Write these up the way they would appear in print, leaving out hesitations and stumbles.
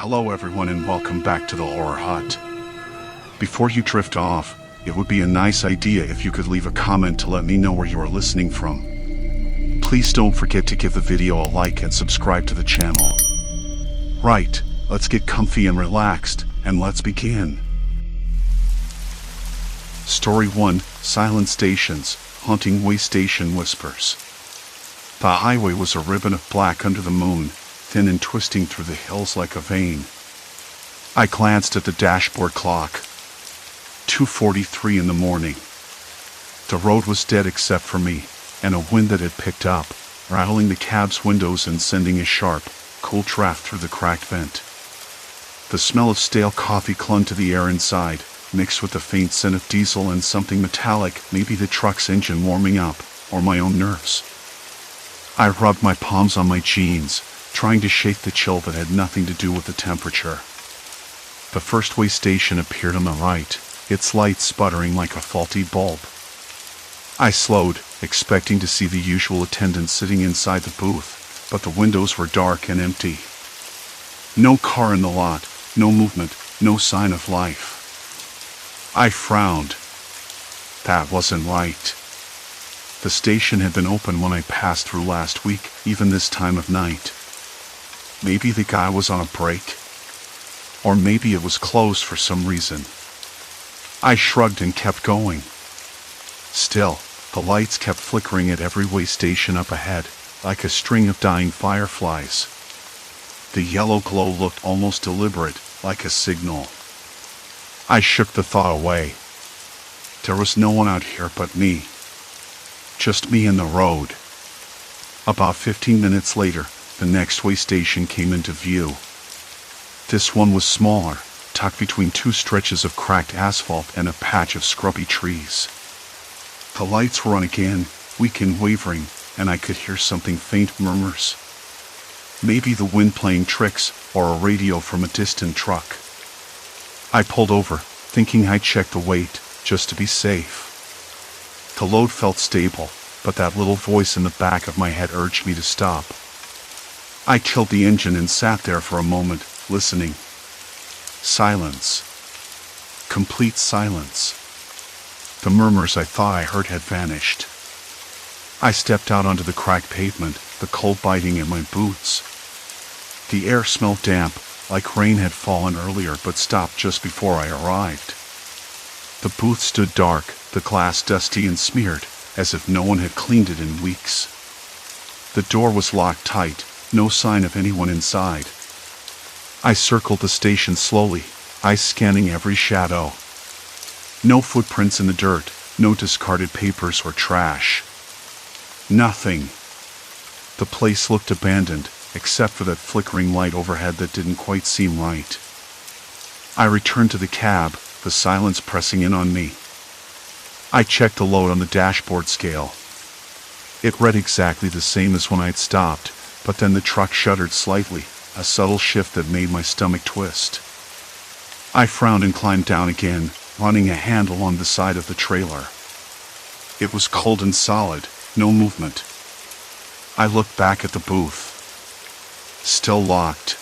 Hello everyone and welcome back to the Horror Hut. Before you drift off, it would be a nice idea if you could leave a comment to let me know where you are listening from. Please don't forget to give the video a like and subscribe to the channel. Right, let's get comfy and relaxed, and let's begin. Story 1, Silent Stations, Haunting Way Station Whispers. The highway was a ribbon of black under the moon, thin and twisting through the hills like a vein. I glanced at the dashboard clock. 2:43 in the morning. The road was dead except for me, and a wind that had picked up, rattling the cab's windows and sending a sharp, cool draft through the cracked vent. The smell of stale coffee clung to the air inside, mixed with the faint scent of diesel and something metallic, maybe the truck's engine warming up, or my own nerves. I rubbed my palms on my jeans, trying to shake the chill that had nothing to do with the temperature. The first way station appeared on the right, its lights sputtering like a faulty bulb. I slowed, expecting to see the usual attendants sitting inside the booth, but the windows were dark and empty. No car in the lot, no movement, no sign of life. I frowned. That wasn't right. The station had been open when I passed through last week, even this time of night. Maybe the guy was on a break. Or maybe it was closed for some reason. I shrugged and kept going. Still, the lights kept flickering at every way station up ahead, like a string of dying fireflies. The yellow glow looked almost deliberate, like a signal. I shook the thought away. There was no one out here but me. Just me and the road. About 15 minutes later, the next way station came into view. This one was smaller, tucked between two stretches of cracked asphalt and a patch of scrubby trees. The lights were on again, weak and wavering, and I could hear something faint murmurs. Maybe the wind playing tricks, or a radio from a distant truck. I pulled over, thinking I'd check the weight, just to be safe. The load felt stable, but that little voice in the back of my head urged me to stop. I killed the engine and sat there for a moment, listening. Silence. Complete silence. The murmurs I thought I heard had vanished. I stepped out onto the cracked pavement, the cold biting at my boots. The air smelled damp, like rain had fallen earlier but stopped just before I arrived. The booth stood dark, the glass dusty and smeared, as if no one had cleaned it in weeks. The door was locked tight, no sign of anyone inside. I circled the station slowly, eyes scanning every shadow. No footprints in the dirt, no discarded papers or trash. Nothing. The place looked abandoned, except for that flickering light overhead that didn't quite seem right. I returned to the cab, the silence pressing in on me. I checked the load on the dashboard scale. It read exactly the same as when I'd stopped, but then the truck shuddered slightly, a subtle shift that made my stomach twist. I frowned and climbed down again, running a hand along the side of the trailer. It was cold and solid, no movement. I looked back at the booth. Still locked.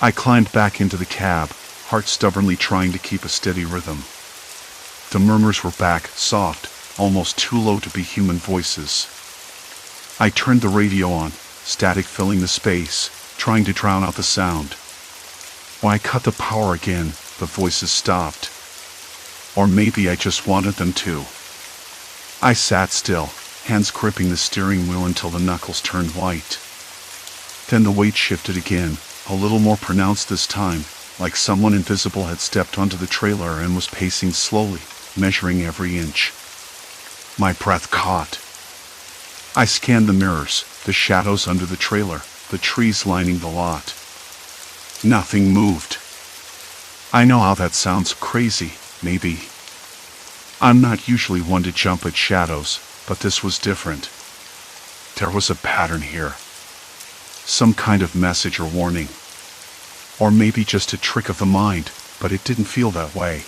I climbed back into the cab, heart stubbornly trying to keep a steady rhythm. The murmurs were back, soft, almost too low to be human voices. I turned the radio on, static filling the space, trying to drown out the sound. When I cut the power again, the voices stopped. Or maybe I just wanted them to. I sat still, hands gripping the steering wheel until the knuckles turned white. Then the weight shifted again, a little more pronounced this time, like someone invisible had stepped onto the trailer and was pacing slowly, measuring every inch. My breath caught. I scanned the mirrors, the shadows under the trailer, the trees lining the lot. Nothing moved. I know how that sounds crazy, maybe. I'm not usually one to jump at shadows, but this was different. There was a pattern here. Some kind of message or warning. Or maybe just a trick of the mind, but it didn't feel that way.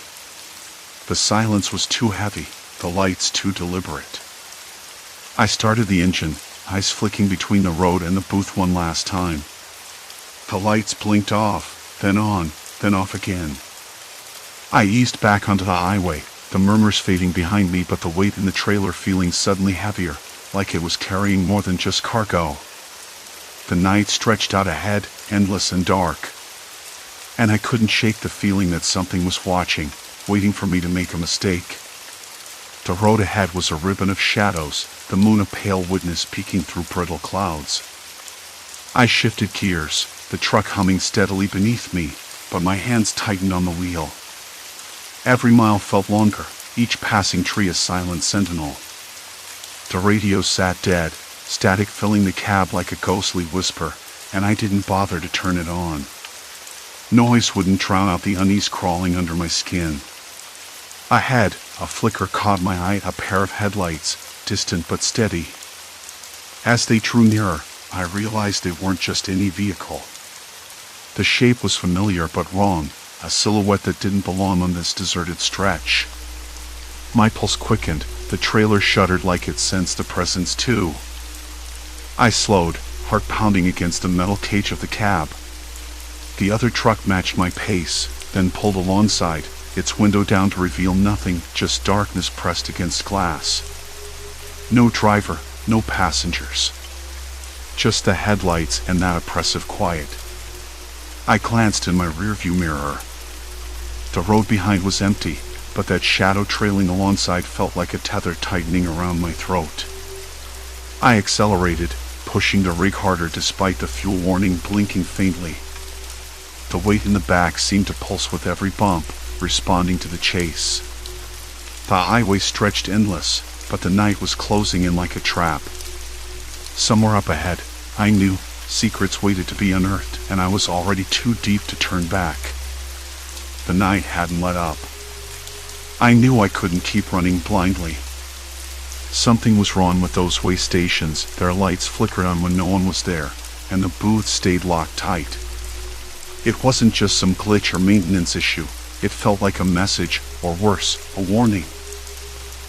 The silence was too heavy, the lights too deliberate. I started the engine, eyes flicking between the road and the booth one last time. The lights blinked off, then on, then off again. I eased back onto the highway, the murmurs fading behind me but the weight in the trailer feeling suddenly heavier, like it was carrying more than just cargo. The night stretched out ahead, endless and dark. And I couldn't shake the feeling that something was watching, waiting for me to make a mistake. The road ahead was a ribbon of shadows, the moon a pale witness peeking through brittle clouds. I shifted gears, the truck humming steadily beneath me, but my hands tightened on the wheel. Every mile felt longer, each passing tree a silent sentinel. The radio sat dead, static filling the cab like a ghostly whisper, and I didn't bother to turn it on. Noise wouldn't drown out the unease crawling under my skin. Ahead, a flicker caught my eye, a pair of headlights, distant but steady. As they drew nearer, I realized they weren't just any vehicle. The shape was familiar but wrong, a silhouette that didn't belong on this deserted stretch. My pulse quickened, the trailer shuddered like it sensed the presence too. I slowed, heart pounding against the metal cage of the cab. The other truck matched my pace, then pulled alongside, its window down to reveal nothing, just darkness pressed against glass. No driver, no passengers. Just the headlights and that oppressive quiet. I glanced in my rearview mirror. The road behind was empty, but that shadow trailing alongside felt like a tether tightening around my throat. I accelerated, pushing the rig harder despite the fuel warning blinking faintly. The weight in the back seemed to pulse with every bump, responding to the chase. The highway stretched endless, but the night was closing in like a trap. Somewhere up ahead, I knew, secrets waited to be unearthed, and I was already too deep to turn back. The night hadn't let up. I knew I couldn't keep running blindly. Something was wrong with those way stations, their lights flickered on when no one was there, and the booths stayed locked tight. It wasn't just some glitch or maintenance issue, it felt like a message, or worse, a warning.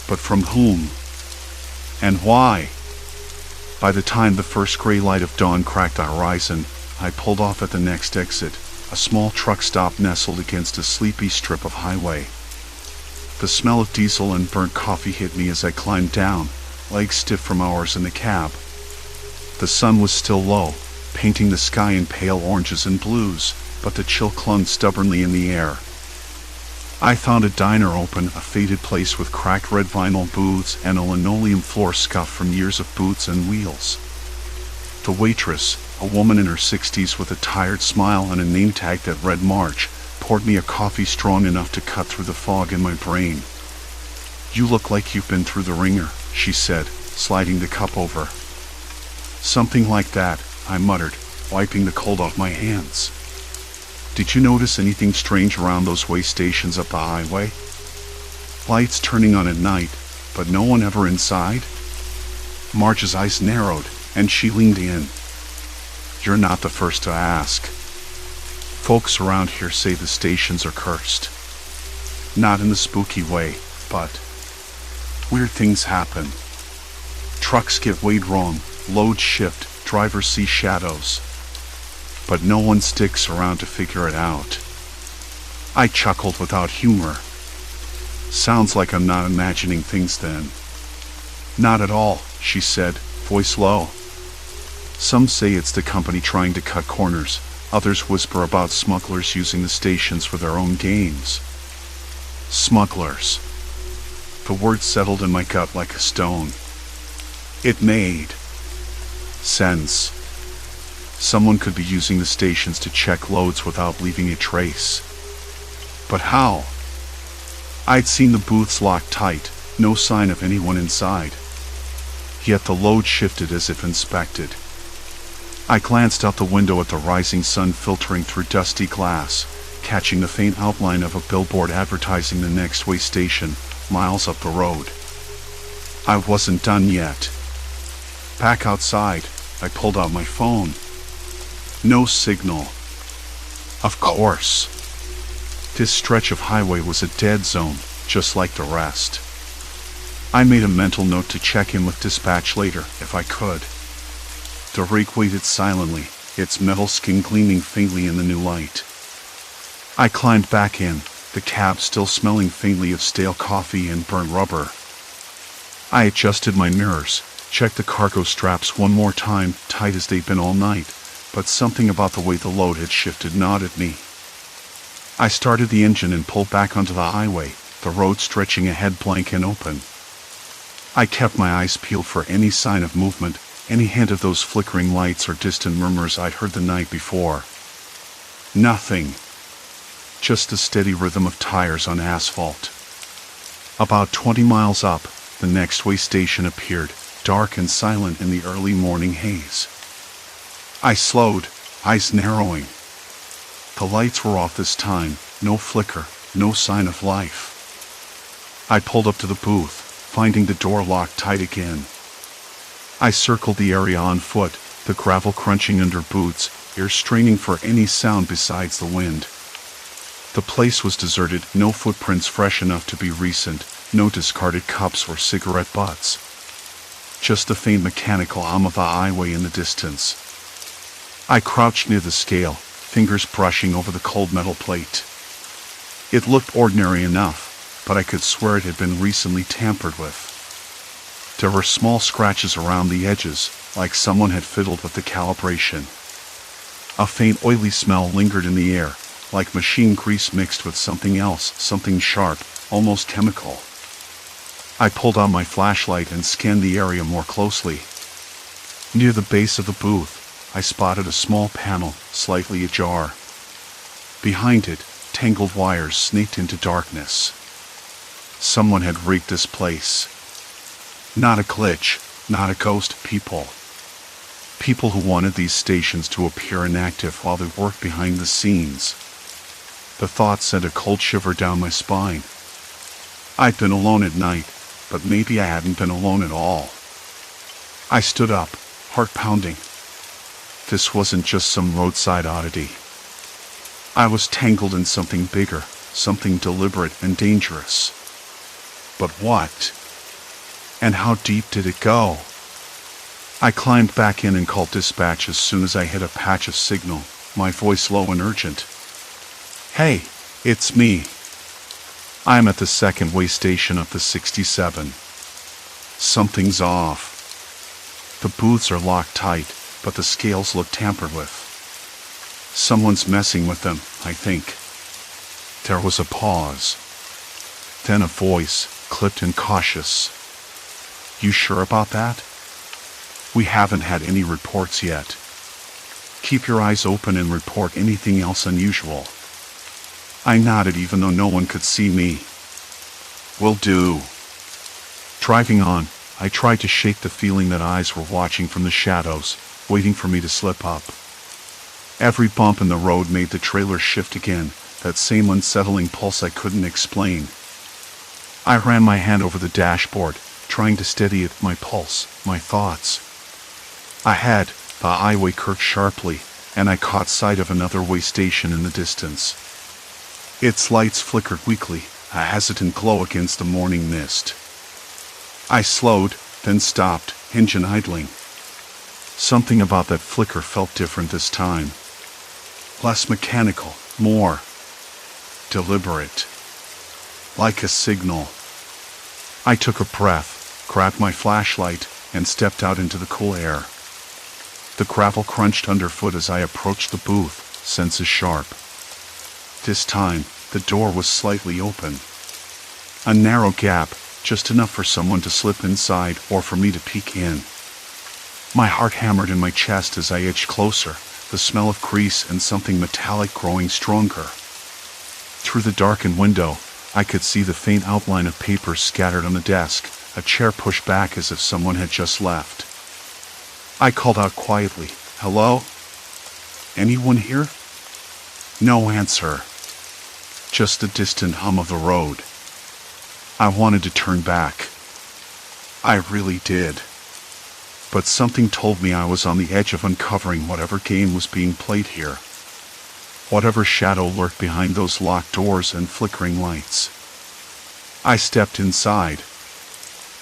But from whom? And why? By the time the first gray light of dawn cracked the horizon, I pulled off at the next exit, a small truck stop nestled against a sleepy strip of highway. The smell of diesel and burnt coffee hit me as I climbed down, legs stiff from hours in the cab. The sun was still low, painting the sky in pale oranges and blues, but the chill clung stubbornly in the air. I found a diner open, a faded place with cracked red vinyl booths and a linoleum floor scuffed from years of boots and wheels. The waitress, a woman in her 60s with a tired smile and a name tag that read March, poured me a coffee strong enough to cut through the fog in my brain. "You look like you've been through the ringer," she said, sliding the cup over. "Something like that," I muttered, wiping the cold off my hands. "Did you notice anything strange around those way stations up the highway? Lights turning on at night, but no one ever inside?" Marge's eyes narrowed, and she leaned in. "You're not the first to ask. Folks around here say the stations are cursed. Not in the spooky way, but weird things happen. Trucks get weighed wrong, loads shift, drivers see shadows. But no one sticks around to figure it out." I chuckled without humor. "Sounds like I'm not imagining things then." "Not at all," she said, voice low. "Some say it's the company trying to cut corners. Others whisper about smugglers using the stations for their own gains." Smugglers. The word settled in my gut like a stone. It made sense. Someone could be using the stations to check loads without leaving a trace. But how? I'd seen the booths locked tight, no sign of anyone inside. Yet the load shifted as if inspected. I glanced out the window at the rising sun filtering through dusty glass, catching the faint outline of a billboard advertising the next way station, miles up the road. I wasn't done yet. Back outside, I pulled out my phone. No signal. Of course. This stretch of highway was a dead zone, just like the rest. I made a mental note to check in with dispatch later, if I could. The rig waited silently, its metal skin gleaming faintly in the new light. I climbed back in, the cab still smelling faintly of stale coffee and burnt rubber. I adjusted my mirrors, checked the cargo straps one more time, tight as they'd been all night, but something about the way the load had shifted gnawed at me. I started the engine and pulled back onto the highway, the road stretching ahead blank and open. I kept my eyes peeled for any sign of movement, any hint of those flickering lights or distant murmurs I'd heard the night before. Nothing. Just the steady rhythm of tires on asphalt. About 20 miles up, the next way station appeared, dark and silent in the early morning haze. I slowed, eyes narrowing. The lights were off this time, no flicker, no sign of life. I pulled up to the booth, finding the door locked tight again. I circled the area on foot, the gravel crunching under boots, ears straining for any sound besides the wind. The place was deserted, no footprints fresh enough to be recent, no discarded cups or cigarette butts. Just the faint mechanical hum of the highway in the distance. I crouched near the scale, fingers brushing over the cold metal plate. It looked ordinary enough, but I could swear it had been recently tampered with. There were small scratches around the edges, like someone had fiddled with the calibration. A faint oily smell lingered in the air, like machine grease mixed with something else, something sharp, almost chemical. I pulled on my flashlight and scanned the area more closely. Near the base of the booth, I spotted a small panel, slightly ajar. Behind it, tangled wires snaked into darkness. Someone had rigged this place. Not a glitch, not a ghost, people. People who wanted these stations to appear inactive while they worked behind the scenes. The thought sent a cold shiver down my spine. I'd been alone at night, but maybe I hadn't been alone at all. I stood up, heart pounding. This wasn't just some roadside oddity. I was tangled in something bigger, something deliberate and dangerous. But what? And how deep did it go? I climbed back in and called dispatch as soon as I hit a patch of signal, my voice low and urgent. Hey, it's me. I'm at the second way station of the 67. Something's off. The booths are locked tight, but the scales look tampered with. Someone's messing with them, I think. There was a pause. Then a voice, clipped and cautious. You sure about that? We haven't had any reports yet. Keep your eyes open and report anything else unusual. I nodded even though no one could see me. Will do. Driving on, I tried to shake the feeling that eyes were watching from the shadows, waiting for me to slip up. Every bump in the road made the trailer shift again, that same unsettling pulse I couldn't explain. I ran my hand over the dashboard, trying to steady it, my pulse, my thoughts. Ahead, the highway curved sharply, and I caught sight of another way station in the distance. Its lights flickered weakly, a hesitant glow against the morning mist. I slowed, then stopped, engine idling. Something about that flicker felt different this time. Less mechanical, more deliberate. Like a signal. I took a breath, grabbed my flashlight, and stepped out into the cool air. The gravel crunched underfoot as I approached the booth, senses sharp. This time, the door was slightly open. A narrow gap, just enough for someone to slip inside or for me to peek in. My heart hammered in my chest as I edged closer, the smell of grease and something metallic growing stronger. Through the darkened window, I could see the faint outline of papers scattered on the desk, a chair pushed back as if someone had just left. I called out quietly, "Hello? Anyone here?" No answer. Just the distant hum of the road. I wanted to turn back. I really did. But something told me I was on the edge of uncovering whatever game was being played here. Whatever shadow lurked behind those locked doors and flickering lights. I stepped inside.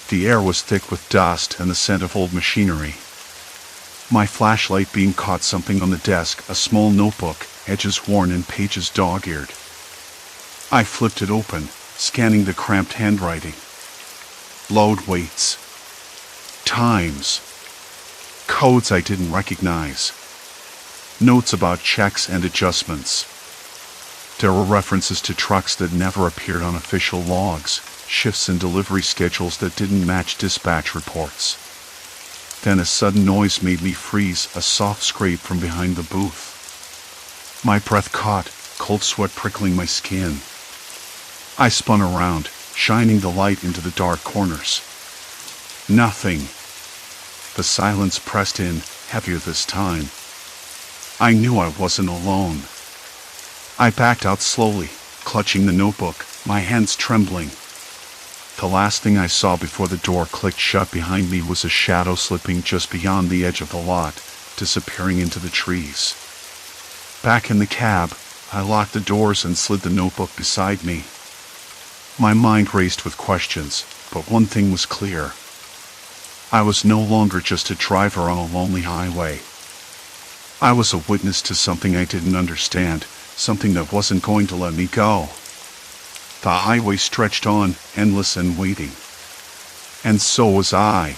The air was thick with dust and the scent of old machinery. My flashlight beam caught something on the desk, a small notebook, edges worn and pages dog-eared. I flipped it open, scanning the cramped handwriting. Load weights. Times. Codes I didn't recognize. Notes about checks and adjustments. There were references to trucks that never appeared on official logs, shifts and delivery schedules that didn't match dispatch reports. Then a sudden noise made me freeze, a soft scrape from behind the booth. My breath caught, cold sweat prickling my skin. I spun around, shining the light into the dark corners. Nothing. The silence pressed in, heavier this time. I knew I wasn't alone. I backed out slowly, clutching the notebook, my hands trembling. The last thing I saw before the door clicked shut behind me was a shadow slipping just beyond the edge of the lot, disappearing into the trees. Back in the cab, I locked the doors and slid the notebook beside me. My mind raced with questions, but one thing was clear. I was no longer just a driver on a lonely highway. I was a witness to something I didn't understand, something that wasn't going to let me go. The highway stretched on, endless and waiting. And so was I.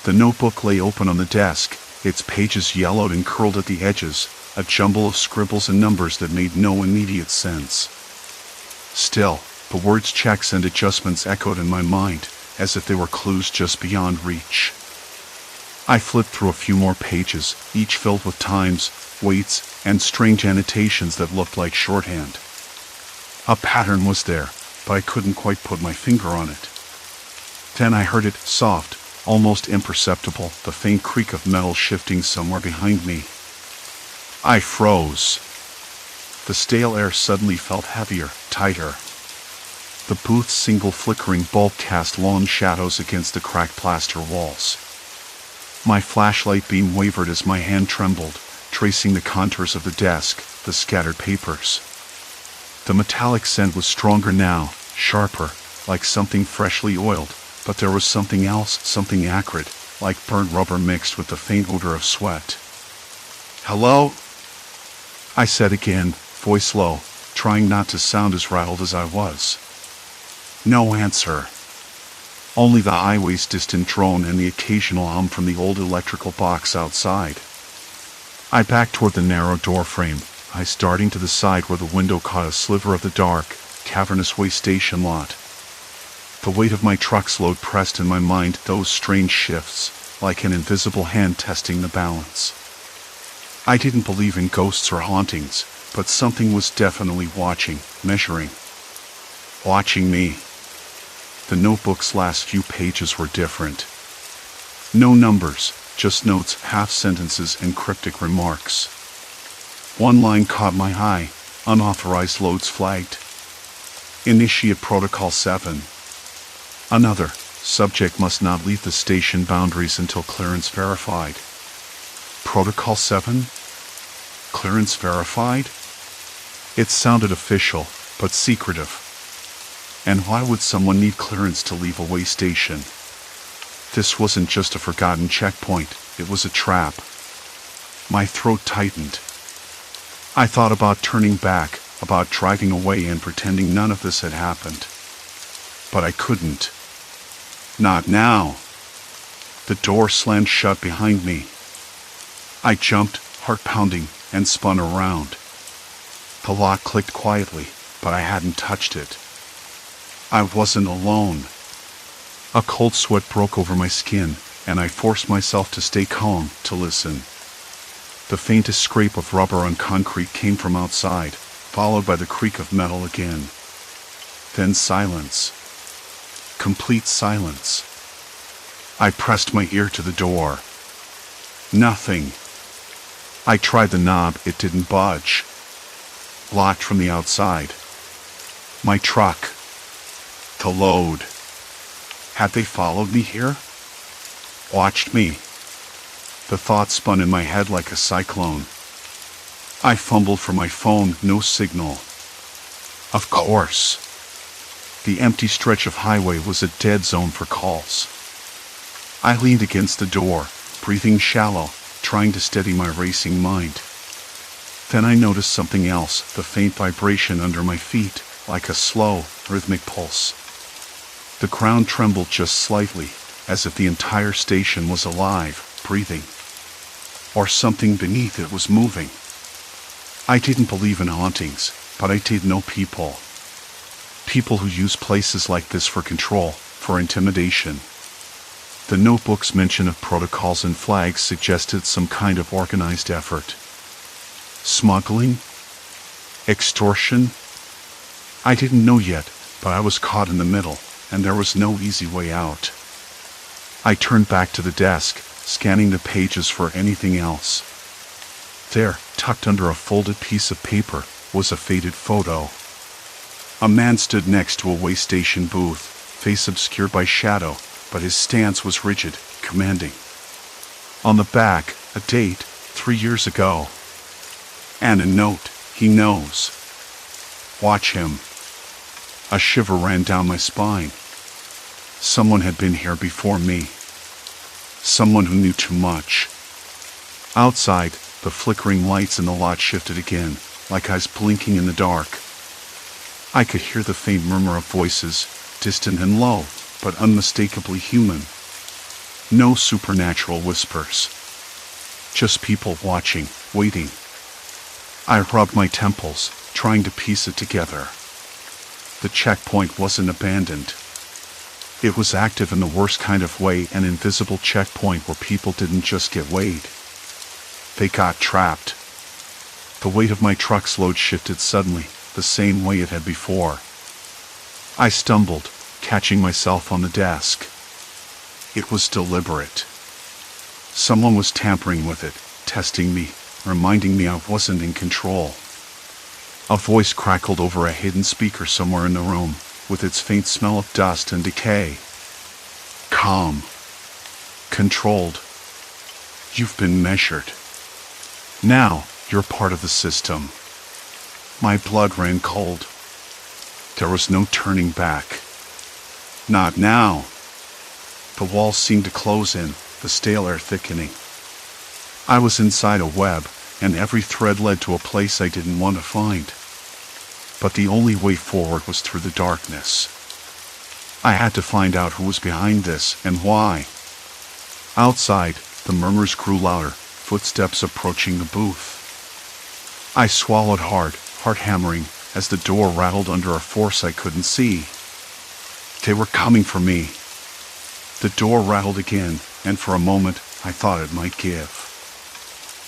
The notebook lay open on the desk, its pages yellowed and curled at the edges, a jumble of scribbles and numbers that made no immediate sense. Still, the words checks and adjustments echoed in my mind, as if they were clues just beyond reach. I flipped through a few more pages, each filled with times, weights, and strange annotations that looked like shorthand. A pattern was there, but I couldn't quite put my finger on it. Then I heard it, soft, almost imperceptible, the faint creak of metal shifting somewhere behind me. I froze. The stale air suddenly felt heavier, tighter. The booth's single flickering bulb cast long shadows against the cracked plaster walls. My flashlight beam wavered as my hand trembled, tracing the contours of the desk, the scattered papers. The metallic scent was stronger now, sharper, like something freshly oiled, but there was something else, something acrid, like burnt rubber mixed with the faint odor of sweat. "Hello?" I said again, voice low, trying not to sound as rattled as I was. No answer. Only the highway's distant drone and the occasional hum from the old electrical box outside. I backed toward the narrow door frame, eyes darting to the side where the window caught a sliver of the dark, cavernous way station lot. The weight of my truck's load pressed in my mind, those strange shifts, like an invisible hand testing the balance. I didn't believe in ghosts or hauntings, but something was definitely watching, measuring. Watching me. The notebook's last few pages were different. No numbers, just notes, half sentences, and cryptic remarks. One line caught my eye, unauthorized loads flagged. Initiate Protocol 7. Another, subject must not leave the station boundaries until clearance verified. Protocol 7? Clearance verified? It sounded official, but secretive. And why would someone need clearance to leave a way station? This wasn't just a forgotten checkpoint, it was a trap. My throat tightened. I thought about turning back, about driving away and pretending none of this had happened. But I couldn't. Not now. The door slammed shut behind me. I jumped, heart pounding, and spun around. The lock clicked quietly, but I hadn't touched it. I wasn't alone. A cold sweat broke over my skin, and I forced myself to stay calm, to listen. The faintest scrape of rubber on concrete came from outside, followed by the creak of metal again. Then silence. Complete silence. I pressed my ear to the door. Nothing. I tried the knob, it didn't budge. Locked from the outside. My truck. The load. Had they followed me here? Watched me? The thought spun in my head like a cyclone. I fumbled for my phone, no signal. Of course. The empty stretch of highway was a dead zone for calls. I leaned against the door, breathing shallow, trying to steady my racing mind. Then I noticed something else, the faint vibration under my feet, like a slow, rhythmic pulse. The ground trembled just slightly, as if the entire station was alive, breathing. Or something beneath it was moving. I didn't believe in hauntings, but I did know people. People who use places like this for control, for intimidation. The notebook's mention of protocols and flags suggested some kind of organized effort. Smuggling? Extortion? I didn't know yet, but I was caught in the middle, and there was no easy way out. I turned back to the desk, scanning the pages for anything else. There, tucked under a folded piece of paper, was a faded photo. A man stood next to a way station booth, face obscured by shadow, but his stance was rigid, commanding. On the back, a date, 3 years ago. And a note, he knows. Watch him. A shiver ran down my spine. Someone had been here before me. Someone who knew too much. Outside, the flickering lights in the lot shifted again, like eyes blinking in the dark. I could hear the faint murmur of voices, distant and low, but unmistakably human. No supernatural whispers. Just people watching, waiting. I rubbed my temples, trying to piece it together. The checkpoint wasn't abandoned. It was active in the worst kind of way, an invisible checkpoint where people didn't just get weighed. They got trapped. The weight of my truck's load shifted suddenly, the same way it had before. I stumbled, catching myself on the desk. It was deliberate. Someone was tampering with it, testing me, reminding me I wasn't in control. A voice crackled over a hidden speaker somewhere in the room, with its faint smell of dust and decay. Calm. Controlled. You've been measured. Now, you're part of the system. My blood ran cold. There was no turning back. Not now. The walls seemed to close in, the stale air thickening. I was inside a web, and every thread led to a place I didn't want to find. But the only way forward was through the darkness. I had to find out who was behind this and why. Outside, the murmurs grew louder, footsteps approaching the booth. I swallowed hard, heart hammering, as the door rattled under a force I couldn't see. They were coming for me. The door rattled again, and for a moment, I thought it might give.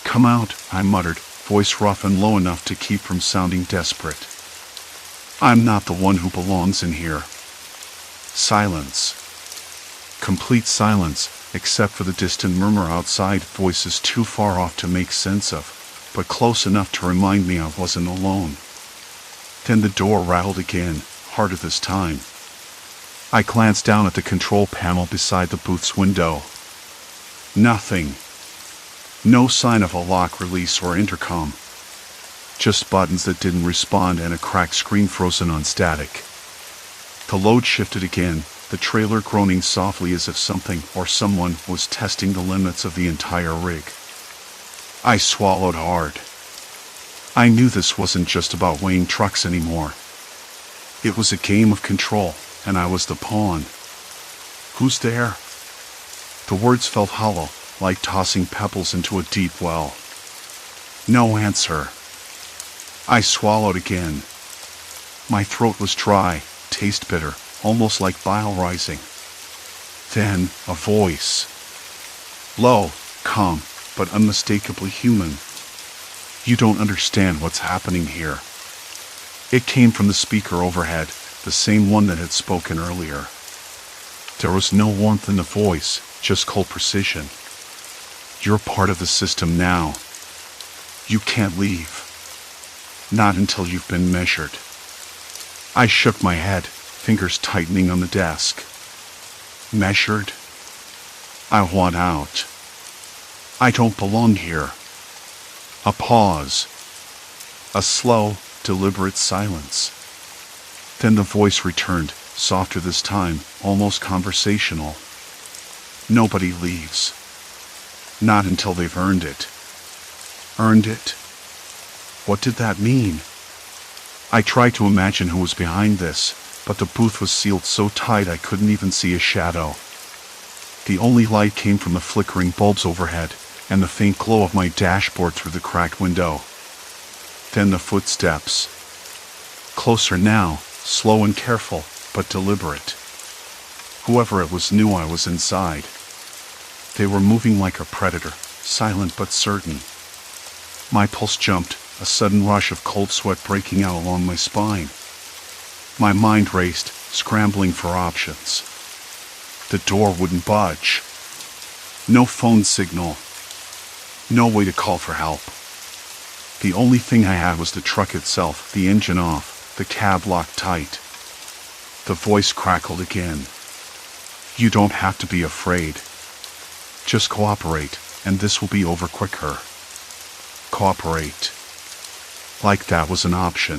Come out, I muttered, voice rough and low enough to keep from sounding desperate. I'm not the one who belongs in here. Silence. Complete silence, except for the distant murmur outside, voices too far off to make sense of, but close enough to remind me I wasn't alone. Then the door rattled again, harder this time. I glanced down at the control panel beside the booth's window. Nothing. No sign of a lock release or intercom. Just buttons that didn't respond and a cracked screen frozen on static. The load shifted again, the trailer groaning softly as if something or someone was testing the limits of the entire rig. I swallowed hard. I knew this wasn't just about weighing trucks anymore. It was a game of control, and I was the pawn. Who's there? The words felt hollow, like tossing pebbles into a deep well. No answer. I swallowed again. My throat was dry, taste bitter, almost like bile rising. Then, a voice. Low, calm, but unmistakably human. You don't understand what's happening here. It came from the speaker overhead, the same one that had spoken earlier. There was no warmth in the voice, just cold precision. You're part of the system now. You can't leave. Not until you've been measured. I shook my head, fingers tightening on the desk. Measured? I want out. I don't belong here. A pause. A slow, deliberate silence. Then the voice returned, softer this time, almost conversational. Nobody leaves. Not until they've earned it. Earned it? What did that mean? I tried to imagine who was behind this, but the booth was sealed so tight I couldn't even see a shadow. The only light came from the flickering bulbs overhead and the faint glow of my dashboard through the cracked window. Then the footsteps. Closer now, slow and careful, but deliberate. Whoever it was knew I was inside. They were moving like a predator, silent but certain. My pulse jumped, a sudden rush of cold sweat breaking out along my spine. My mind raced, scrambling for options. The door wouldn't budge. No phone signal. No way to call for help. The only thing I had was the truck itself, the engine off, the cab locked tight. The voice crackled again. You don't have to be afraid. Just cooperate, and this will be over quicker. Cooperate. Like that was an option.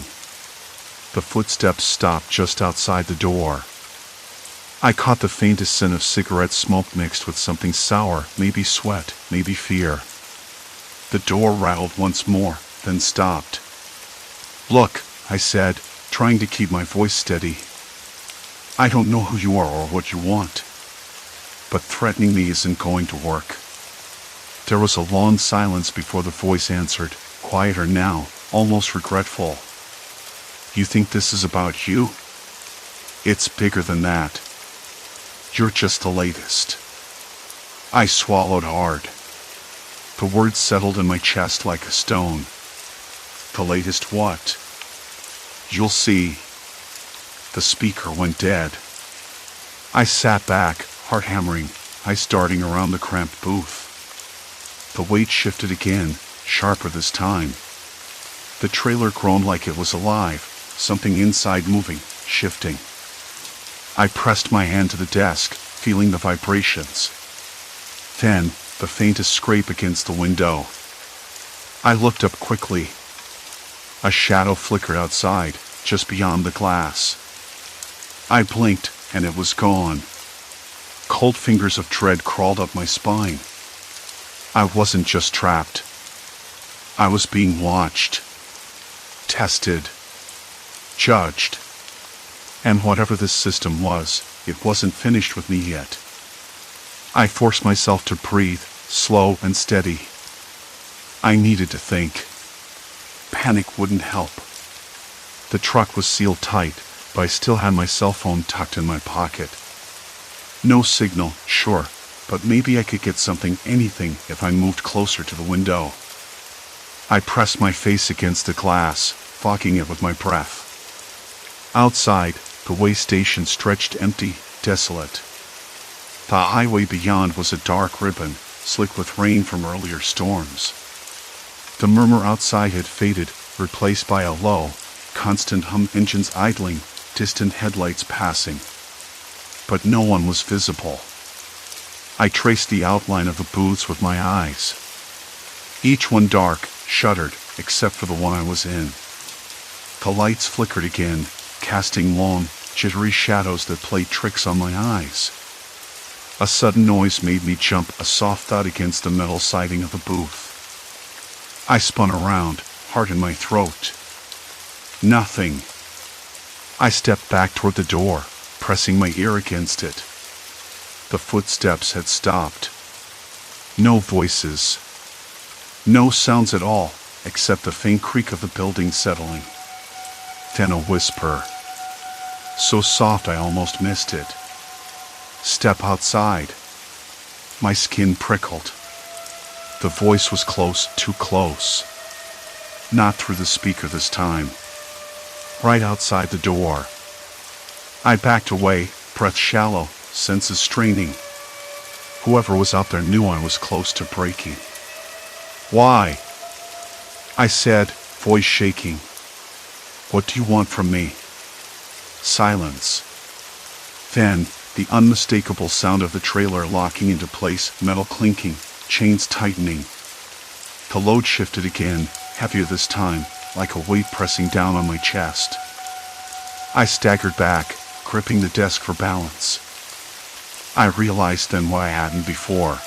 The footsteps stopped just outside the door. I caught the faintest scent of cigarette smoke mixed with something sour, maybe sweat, maybe fear. The door rattled once more, then stopped. Look, I said, trying to keep my voice steady. I don't know who you are or what you want, but threatening me isn't going to work. There was a long silence before the voice answered, quieter now, almost regretful. You think this is about you? It's bigger than that. You're just the latest. I swallowed hard. The words settled in my chest like a stone. The latest what? You'll see. The speaker went dead. I sat back, heart hammering, eyes darting around the cramped booth. The weight shifted again, sharper this time. The trailer groaned like it was alive, something inside moving, shifting. I pressed my hand to the desk, feeling the vibrations. Then, the faintest scrape against the window. I looked up quickly. A shadow flickered outside, just beyond the glass. I blinked, and it was gone. Cold fingers of dread crawled up my spine. I wasn't just trapped. I was being watched, tested, judged. And whatever this system was, it wasn't finished with me yet. I forced myself to breathe, slow and steady. I needed to think. Panic wouldn't help. The truck was sealed tight, but I still had my cell phone tucked in my pocket. No signal, sure, but maybe I could get something, anything, if I moved closer to the window. I pressed my face against the glass, fogging it with my breath. Outside, the way station stretched empty, desolate. The highway beyond was a dark ribbon, slick with rain from earlier storms. The murmur outside had faded, replaced by a low, constant hum, engines idling, distant headlights passing. But no one was visible. I traced the outline of the booths with my eyes. Each one dark, shuttered, except for the one I was in. The lights flickered again, casting long, jittery shadows that played tricks on my eyes. A sudden noise made me jump, a soft thud against the metal siding of the booth. I spun around, heart in my throat. Nothing. I stepped back toward the door, pressing my ear against it. The footsteps had stopped. No voices. No sounds at all, except the faint creak of the building settling. Then a whisper. So soft I almost missed it. Step outside. My skin prickled. The voice was close, too close. Not through the speaker this time. Right outside the door. I backed away, breath shallow, senses straining. Whoever was out there knew I was close to breaking. Why? I said, voice shaking. What do you want from me? Silence. Then, the unmistakable sound of the trailer locking into place, metal clinking, chains tightening. The load shifted again, heavier this time, like a weight pressing down on my chest. I staggered back, gripping the desk for balance. I realized then why I hadn't before.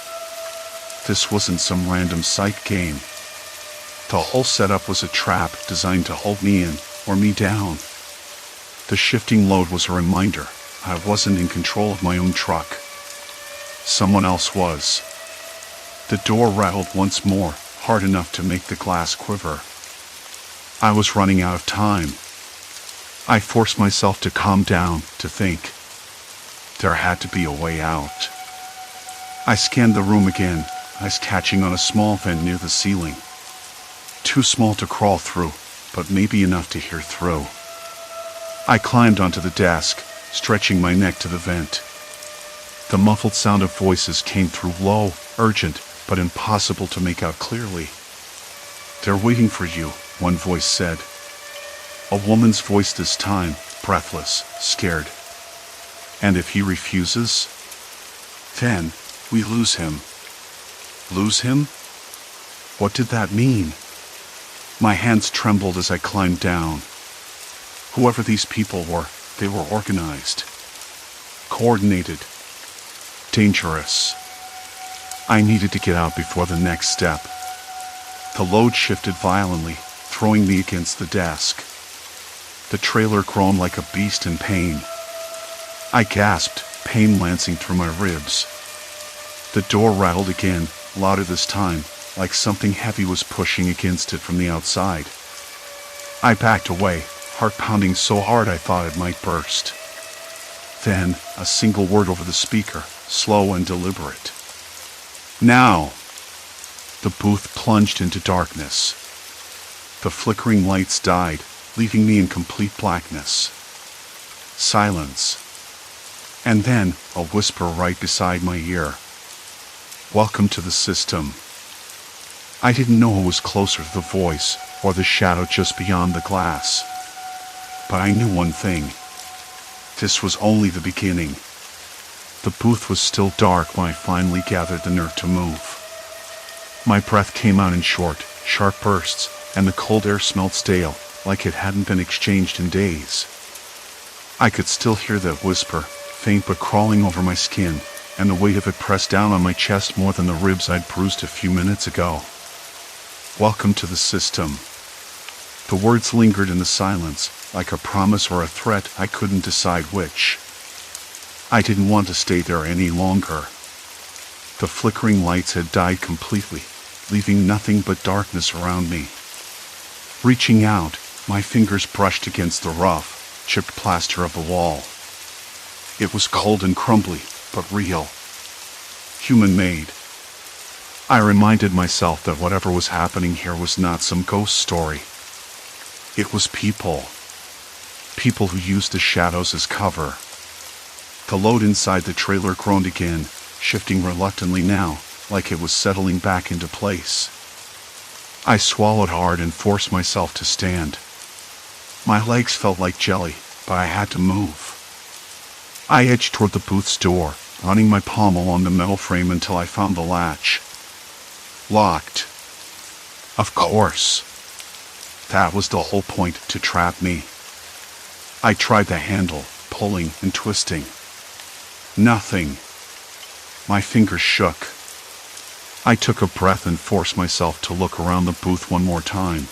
This wasn't some random psych game. The whole setup was a trap designed to hold me in or me down. The shifting load was a reminder I wasn't in control of my own truck. Someone else was. The door rattled once more, hard enough to make the glass quiver. I was running out of time. I forced myself to calm down, to think. There had to be a way out. I scanned the room again, eyes catching on a small vent near the ceiling. Too small to crawl through, but maybe enough to hear through. I climbed onto the desk, stretching my neck to the vent. The muffled sound of voices came through, low, urgent, but impossible to make out clearly. "They're waiting for you," one voice said. A woman's voice this time, breathless, scared. "And if he refuses? Then we lose him." Lose him? What did that mean? My hands trembled as I climbed down. Whoever these people were, they were organized. Coordinated. Dangerous. I needed to get out before the next step. The load shifted violently, throwing me against the desk. The trailer groaned like a beast in pain. I gasped, pain lancing through my ribs. The door rattled again, louder this time, like something heavy was pushing against it from the outside. I backed away, heart pounding so hard I thought it might burst. Then, a single word over the speaker, slow and deliberate. "Now!" The booth plunged into darkness. The flickering lights died, leaving me in complete blackness. Silence. And then, a whisper right beside my ear. "Welcome to the system." I didn't know who was closer to the voice, or the shadow just beyond the glass. But I knew one thing. This was only the beginning. The booth was still dark when I finally gathered the nerve to move. My breath came out in short, sharp bursts, and the cold air smelled stale, like it hadn't been exchanged in days. I could still hear that whisper, faint but crawling over my skin, and the weight of it pressed down on my chest more than the ribs I'd bruised a few minutes ago. "Welcome to the system." The words lingered in the silence, like a promise or a threat, I couldn't decide which. I didn't want to stay there any longer. The flickering lights had died completely, leaving nothing but darkness around me. Reaching out, my fingers brushed against the rough, chipped plaster of the wall. It was cold and crumbly, but real. Human-made. I reminded myself that whatever was happening here was not some ghost story. It was people. People who used the shadows as cover. The load inside the trailer groaned again, shifting reluctantly now, like it was settling back into place. I swallowed hard and forced myself to stand. My legs felt like jelly, but I had to move. I edged toward the booth's door, running my palm along the metal frame until I found the latch. Locked. Of course. That was the whole point, to trap me. I tried the handle, pulling and twisting. Nothing. My fingers shook. I took a breath and forced myself to look around the booth one more time.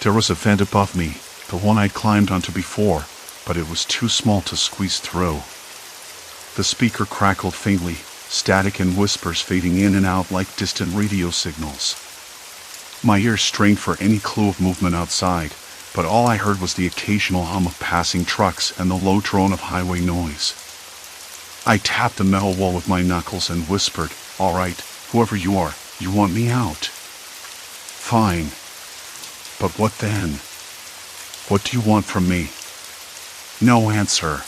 There was a vent above me, the one I'd climbed onto before, but it was too small to squeeze through. The speaker crackled faintly, static and whispers fading in and out like distant radio signals. My ears strained for any clue of movement outside, but all I heard was the occasional hum of passing trucks and the low drone of highway noise. I tapped the metal wall with my knuckles and whispered, "All right, whoever you are, you want me out?" "Fine. But what then? What do you want from me?" No answer.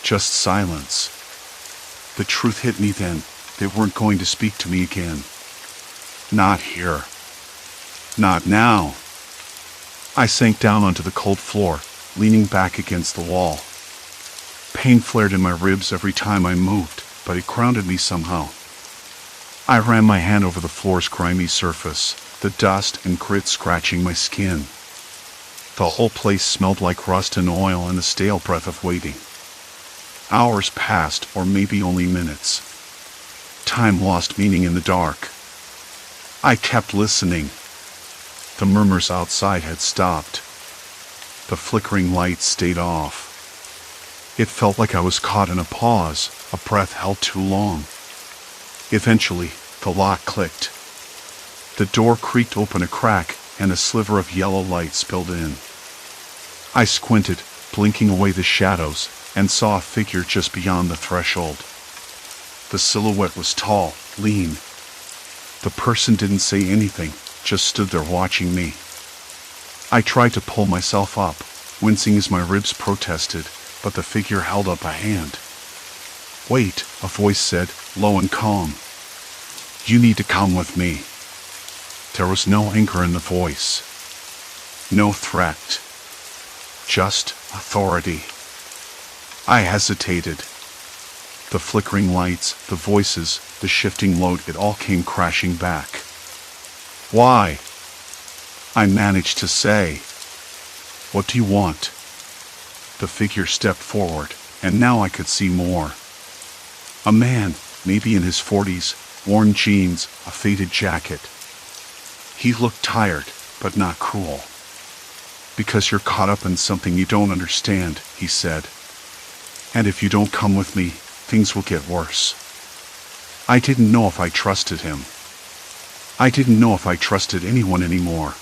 Just silence. The truth hit me then. They weren't going to speak to me again. Not here. Not now. I sank down onto the cold floor, leaning back against the wall. Pain flared in my ribs every time I moved, but it grounded me somehow. I ran my hand over the floor's grimy surface, the dust and grit scratching my skin. The whole place smelled like rust and oil and the stale breath of waiting. Hours passed, or maybe only minutes. Time lost meaning in the dark. I kept listening. The murmurs outside had stopped. The flickering lights stayed off. It felt like I was caught in a pause, a breath held too long. Eventually, the lock clicked. The door creaked open a crack, and a sliver of yellow light spilled in. I squinted, blinking away the shadows, and saw a figure just beyond the threshold. The silhouette was tall, lean. The person didn't say anything, just stood there watching me. I tried to pull myself up, wincing as my ribs protested, but the figure held up a hand. "Wait," a voice said, low and calm. "You need to come with me." There was no anger in the voice. No threat. Just authority. I hesitated. The flickering lights, the voices, the shifting load, it all came crashing back. "Why?" I managed to say. "What do you want?" The figure stepped forward, and now I could see more. A man, maybe in his 40s, worn jeans, a faded jacket. He looked tired, but not cruel. "Because you're caught up in something you don't understand," he said. "And if you don't come with me, things will get worse." I didn't know if I trusted him. I didn't know if I trusted anyone anymore.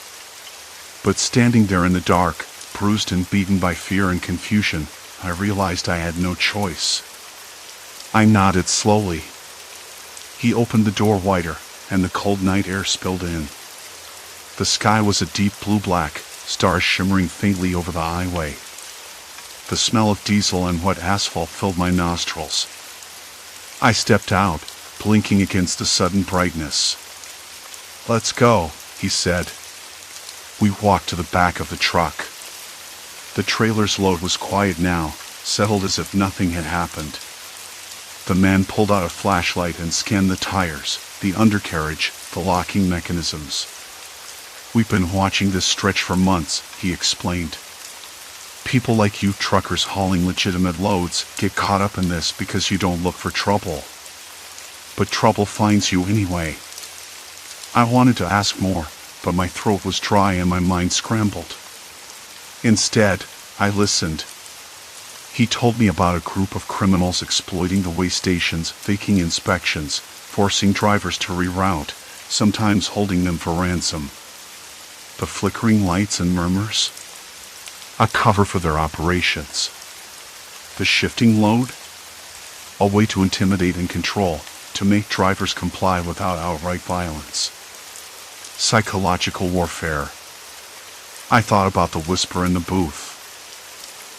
But standing there in the dark, bruised and beaten by fear and confusion, I realized I had no choice. I nodded slowly. He opened the door wider, and the cold night air spilled in. The sky was a deep blue-black, stars shimmering faintly over the highway. The smell of diesel and wet asphalt filled my nostrils. I stepped out, blinking against the sudden brightness. "Let's go," he said. We walked to the back of the truck. The trailer's load was quiet now, settled as if nothing had happened. The man pulled out a flashlight and scanned the tires, the undercarriage, the locking mechanisms. "We've been watching this stretch for months," he explained. "People like you truckers hauling legitimate loads get caught up in this because you don't look for trouble. But trouble finds you anyway." I wanted to ask more, but my throat was dry and my mind scrambled. Instead, I listened. He told me about a group of criminals exploiting the way stations, faking inspections, forcing drivers to reroute, sometimes holding them for ransom. The flickering lights and murmurs? A cover for their operations. The shifting load? A way to intimidate and control, to make drivers comply without outright violence. Psychological warfare. I thought about the whisper in the booth.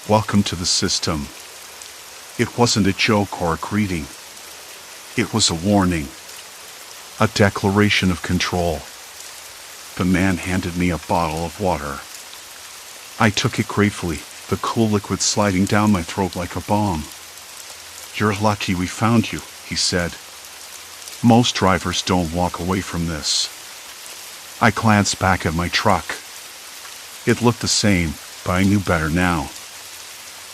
"Welcome to the system." It wasn't a joke or a greeting. It was a warning. A declaration of control. The man handed me a bottle of water. I took it gratefully, the cool liquid sliding down my throat like a bomb. "You're lucky we found you," he said. "Most drivers don't walk away from this." I glanced back at my truck. It looked the same, but I knew better now.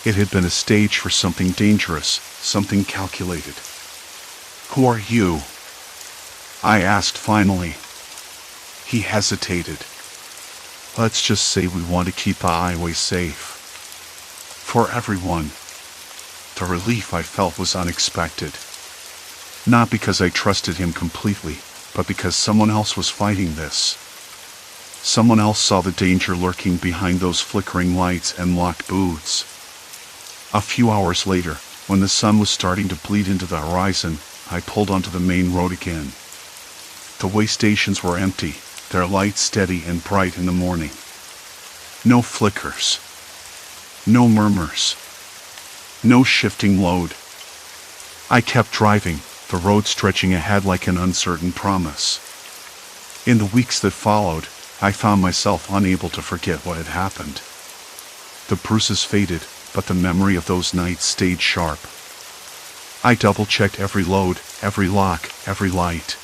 It had been a stage for something dangerous, something calculated. "Who are you?" I asked finally. He hesitated. "Let's just say we want to keep the highway safe. For everyone." The relief I felt was unexpected. Not because I trusted him completely, but because someone else was fighting this. Someone else saw the danger lurking behind those flickering lights and locked booths. A few hours later, when the sun was starting to bleed into the horizon, I pulled onto the main road again. The way stations were empty, their lights steady and bright in the morning. No flickers. No murmurs. No shifting load. I kept driving, the road stretching ahead like an uncertain promise. In the weeks that followed, I found myself unable to forget what had happened. The bruises faded, but the memory of those nights stayed sharp. I double-checked every load, every lock, every light.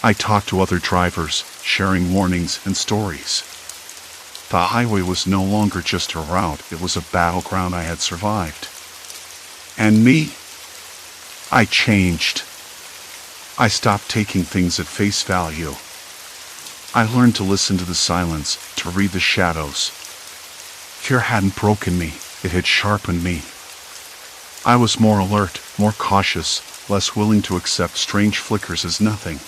I talked to other drivers, sharing warnings and stories. The highway was no longer just a route, it was a battleground I had survived. And me? I changed. I stopped taking things at face value. I learned to listen to the silence, to read the shadows. Fear hadn't broken me, it had sharpened me. I was more alert, more cautious, less willing to accept strange flickers as nothing.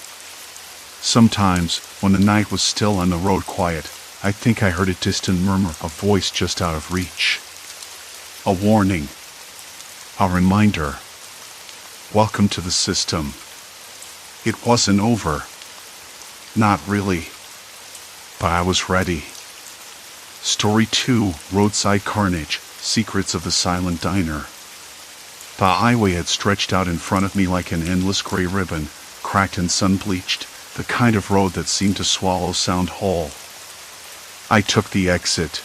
Sometimes, when the night was still and the road quiet, I think I heard a distant murmur, a voice just out of reach. A warning. A reminder. Welcome to the system. It wasn't over. Not really. But I was ready. Story 2, Roadside Carnage, Secrets of the Silent Diner. The highway had stretched out in front of me like an endless gray ribbon, cracked and sun-bleached, the kind of road that seemed to swallow sound whole. I took the exit.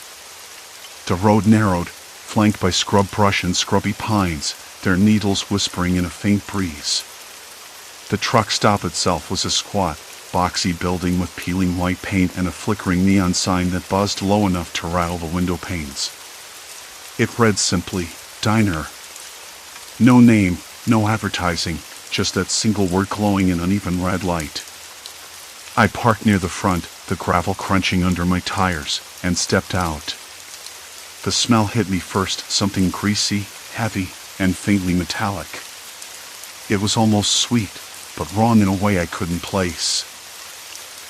The road narrowed, flanked by scrub brush and scrubby pines, their needles whispering in a faint breeze. The truck stop itself was a squat, boxy building with peeling white paint and a flickering neon sign that buzzed low enough to rattle the window panes. It read simply, Diner. No name, no advertising, just that single word glowing in uneven red light. I parked near the front, the gravel crunching under my tires, and stepped out. The smell hit me first, something greasy, heavy, and faintly metallic. It was almost sweet, but raw in a way I couldn't place.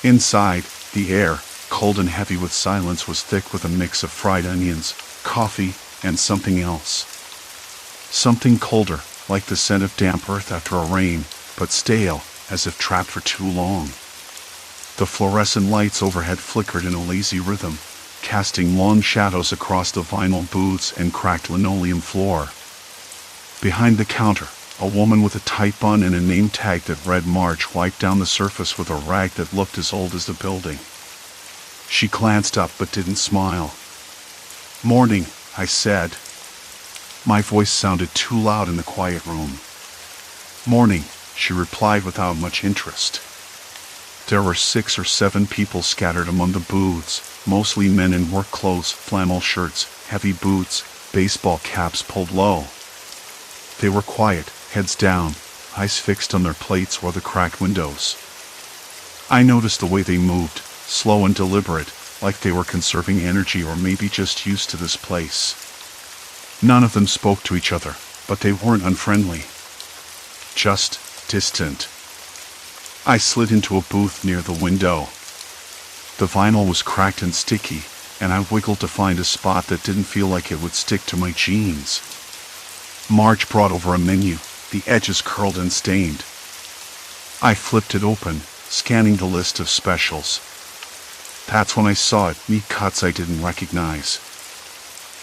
Inside, the air, cold and heavy with silence, was thick with a mix of fried onions, coffee, and something else. Something colder, like the scent of damp earth after a rain, but stale, as if trapped for too long. The fluorescent lights overhead flickered in a lazy rhythm, casting long shadows across the vinyl booths and cracked linoleum floor. Behind the counter, a woman with a tight bun and a name tag that read March wiped down the surface with a rag that looked as old as the building. She glanced up but didn't smile. "Morning," I said. My voice sounded too loud in the quiet room. "Morning," she replied without much interest. There were 6 or 7 people scattered among the booths, mostly men in work clothes, flannel shirts, heavy boots, baseball caps pulled low. They were quiet, heads down, eyes fixed on their plates or the cracked windows. I noticed the way they moved, slow and deliberate, like they were conserving energy or maybe just used to this place. None of them spoke to each other, but they weren't unfriendly. Just distant. I slid into a booth near the window. The vinyl was cracked and sticky, and I wiggled to find a spot that didn't feel like it would stick to my jeans. Marge brought over a menu, the edges curled and stained. I flipped it open, scanning the list of specials. That's when I saw it, meat cuts I didn't recognize.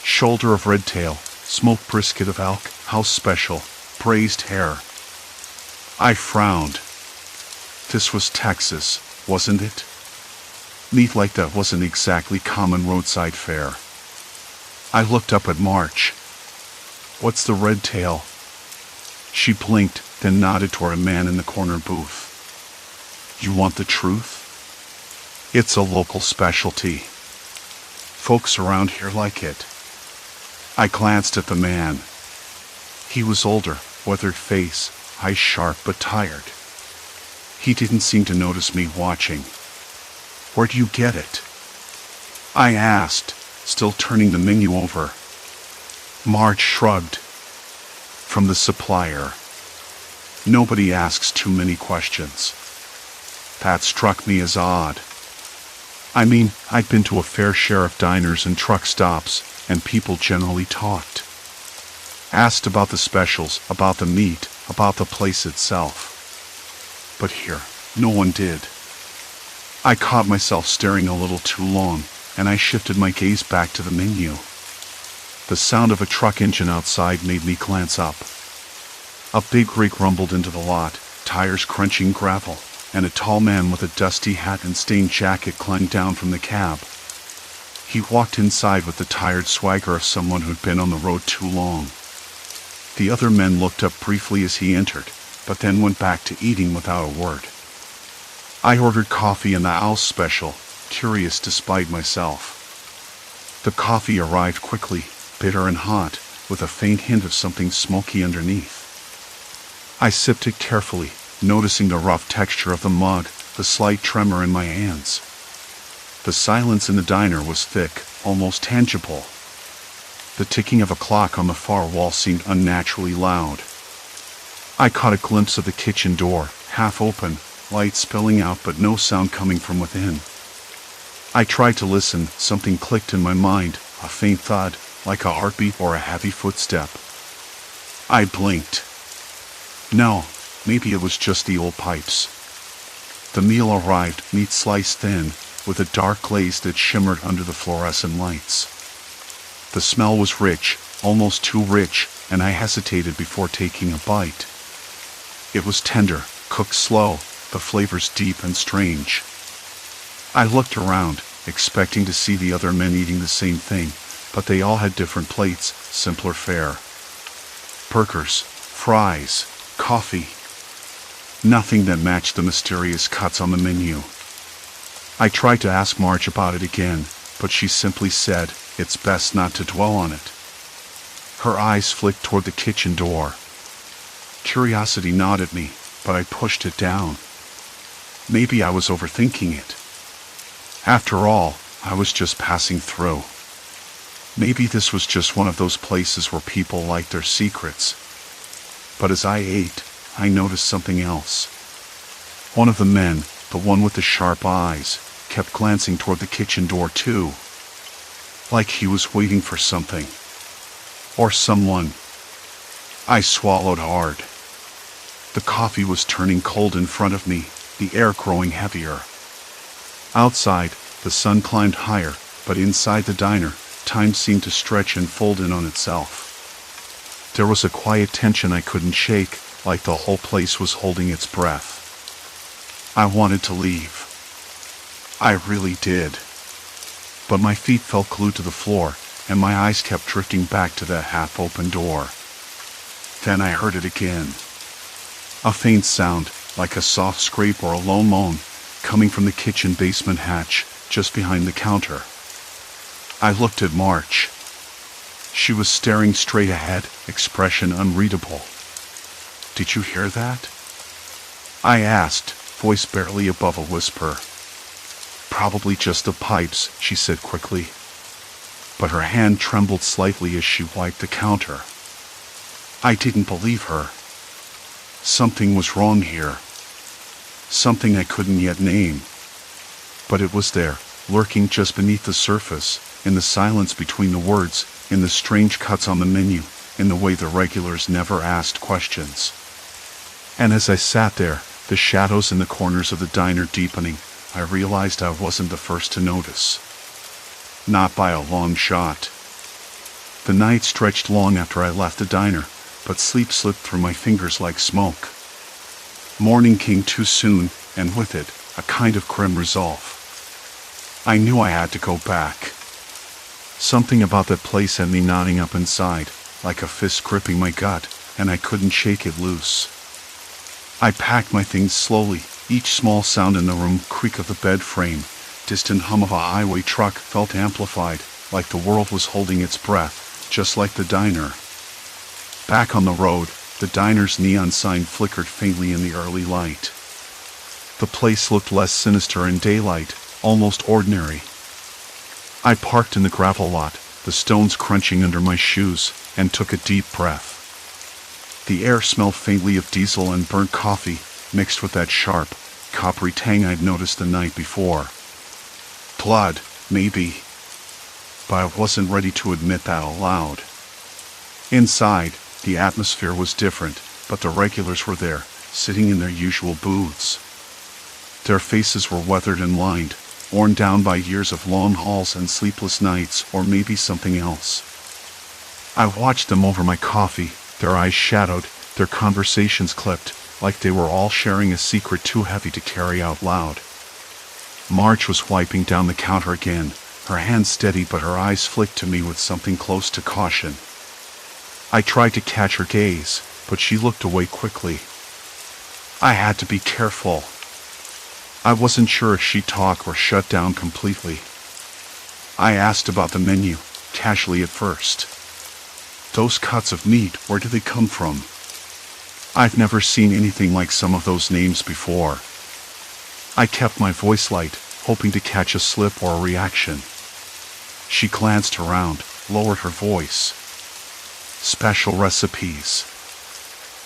Shoulder of red tail, smoked brisket of elk, house special, braised hare. I frowned. This was Texas, wasn't it? Meat like that wasn't exactly common roadside fare. I looked up at March. "What's the red tail?" She blinked, then nodded toward a man in the corner booth. "You want the truth? It's a local specialty. Folks around here like it." I glanced at the man. He was older, weathered face, eyes sharp but tired. He didn't seem to notice me watching. "Where do you get it?" I asked, still turning the menu over. Marge shrugged. "From the supplier. Nobody asks too many questions." That struck me as odd. I mean, I'd been to a fair share of diners and truck stops, and people generally talked. Asked about the specials, about the meat, about the place itself. But here, no one did. I caught myself staring a little too long, and I shifted my gaze back to the menu. The sound of a truck engine outside made me glance up. A big rig rumbled into the lot, tires crunching gravel, and a tall man with a dusty hat and stained jacket climbed down from the cab. He walked inside with the tired swagger of someone who'd been on the road too long. The other men looked up briefly as he entered, but then went back to eating without a word. I ordered coffee and the house special, curious despite myself. The coffee arrived quickly, bitter and hot, with a faint hint of something smoky underneath. I sipped it carefully, noticing the rough texture of the mug, the slight tremor in my hands. The silence in the diner was thick, almost tangible. The ticking of a clock on the far wall seemed unnaturally loud. I caught a glimpse of the kitchen door, half open, light spilling out but no sound coming from within. I tried to listen. Something clicked in my mind, a faint thud, like a heartbeat or a heavy footstep. I blinked. No, maybe it was just the old pipes. The meal arrived, meat sliced thin, with a dark glaze that shimmered under the fluorescent lights. The smell was rich, almost too rich, and I hesitated before taking a bite. It was tender, cooked slow, the flavors deep and strange. I looked around, expecting to see the other men eating the same thing, but they all had different plates, simpler fare. Burgers, fries, coffee. Nothing that matched the mysterious cuts on the menu. I tried to ask Marge about it again, but she simply said, "It's best not to dwell on it." Her eyes flicked toward the kitchen door. Curiosity gnawed at me, but I pushed it down. Maybe I was overthinking it. After all, I was just passing through. Maybe this was just one of those places where people like their secrets. But as I ate, I noticed something else. One of the men, the one with the sharp eyes, kept glancing toward the kitchen door too. Like he was waiting for something. Or someone. I swallowed hard. The coffee was turning cold in front of me, the air growing heavier. Outside, the sun climbed higher, but inside the diner, time seemed to stretch and fold in on itself. There was a quiet tension I couldn't shake, like the whole place was holding its breath. I wanted to leave. I really did. But my feet felt glued to the floor, and my eyes kept drifting back to that half-open door. Then I heard it again. A faint sound, like a soft scrape or a low moan, coming from the kitchen basement hatch, just behind the counter. I looked at Marge. She was staring straight ahead, expression unreadable. "Did you hear that?" I asked, voice barely above a whisper. "Probably just the pipes," she said quickly. But her hand trembled slightly as she wiped the counter. I didn't believe her. Something was wrong here. Something I couldn't yet name. But it was there, lurking just beneath the surface, in the silence between the words, in the strange cuts on the menu, in the way the regulars never asked questions. And as I sat there, the shadows in the corners of the diner deepening, I realized I wasn't the first to notice. Not by a long shot. The night stretched long after I left the diner, but sleep slipped through my fingers like smoke. Morning came too soon, and with it, a kind of grim resolve. I knew I had to go back. Something about that place had me knotting up inside, like a fist gripping my gut, and I couldn't shake it loose. I packed my things slowly, each small sound in the room, creak of the bed frame, distant hum of a highway truck felt amplified, like the world was holding its breath, just like the diner. Back on the road, the diner's neon sign flickered faintly in the early light. The place looked less sinister in daylight, almost ordinary. I parked in the gravel lot, the stones crunching under my shoes, and took a deep breath. The air smelled faintly of diesel and burnt coffee, mixed with that sharp, coppery tang I'd noticed the night before. Blood, maybe. But I wasn't ready to admit that aloud. Inside, the atmosphere was different, but the regulars were there, sitting in their usual booths. Their faces were weathered and lined, worn down by years of long hauls and sleepless nights, or maybe something else. I watched them over my coffee, their eyes shadowed, their conversations clipped, like they were all sharing a secret too heavy to carry out loud. Marge was wiping down the counter again, her hand steady but her eyes flicked to me with something close to caution. I tried to catch her gaze, but she looked away quickly. I had to be careful. I wasn't sure if she'd talk or shut down completely. I asked about the menu, casually at first. Those cuts of meat, where do they come from? I've never seen anything like some of those names before. I kept my voice light, hoping to catch a slip or a reaction. She glanced around, lowered her voice. Special recipes.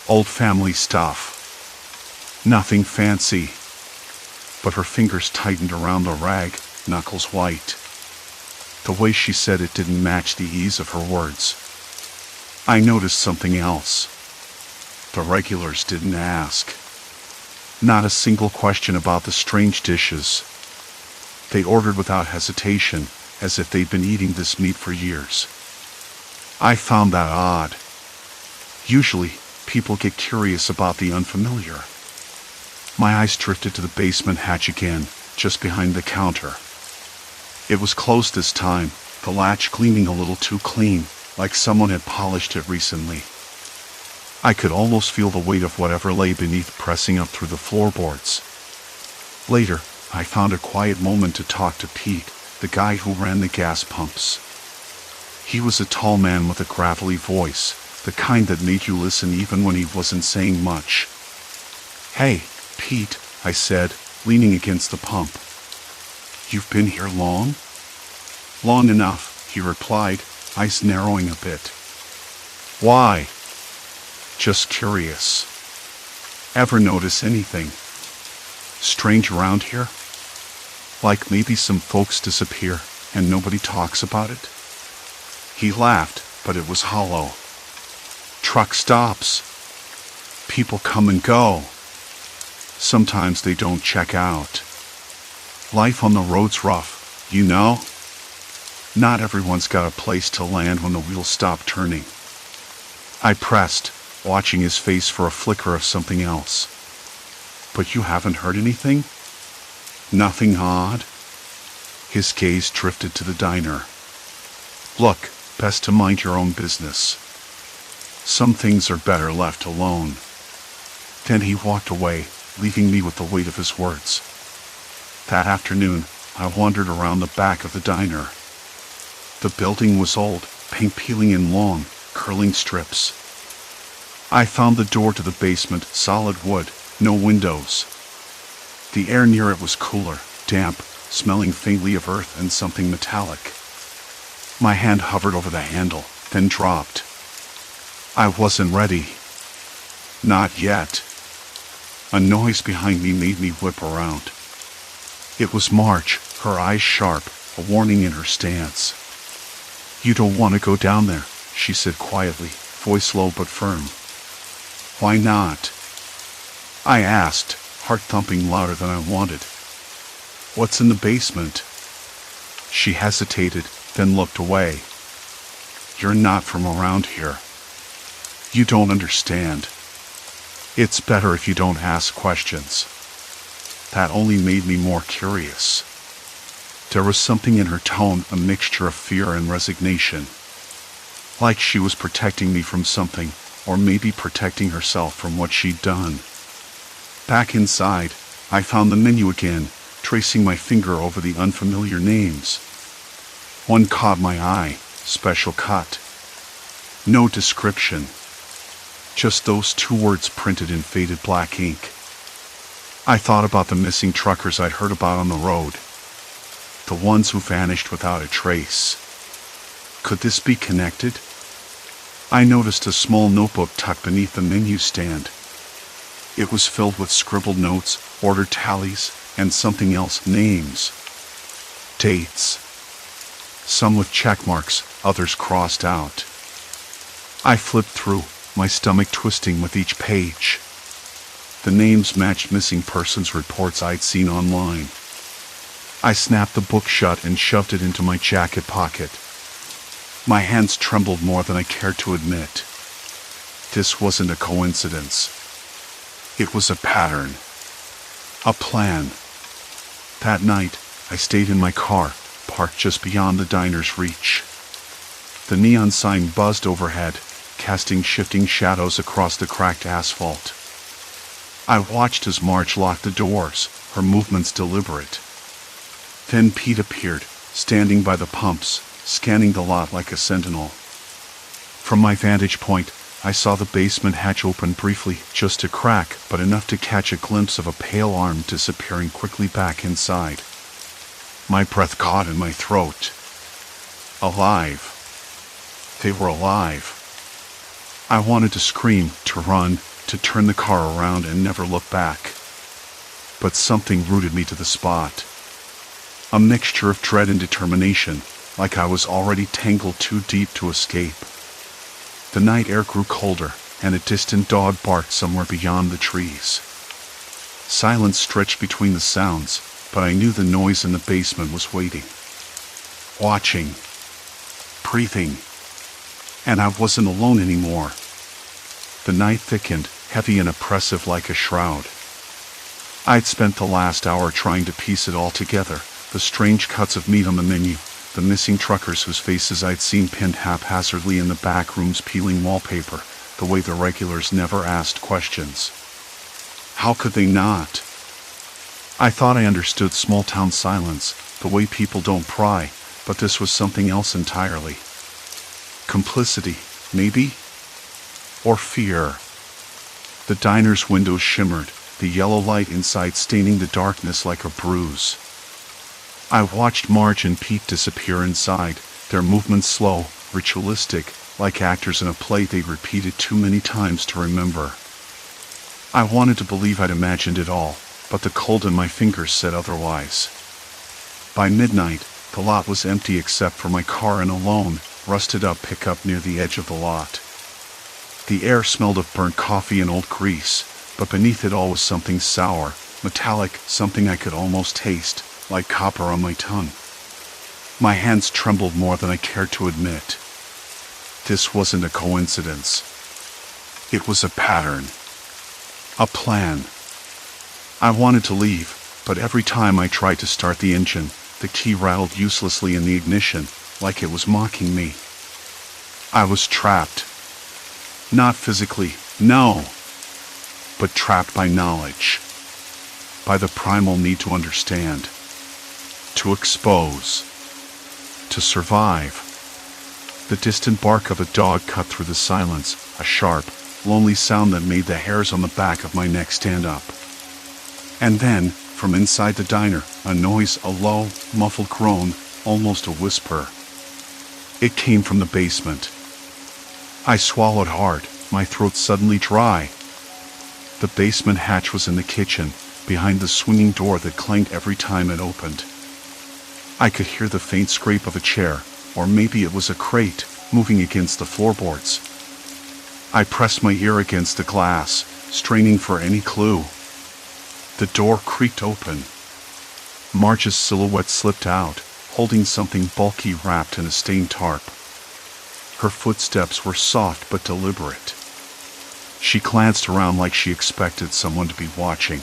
Old family stuff. Nothing fancy. But her fingers tightened around the rag, knuckles white. The way she said it didn't match the ease of her words. I noticed something else. The regulars didn't ask. Not a single question about the strange dishes. They ordered without hesitation, as if they'd been eating this meat for years. I found that odd. Usually, people get curious about the unfamiliar. My eyes drifted to the basement hatch again, just behind the counter. It was closed this time, the latch gleaming a little too clean, like someone had polished it recently. I could almost feel the weight of whatever lay beneath pressing up through the floorboards. Later, I found a quiet moment to talk to Pete, the guy who ran the gas pumps. He was a tall man with a gravelly voice, the kind that made you listen even when he wasn't saying much. "Hey, Pete," I said, leaning against the pump. "You've been here long?" "Long enough," he replied, eyes narrowing a bit. "Why?" "Just curious. Ever notice anything strange around here? Like maybe some folks disappear and nobody talks about it?" He laughed, but it was hollow. "Truck stops. People come and go. Sometimes they don't check out. Life on the road's rough, you know? Not everyone's got a place to land when the wheels stop turning." I pressed, watching his face for a flicker of something else. "But you haven't heard anything? Nothing odd?" His gaze drifted to the diner. "Look, best to mind your own business. Some things are better left alone." Then he walked away, leaving me with the weight of his words. That afternoon, I wandered around the back of the diner. The building was old, paint peeling in long, curling strips. I found the door to the basement, solid wood, no windows. The air near it was cooler, damp, smelling faintly of earth and something metallic. My hand hovered over the handle, then dropped. I wasn't ready. Not yet. A noise behind me made me whip around. It was Marge, her eyes sharp, a warning in her stance. "You don't want to go down there," she said quietly, voice low but firm. "Why not?" I asked, heart thumping louder than I wanted. "What's in the basement?" She hesitated, then looked away. "You're not from around here. You don't understand. It's better if you don't ask questions." That only made me more curious. There was something in her tone, a mixture of fear and resignation. Like she was protecting me from something, or maybe protecting herself from what she'd done. Back inside, I found the menu again, tracing my finger over the unfamiliar names. One caught my eye, special cut. No description. Just those 2 words printed in faded black ink. I thought about the missing truckers I'd heard about on the road. The ones who vanished without a trace. Could this be connected? I noticed a small notebook tucked beneath the menu stand. It was filled with scribbled notes, order tallies, and something else, names. Dates. Some with check marks, others crossed out. I flipped through, my stomach twisting with each page. The names matched missing persons reports I'd seen online. I snapped the book shut and shoved it into my jacket pocket. My hands trembled more than I cared to admit. This wasn't a coincidence. It was a pattern. A plan. That night, I stayed in my car, parked just beyond the diner's reach. The neon sign buzzed overhead, casting shifting shadows across the cracked asphalt. I watched as Marge locked the doors, her movements deliberate. Then Pete appeared, standing by the pumps, scanning the lot like a sentinel. From my vantage point, I saw the basement hatch open briefly, just a crack, but enough to catch a glimpse of a pale arm disappearing quickly back inside. My breath caught in my throat. Alive. They were alive. I wanted to scream, to run, to turn the car around and never look back. But something rooted me to the spot. A mixture of dread and determination, like I was already tangled too deep to escape. The night air grew colder, and a distant dog barked somewhere beyond the trees. Silence stretched between the sounds, but I knew the noise in the basement was waiting. Watching. Breathing. And I wasn't alone anymore. The night thickened, heavy and oppressive like a shroud. I'd spent the last hour trying to piece it all together, the strange cuts of meat on the menu, the missing truckers whose faces I'd seen pinned haphazardly in the back rooms peeling wallpaper, the way the regulars never asked questions. How could they not? I thought I understood small-town silence, the way people don't pry, but this was something else entirely. Complicity, maybe? Or fear? The diner's windows shimmered, the yellow light inside staining the darkness like a bruise. I watched Marge and Pete disappear inside, their movements slow, ritualistic, like actors in a play they repeated too many times to remember. I wanted to believe I'd imagined it all, but the cold in my fingers said otherwise. By midnight, the lot was empty except for my car and a lone, rusted-up pickup near the edge of the lot. The air smelled of burnt coffee and old grease, but beneath it all was something sour, metallic, something I could almost taste, like copper on my tongue. My hands trembled more than I cared to admit. This wasn't a coincidence. It was a pattern. A plan. I wanted to leave, but every time I tried to start the engine, the key rattled uselessly in the ignition, like it was mocking me. I was trapped. Not physically, no, but trapped by knowledge. By the primal need to understand. To expose. To survive. The distant bark of a dog cut through the silence, a sharp, lonely sound that made the hairs on the back of my neck stand up. And then, from inside the diner, a noise, a low, muffled groan, almost a whisper. It came from the basement. I swallowed hard, my throat suddenly dry. The basement hatch was in the kitchen, behind the swinging door that clanged every time it opened. I could hear the faint scrape of a chair, or maybe it was a crate, moving against the floorboards. I pressed my ear against the glass, straining for any clue. The door creaked open. Marge's silhouette slipped out, holding something bulky wrapped in a stained tarp. Her footsteps were soft but deliberate. She glanced around like she expected someone to be watching.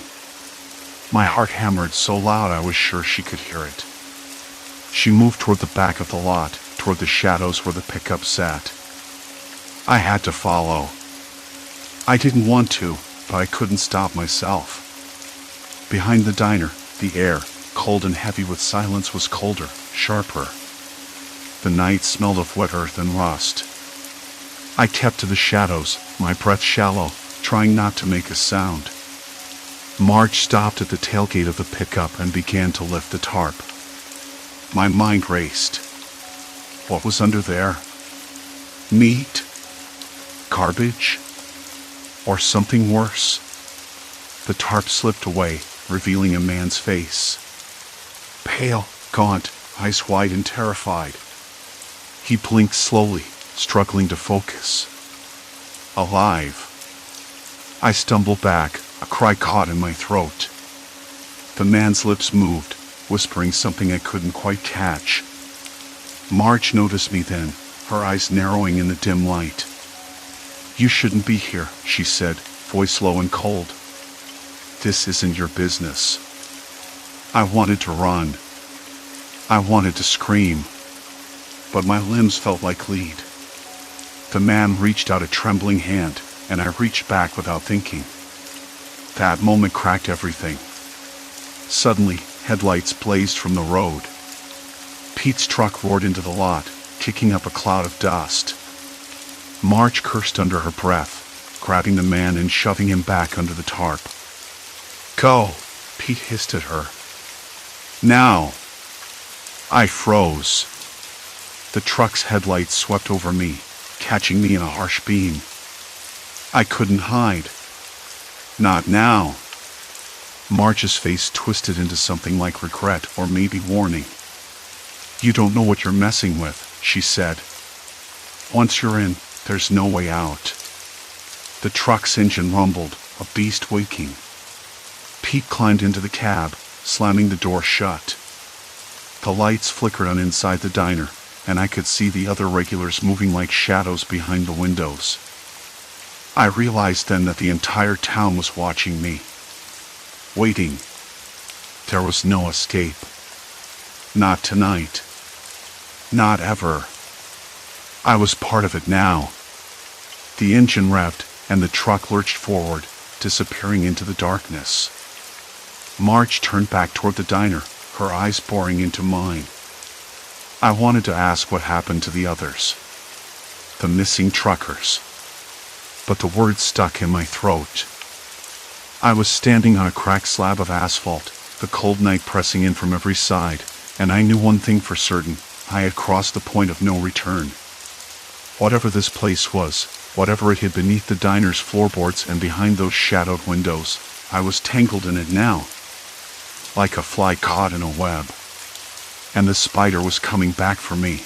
My heart hammered so loud I was sure she could hear it. She moved toward the back of the lot, toward the shadows where the pickup sat. I had to follow. I didn't want to, but I couldn't stop myself. Behind the diner, the air, cold and heavy with silence, was colder, sharper. The night smelled of wet earth and rust. I kept to the shadows, my breath shallow, trying not to make a sound. Marge stopped at the tailgate of the pickup and began to lift the tarp. My mind raced. What was under there? Meat? Garbage? Or something worse? The tarp slipped away, revealing a man's face. Pale, gaunt, eyes wide and terrified. He blinked slowly, struggling to focus. Alive. I stumbled back, a cry caught in my throat. The man's lips moved, whispering something I couldn't quite catch. Marge noticed me then, her eyes narrowing in the dim light. You shouldn't be here, she said, voice low and cold. This isn't your business. I wanted to run. I wanted to scream. But my limbs felt like lead. The man reached out a trembling hand, and I reached back without thinking. That moment cracked everything. Suddenly, headlights blazed from the road. Pete's truck roared into the lot, kicking up a cloud of dust. Marge cursed under her breath, grabbing the man and shoving him back under the tarp. Go, Pete hissed at her. Now. I froze. The truck's headlights swept over me, catching me in a harsh beam. I couldn't hide. Not now. Marge's face twisted into something like regret or maybe warning. You don't know what you're messing with, she said. Once you're in, there's no way out. The truck's engine rumbled, a beast waking. Pete climbed into the cab, slamming the door shut. The lights flickered on inside the diner, and I could see the other regulars moving like shadows behind the windows. I realized then that the entire town was watching me. Waiting. There was no escape. Not tonight. Not ever. I was part of it now. The engine revved, and the truck lurched forward, disappearing into the darkness. Marge turned back toward the diner, her eyes boring into mine. I wanted to ask what happened to the others. The missing truckers. But the words stuck in my throat. I was standing on a cracked slab of asphalt, the cold night pressing in from every side, and I knew one thing for certain: I had crossed the point of no return. Whatever this place was, whatever it hid beneath the diner's floorboards and behind those shadowed windows, I was tangled in it now. Like a fly caught in a web. And the spider was coming back for me.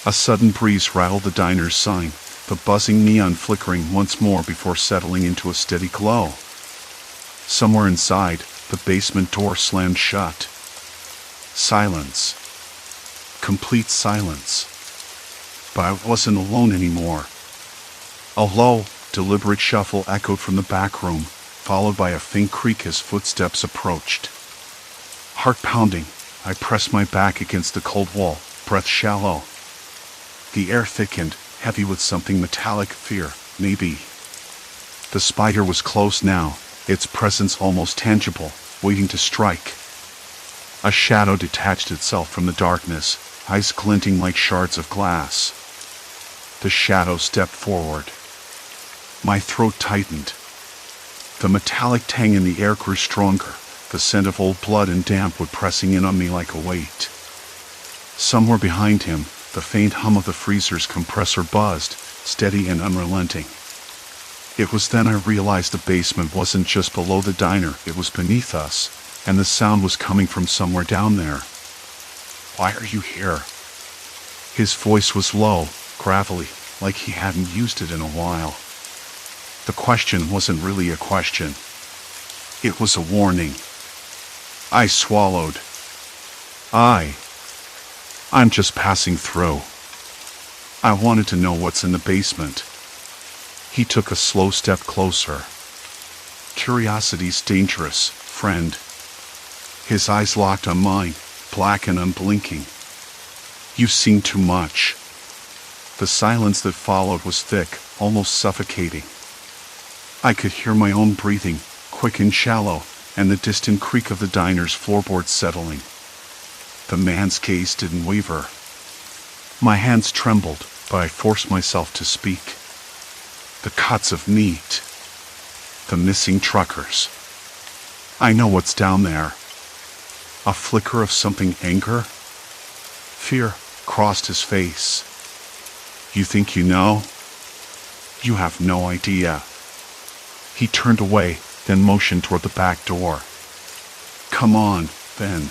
A sudden breeze rattled the diner's sign, the buzzing neon flickering once more before settling into a steady glow. Somewhere inside, the basement door slammed shut. Silence. Complete silence. But I wasn't alone anymore. A low, deliberate shuffle echoed from the back room, followed by a faint creak as footsteps approached. Heart pounding, I pressed my back against the cold wall, breath shallow. The air thickened, heavy with something metallic, fear, maybe. The spider was close now, its presence almost tangible, waiting to strike. A shadow detached itself from the darkness, eyes glinting like shards of glass. The shadow stepped forward. My throat tightened. The metallic tang in the air grew stronger, the scent of old blood and damp wood pressing in on me like a weight. Somewhere behind him, the faint hum of the freezer's compressor buzzed, steady and unrelenting. It was then I realized the basement wasn't just below the diner, it was beneath us, and the sound was coming from somewhere down there. Why are you here? His voice was low, gravelly, like he hadn't used it in a while. The question wasn't really a question. It was a warning. I swallowed. I'm just passing through. I wanted to know what's in the basement. He took a slow step closer. Curiosity's dangerous, friend. His eyes locked on mine, black and unblinking. You've seen too much. The silence that followed was thick, almost suffocating. I could hear my own breathing, quick and shallow, and the distant creak of the diner's floorboards settling. The man's gaze didn't waver. My hands trembled, but I forced myself to speak. The cuts of meat. The missing truckers. I know what's down there. A flicker of something, anger? Fear crossed his face. You think you know? You have no idea. He turned away, then motioned toward the back door. Come on, then.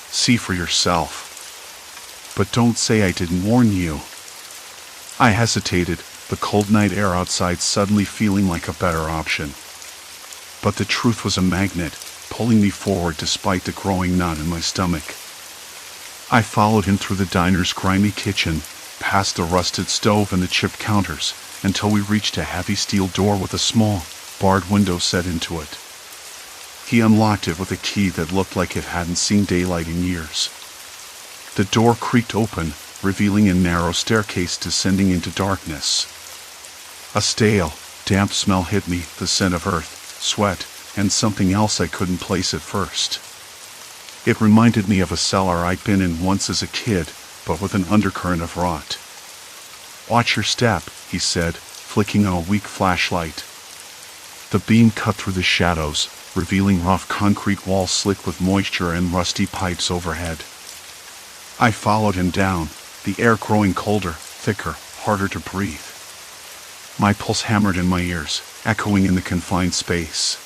See for yourself. But don't say I didn't warn you. I hesitated, the cold night air outside suddenly feeling like a better option. But the truth was a magnet, pulling me forward despite the growing knot in my stomach. I followed him through the diner's grimy kitchen, past the rusted stove and the chipped counters, until we reached a heavy steel door with a small, barred window set into it. He unlocked it with a key that looked like it hadn't seen daylight in years. The door creaked open, revealing a narrow staircase descending into darkness. A stale, damp smell hit me, the scent of earth, sweat, and something else I couldn't place at first. It reminded me of a cellar I'd been in once as a kid, but with an undercurrent of rot. Watch your step, he said, flicking on a weak flashlight. The beam cut through the shadows, revealing rough concrete walls slick with moisture and rusty pipes overhead. I followed him down, the air growing colder, thicker, harder to breathe. My pulse hammered in my ears, echoing in the confined space.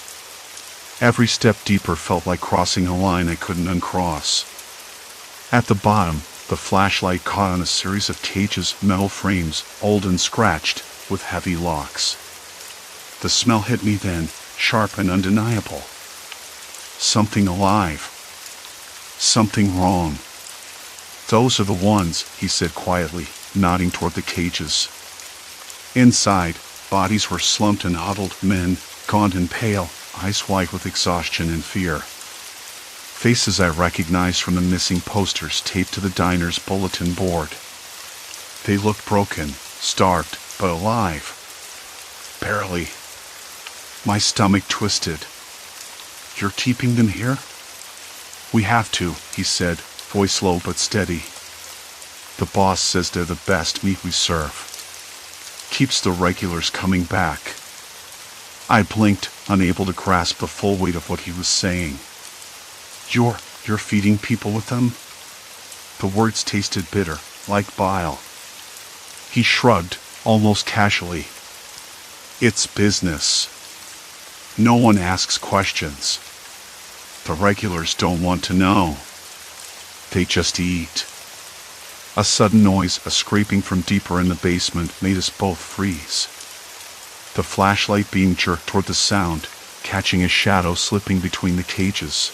Every step deeper felt like crossing a line I couldn't uncross. At the bottom, the flashlight caught on a series of cages, metal frames, old and scratched, with heavy locks. The smell hit me then, sharp and undeniable. Something alive. Something wrong. Those are the ones, he said quietly, nodding toward the cages. Inside, bodies were slumped and huddled, men, gaunt and pale, eyes white with exhaustion and fear. Faces I recognized from the missing posters taped to the diner's bulletin board. They looked broken, starved, but alive. Barely. My stomach twisted. You're keeping them here? We have to, he said, voice low but steady. The boss says they're the best meat we serve. Keeps the regulars coming back. I blinked, unable to grasp the full weight of what he was saying. You're feeding people with them? The words tasted bitter, like bile. He shrugged, almost casually. It's business. No one asks questions. The regulars don't want to know. They just eat. A sudden noise, a scraping from deeper in the basement, made us both freeze. The flashlight beam jerked toward the sound, catching a shadow slipping between the cages.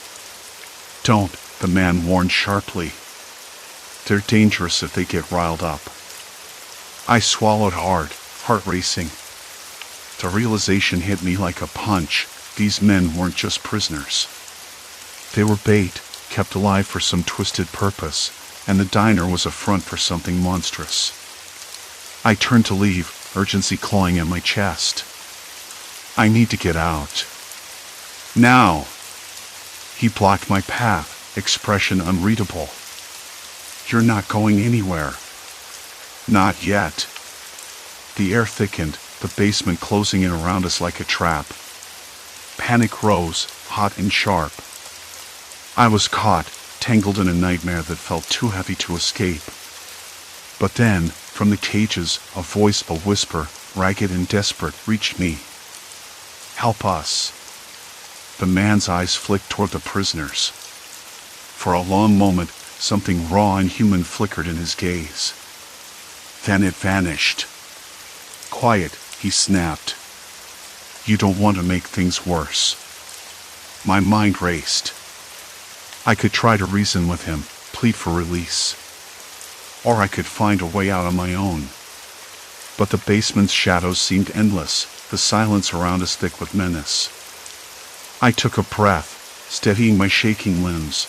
Don't, the man warned sharply. They're dangerous if they get riled up. I swallowed hard, heart racing. The realization hit me like a punch. These men weren't just prisoners. They were bait, kept alive for some twisted purpose, and the diner was a front for something monstrous. I turned to leave, urgency clawing at my chest. I need to get out. Now! He blocked my path, expression unreadable. You're not going anywhere. Not yet. The air thickened, the basement closing in around us like a trap. Panic rose, hot and sharp. I was caught, tangled in a nightmare that felt too heavy to escape. But then, from the cages, a voice, a whisper, ragged and desperate, reached me. Help us. The man's eyes flicked toward the prisoners. For a long moment, something raw and human flickered in his gaze. Then it vanished. Quiet, he snapped. You don't want to make things worse. My mind raced. I could try to reason with him, plead for release. Or I could find a way out on my own. But the basement's shadows seemed endless, the silence around us thick with menace. I took a breath, steadying my shaking limbs.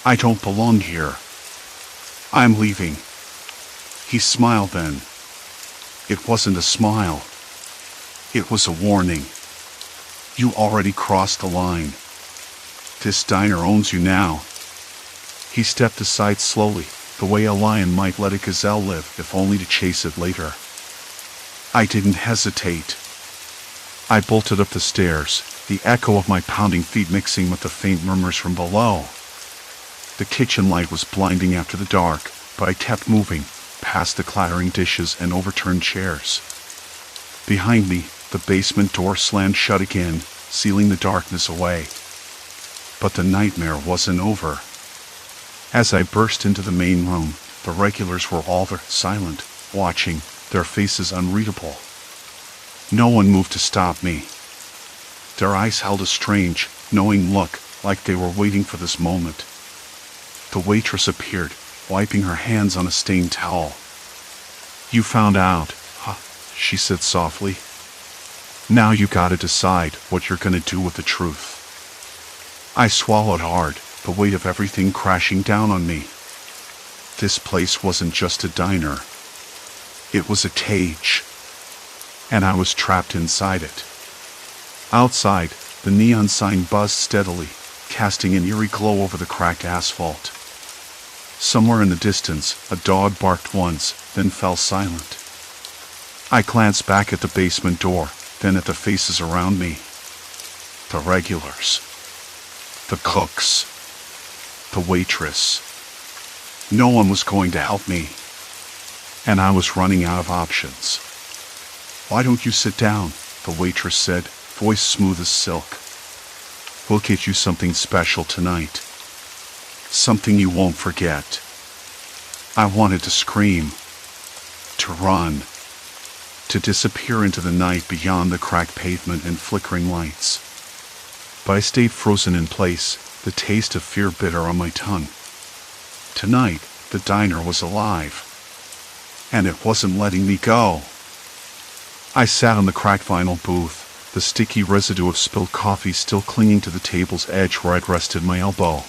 I don't belong here. I'm leaving. He smiled then. It wasn't a smile. It was a warning. You already crossed the line. This diner owns you now. He stepped aside slowly, the way a lion might let a gazelle live, if only to chase it later. I didn't hesitate. I bolted up the stairs, the echo of my pounding feet mixing with the faint murmurs from below. The kitchen light was blinding after the dark, but I kept moving, past the clattering dishes and overturned chairs. Behind me, the basement door slammed shut again, sealing the darkness away. But the nightmare wasn't over. As I burst into the main room, the regulars were all there, silent, watching, their faces unreadable. No one moved to stop me. Their eyes held a strange, knowing look, like they were waiting for this moment. The waitress appeared, wiping her hands on a stained towel. You found out, huh? She said softly. Now you gotta decide what you're gonna do with the truth. I swallowed hard, the weight of everything crashing down on me. This place wasn't just a diner. It was a cage. And I was trapped inside it. Outside, the neon sign buzzed steadily, casting an eerie glow over the cracked asphalt. Somewhere in the distance, a dog barked once, then fell silent. I glanced back at the basement door, then at the faces around me. The regulars. The cooks. The waitress. No one was going to help me, and I was running out of options. "Why don't you sit down?" the waitress said, voice smooth as silk. "We'll get you something special tonight. Something you won't forget." I wanted to scream, to run, to disappear into the night beyond the cracked pavement and flickering lights. But I stayed frozen in place, the taste of fear bitter on my tongue. Tonight, the diner was alive, and it wasn't letting me go. I sat on the cracked vinyl booth, the sticky residue of spilled coffee still clinging to the table's edge where I'd rested my elbow.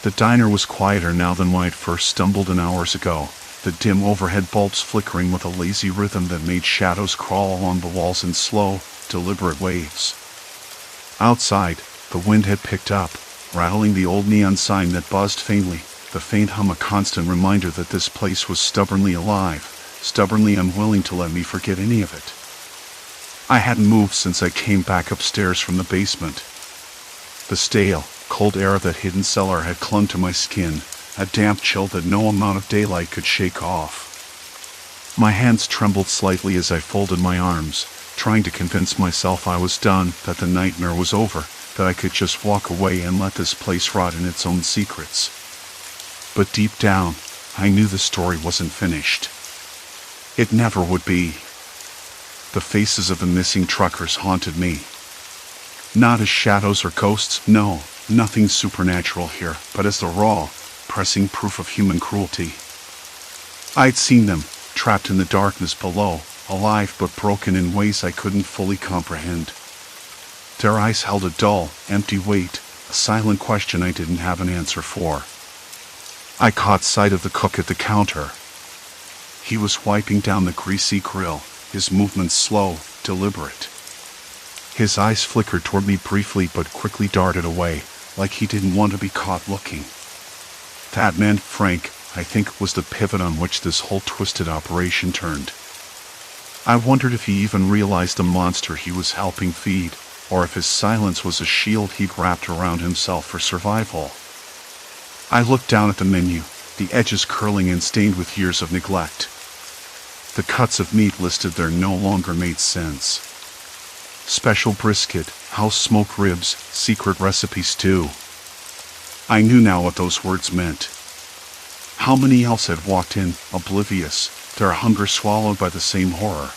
The diner was quieter now than when I'd first stumbled in hours ago, the dim overhead bulbs flickering with a lazy rhythm that made shadows crawl along the walls in slow, deliberate waves. Outside, the wind had picked up, rattling the old neon sign that buzzed faintly, the faint hum a constant reminder that this place was stubbornly alive, stubbornly unwilling to let me forget any of it. I hadn't moved since I came back upstairs from the basement. The stale, cold air of that hidden cellar had clung to my skin, a damp chill that no amount of daylight could shake off. My hands trembled slightly as I folded my arms, trying to convince myself I was done, that the nightmare was over, that I could just walk away and let this place rot in its own secrets. But deep down, I knew the story wasn't finished. It never would be. The faces of the missing truckers haunted me. Not as shadows or ghosts, no, nothing supernatural here, but as the raw, pressing proof of human cruelty. I'd seen them, trapped in the darkness below, alive but broken in ways I couldn't fully comprehend. Their eyes held a dull, empty weight, a silent question I didn't have an answer for. I caught sight of the cook at the counter. He was wiping down the greasy grill, his movements slow, deliberate. His eyes flickered toward me briefly but quickly darted away, like he didn't want to be caught looking. That man, Frank, I think, was the pivot on which this whole twisted operation turned. I wondered if he even realized the monster he was helping feed, or if his silence was a shield he'd wrapped around himself for survival. I looked down at the menu, the edges curling and stained with years of neglect. The cuts of meat listed there no longer made sense. Special brisket, house-smoked ribs, secret recipe stew. I knew now what those words meant. How many else had walked in, oblivious, their hunger swallowed by the same horror?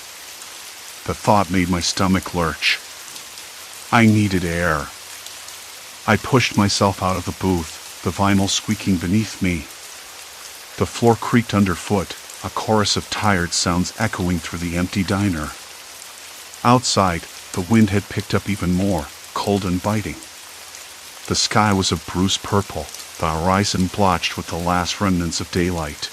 The thought made my stomach lurch. I needed air. I pushed myself out of the booth, the vinyl squeaking beneath me. The floor creaked underfoot, a chorus of tired sounds echoing through the empty diner. Outside, the wind had picked up even more, cold and biting. The sky was a bruised purple, the horizon blotched with the last remnants of daylight.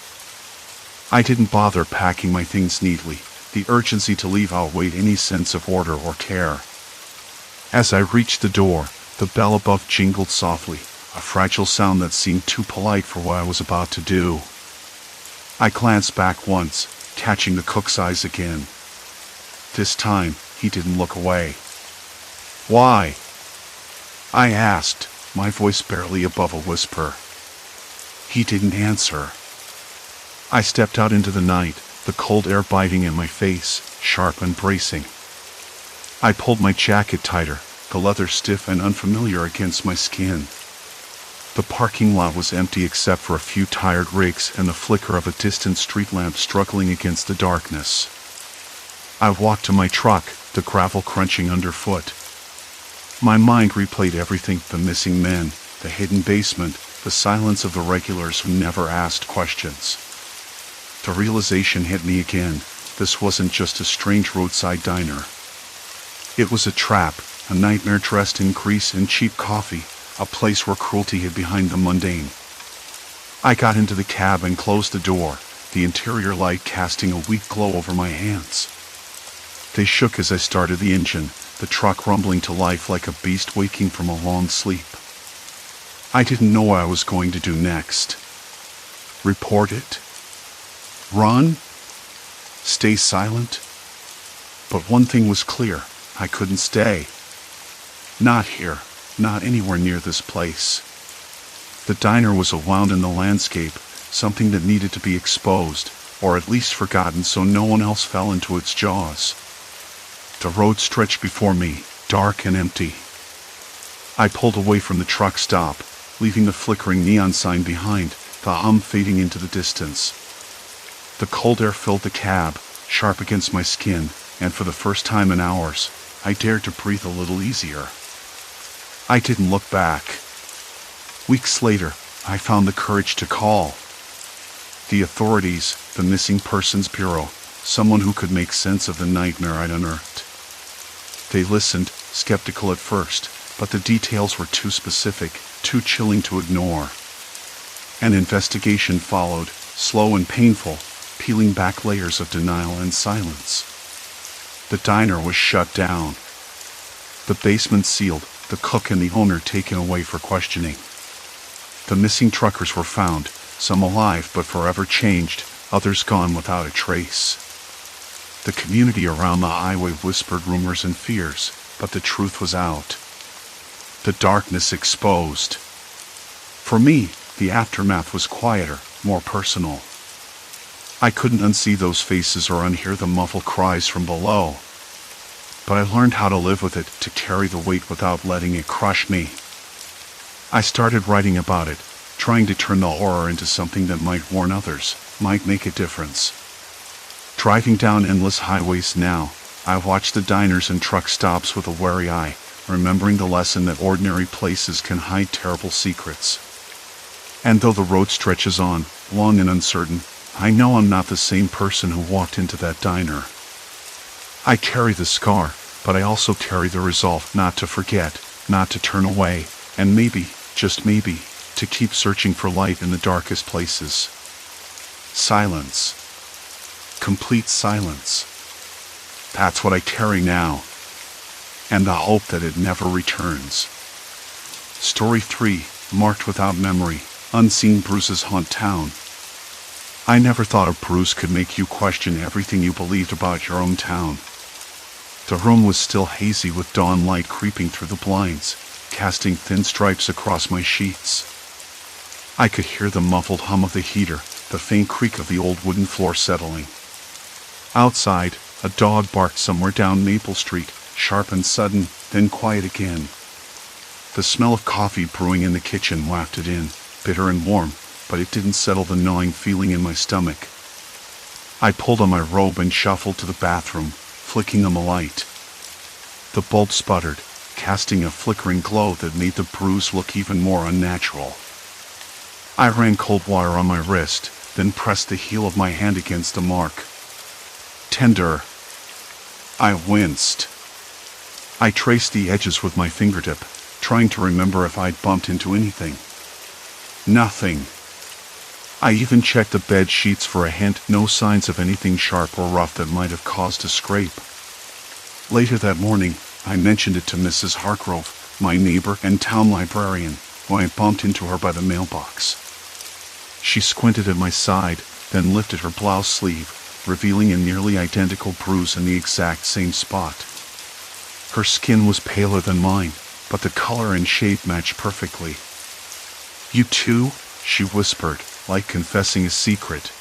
I didn't bother packing my things neatly, the urgency to leave outweighed any sense of order or care. As I reached the door, the bell above jingled softly, a fragile sound that seemed too polite for what I was about to do. I glanced back once, catching the cook's eyes again. This time, he didn't look away. "Why?" I asked, my voice barely above a whisper. He didn't answer. I stepped out into the night, the cold air biting in my face, sharp and bracing. I pulled my jacket tighter, the leather stiff and unfamiliar against my skin. The parking lot was empty except for a few tired rigs and the flicker of a distant street lamp struggling against the darkness. I walked to my truck, the gravel crunching underfoot. My mind replayed everything: the missing men, the hidden basement, the silence of the regulars who never asked questions. The realization hit me again: this wasn't just a strange roadside diner. It was a trap, a nightmare dressed in grease and cheap coffee, a place where cruelty hid behind the mundane. I got into the cab and closed the door, the interior light casting a weak glow over my hands. They shook as I started the engine, the truck rumbling to life like a beast waking from a long sleep. I didn't know what I was going to do next. Report it? Run? Stay silent? But one thing was clear: I couldn't stay. Not here, not anywhere near this place. The diner was a wound in the landscape, something that needed to be exposed, or at least forgotten so no one else fell into its jaws. The road stretched before me, dark and empty. I pulled away from the truck stop, leaving the flickering neon sign behind, the fading into the distance. The cold air filled the cab, sharp against my skin, and for the first time in hours, I dared to breathe a little easier. I didn't look back. Weeks later, I found the courage to call the authorities, the Missing Persons Bureau, someone who could make sense of the nightmare I'd unearthed. They listened, skeptical at first, but the details were too specific, too chilling to ignore. An investigation followed, slow and painful, peeling back layers of denial and silence. The diner was shut down. The basement sealed, the cook and the owner taken away for questioning. The missing truckers were found, some alive but forever changed, others gone without a trace. The community around the highway whispered rumors and fears, but the truth was out. The darkness exposed. For me, the aftermath was quieter, more personal. I couldn't unsee those faces or unhear the muffled cries from below. But I learned how to live with it, to carry the weight without letting it crush me. I started writing about it, trying to turn the horror into something that might warn others, might make a difference. Driving down endless highways now, I watch the diners and truck stops with a wary eye, remembering the lesson that ordinary places can hide terrible secrets. And though the road stretches on, long and uncertain, I know I'm not the same person who walked into that diner. I carry the scar, but I also carry the resolve not to forget, not to turn away, and maybe, just maybe, to keep searching for light in the darkest places. Silence. Complete silence. That's what I carry now. And the hope that it never returns. Story 3, marked without memory, unseen bruises haunt town. I never thought a bruise could make you question everything you believed about your own town. The room was still hazy with dawn light creeping through the blinds, casting thin stripes across my sheets. I could hear the muffled hum of the heater, the faint creak of the old wooden floor settling. Outside, a dog barked somewhere down Maple Street, sharp and sudden, then quiet again. The smell of coffee brewing in the kitchen wafted in, bitter and warm, but it didn't settle the gnawing feeling in my stomach. I pulled on my robe and shuffled to the bathroom, flicking on the light. The bulb sputtered, casting a flickering glow that made the bruise look even more unnatural. I ran cold water on my wrist, then pressed the heel of my hand against the mark. Tender. I winced. I traced the edges with my fingertip, trying to remember if I'd bumped into anything. Nothing. I even checked the bed sheets for a hint, no signs of anything sharp or rough that might have caused a scrape. Later that morning, I mentioned it to Mrs. Hargrove, my neighbor and town librarian, when I bumped into her by the mailbox. She squinted at my side, then lifted her blouse sleeve, revealing a nearly identical bruise in the exact same spot. Her skin was paler than mine, but the color and shape matched perfectly. "You too?" she whispered, like confessing a secret.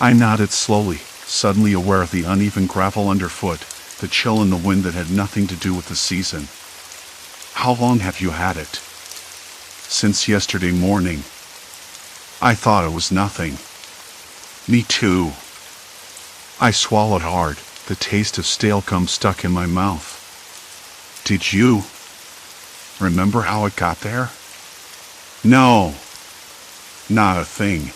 I nodded slowly, suddenly aware of the uneven gravel underfoot, the chill in the wind that had nothing to do with the season. "How long have you had it?" "Since yesterday morning." I thought it was nothing. "Me too." I swallowed hard, the taste of stale gum stuck in my mouth. "Did you remember how it got there?" "No. Not a thing."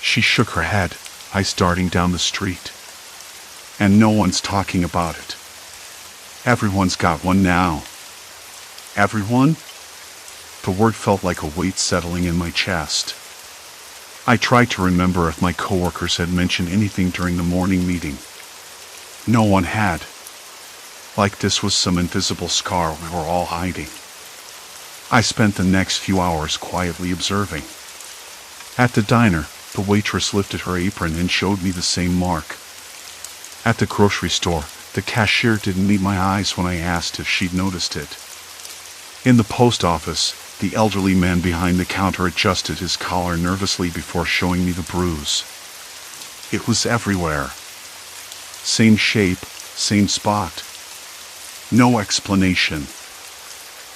She shook her head, eyes darting down the street. "And no one's talking about it. Everyone's got one now." "Everyone?" The word felt like a weight settling in my chest. I tried to remember if my coworkers had mentioned anything during the morning meeting. No one had. Like this was some invisible scar we were all hiding. I spent the next few hours quietly observing. At the diner, the waitress lifted her apron and showed me the same mark. At the grocery store, the cashier didn't meet my eyes when I asked if she'd noticed it. In the post office, The elderly man behind the counter adjusted his collar nervously before showing me the bruise. It was everywhere. Same shape, same spot. No explanation.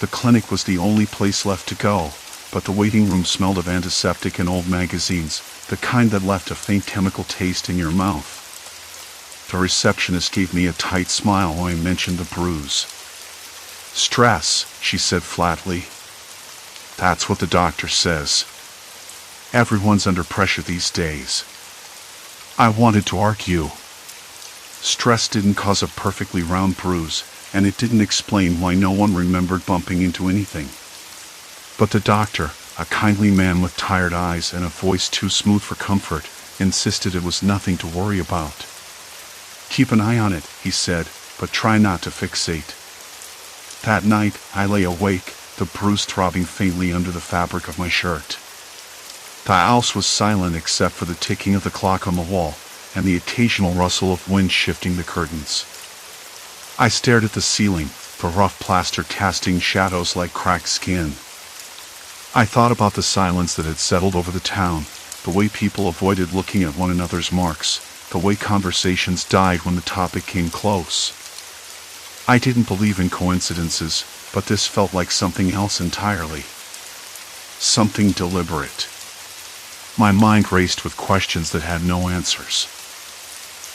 The clinic was the only place left to go, but the waiting room smelled of antiseptic and old magazines, the kind that left a faint chemical taste in your mouth. The receptionist gave me a tight smile when I mentioned the bruise. Stress, she said flatly. That's what the doctor says. Everyone's under pressure these days. I wanted to argue. Stress didn't cause a perfectly round bruise, and it didn't explain why no one remembered bumping into anything. But the doctor, a kindly man with tired eyes and a voice too smooth for comfort, insisted it was nothing to worry about. Keep an eye on it, he said, but try not to fixate. That night, I lay awake, the bruise throbbing faintly under the fabric of my shirt. The house was silent except for the ticking of the clock on the wall and the occasional rustle of wind shifting the curtains. I stared at the ceiling, the rough plaster casting shadows like cracked skin. I thought about the silence that had settled over the town, the way people avoided looking at one another's marks, the way conversations died when the topic came close. I didn't believe in coincidences, but this felt like something else entirely. Something deliberate. My mind raced with questions that had no answers.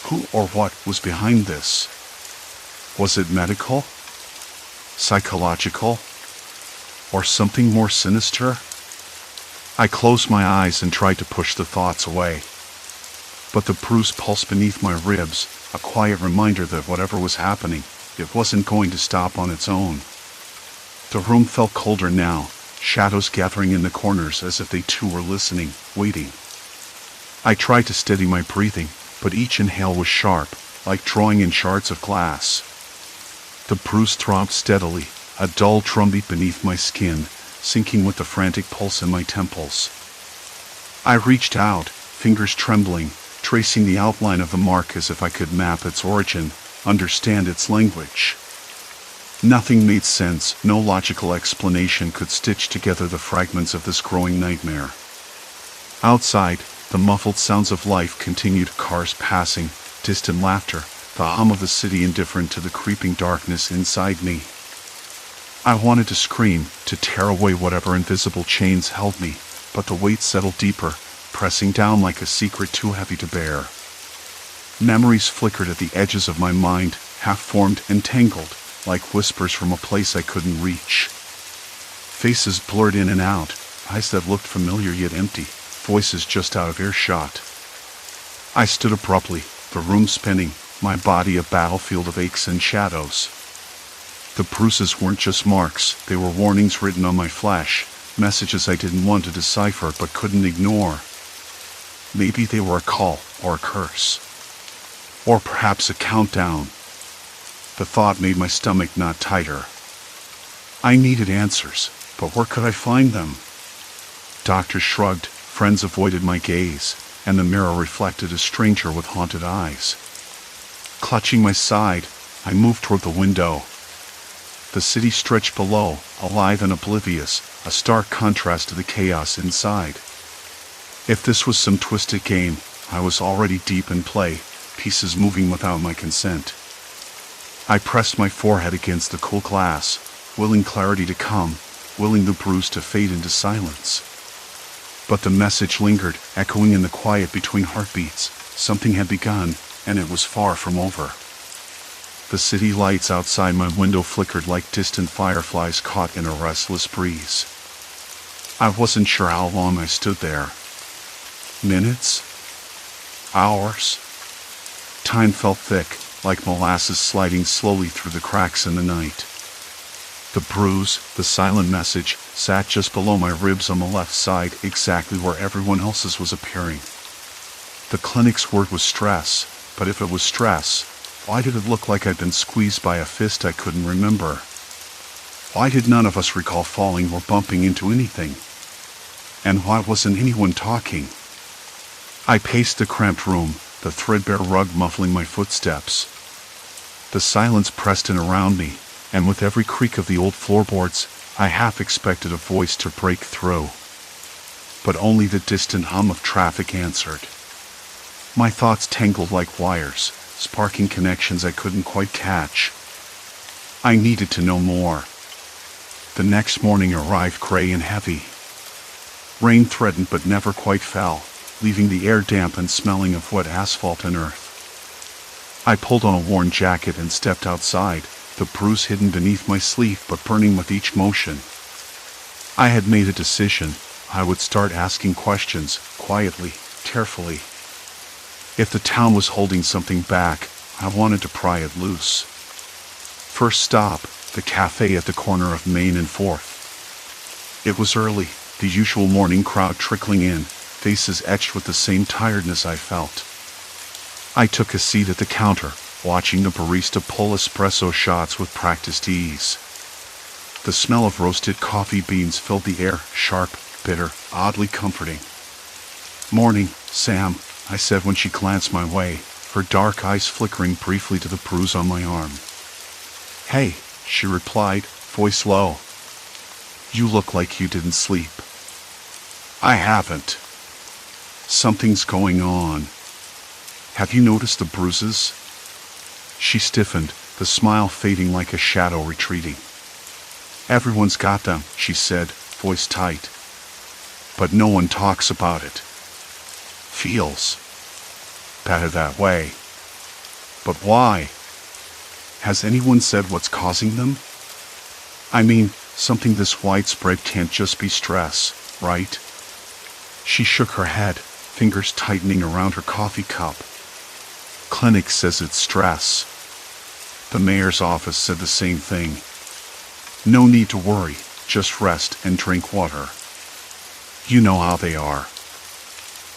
Who or what was behind this? Was it medical? Psychological? Or something more sinister? I closed my eyes and tried to push the thoughts away. But the bruise pulsed beneath my ribs, a quiet reminder that whatever was happening, it wasn't going to stop on its own. The room felt colder now, shadows gathering in the corners as if they too were listening, waiting. I tried to steady my breathing, but each inhale was sharp, like drawing in shards of glass. The bruise throbbed steadily, a dull drumbeat beneath my skin, syncing with the frantic pulse in my temples. I reached out, fingers trembling, tracing the outline of the mark as if I could map its origin, understand its language. Nothing made sense, no logical explanation could stitch together the fragments of this growing nightmare. Outside, the muffled sounds of life continued, cars passing, distant laughter, the hum of the city indifferent to the creeping darkness inside me. I wanted to scream, to tear away whatever invisible chains held me, but the weight settled deeper, pressing down like a secret too heavy to bear. Memories flickered at the edges of my mind, half-formed and tangled, like whispers from a place I couldn't reach. Faces blurred in and out, eyes that looked familiar yet empty, voices just out of earshot. I stood abruptly, the room spinning, my body a battlefield of aches and shadows. The bruises weren't just marks, they were warnings written on my flesh, messages I didn't want to decipher but couldn't ignore. Maybe they were a call, or a curse. Or perhaps a countdown. The thought made my stomach knot tighter. I needed answers, but where could I find them? Doctors shrugged, friends avoided my gaze, and the mirror reflected a stranger with haunted eyes. Clutching my side, I moved toward the window. The city stretched below, alive and oblivious, a stark contrast to the chaos inside. If this was some twisted game, I was already deep in play, pieces moving without my consent. I pressed my forehead against the cool glass, willing clarity to come, willing the bruise to fade into silence. But the message lingered, echoing in the quiet between heartbeats. Something had begun, and it was far from over. The city lights outside my window flickered like distant fireflies caught in a restless breeze. I wasn't sure how long I stood there. Minutes? Hours? Time felt thick, like molasses sliding slowly through the cracks in the night. The bruise, the silent message, sat just below my ribs on the left side, exactly where everyone else's was appearing. The clinic's word was stress, but if it was stress, why did it look like I'd been squeezed by a fist I couldn't remember? Why did none of us recall falling or bumping into anything? And why wasn't anyone talking? I paced the cramped room, the threadbare rug muffling my footsteps. The silence pressed in around me, and with every creak of the old floorboards, I half expected a voice to break through, but only the distant hum of traffic answered. My thoughts tangled like wires, sparking connections I couldn't quite catch. I needed to know more. The next morning arrived gray and heavy. Rain threatened but never quite fell, leaving the air damp and smelling of wet asphalt and earth. I pulled on a worn jacket and stepped outside, the bruise hidden beneath my sleeve but burning with each motion. I had made a decision. I would start asking questions, quietly, carefully. If the town was holding something back, I wanted to pry it loose. First stop, the cafe at the corner of Main and 4th. It was early, the usual morning crowd trickling in, faces etched with the same tiredness I felt. I took a seat at the counter, watching the barista pull espresso shots with practiced ease. The smell of roasted coffee beans filled the air, sharp, bitter, oddly comforting. "Morning, Sam," I said when she glanced my way, her dark eyes flickering briefly to the bruise on my arm. "Hey," she replied, voice low. "You look like you didn't sleep." "I haven't. Something's going on. Have you noticed the bruises?" She stiffened, the smile fading like a shadow retreating. "Everyone's got them," she said, voice tight. "But no one talks about it. Feels better that way. But why? Has anyone said what's causing them? I mean, something this widespread can't just be stress, right?" She shook her head, fingers tightening around her coffee cup. "Clinic says it's stress. The mayor's office said the same thing. No need to worry, just rest and drink water. You know how they are."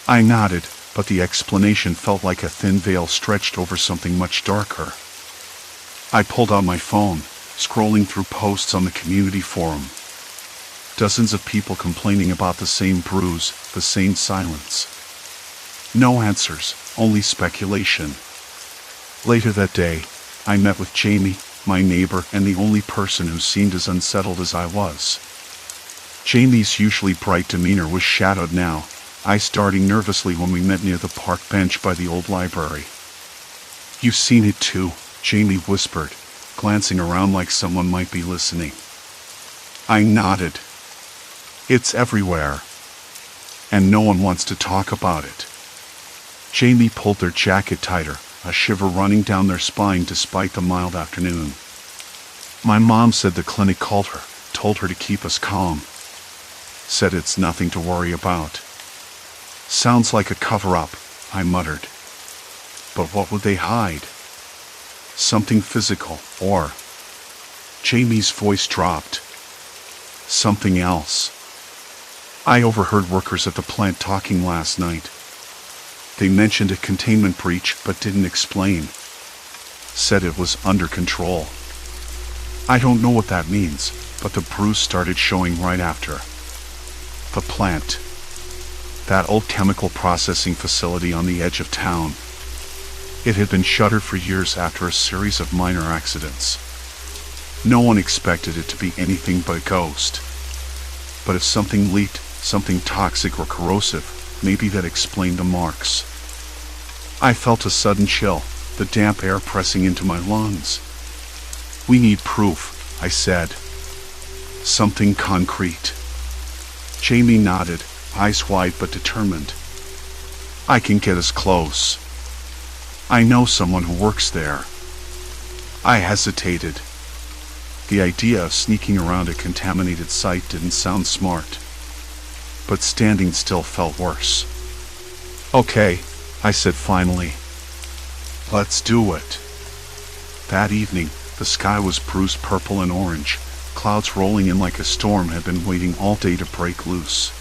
I nodded, but the explanation felt like a thin veil stretched over something much darker. I pulled out my phone, scrolling through posts on the community forum. Dozens of people complaining about the same bruise, the same silence. No answers, only speculation. Later that day, I met with Jamie, my neighbor and the only person who seemed as unsettled as I was. Jamie's usually bright demeanor was shadowed now, eyes darting nervously when we met near the park bench by the old library. "You've seen it too," Jamie whispered, glancing around like someone might be listening. I nodded. "It's everywhere. And no one wants to talk about it." Jamie pulled their jacket tighter, a shiver running down their spine despite the mild afternoon. "My mom said the clinic called her, told her to keep us calm. Said it's nothing to worry about." "Sounds like a cover-up," I muttered. "But what would they hide? Something physical, or—" Jamie's voice dropped. "Something else. I overheard workers at the plant talking last night. They mentioned a containment breach but didn't explain. Said it was under control. I don't know what that means, but the bruise started showing right after. The plant. That old chemical processing facility on the edge of town. It had been shuttered for years after a series of minor accidents. No one expected it to be anything but a ghost. But if something leaked, something toxic or corrosive, maybe that explained the marks. I felt a sudden chill, the damp air pressing into my lungs. "We need proof," I said. "Something concrete." Jamie nodded, eyes wide but determined. "I can get us close. I know someone who works there." I hesitated. The idea of sneaking around a contaminated site didn't sound smart. But standing still felt worse. "Okay," I said finally. "Let's do it." That evening, the sky was bruised purple and orange. Clouds rolling in like a storm had been waiting all day to break loose.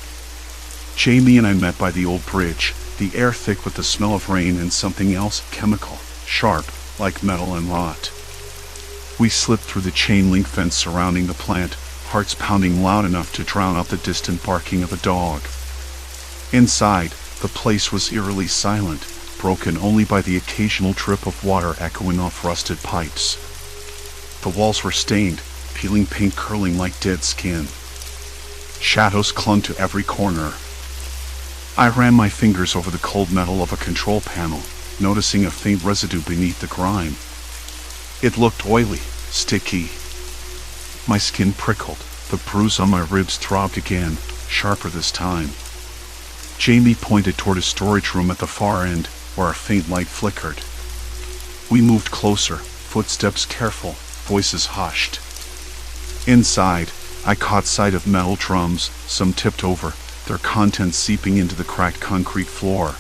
Jamie and I met by the old bridge, the air thick with the smell of rain and something else, chemical, sharp, like metal and rot. We slipped through the chain-link fence surrounding the plant, hearts pounding loud enough to drown out the distant barking of a dog. Inside, the place was eerily silent, broken only by the occasional drip of water echoing off rusted pipes. The walls were stained, peeling paint curling like dead skin. Shadows clung to every corner. I ran my fingers over the cold metal of a control panel, noticing a faint residue beneath the grime. It looked oily, sticky. My skin prickled, the bruise on my ribs throbbed again, sharper this time. Jamie pointed toward a storage room at the far end, where a faint light flickered. We moved closer, footsteps careful, voices hushed. Inside, I caught sight of metal drums, some tipped over, their contents seeping into the cracked concrete floor.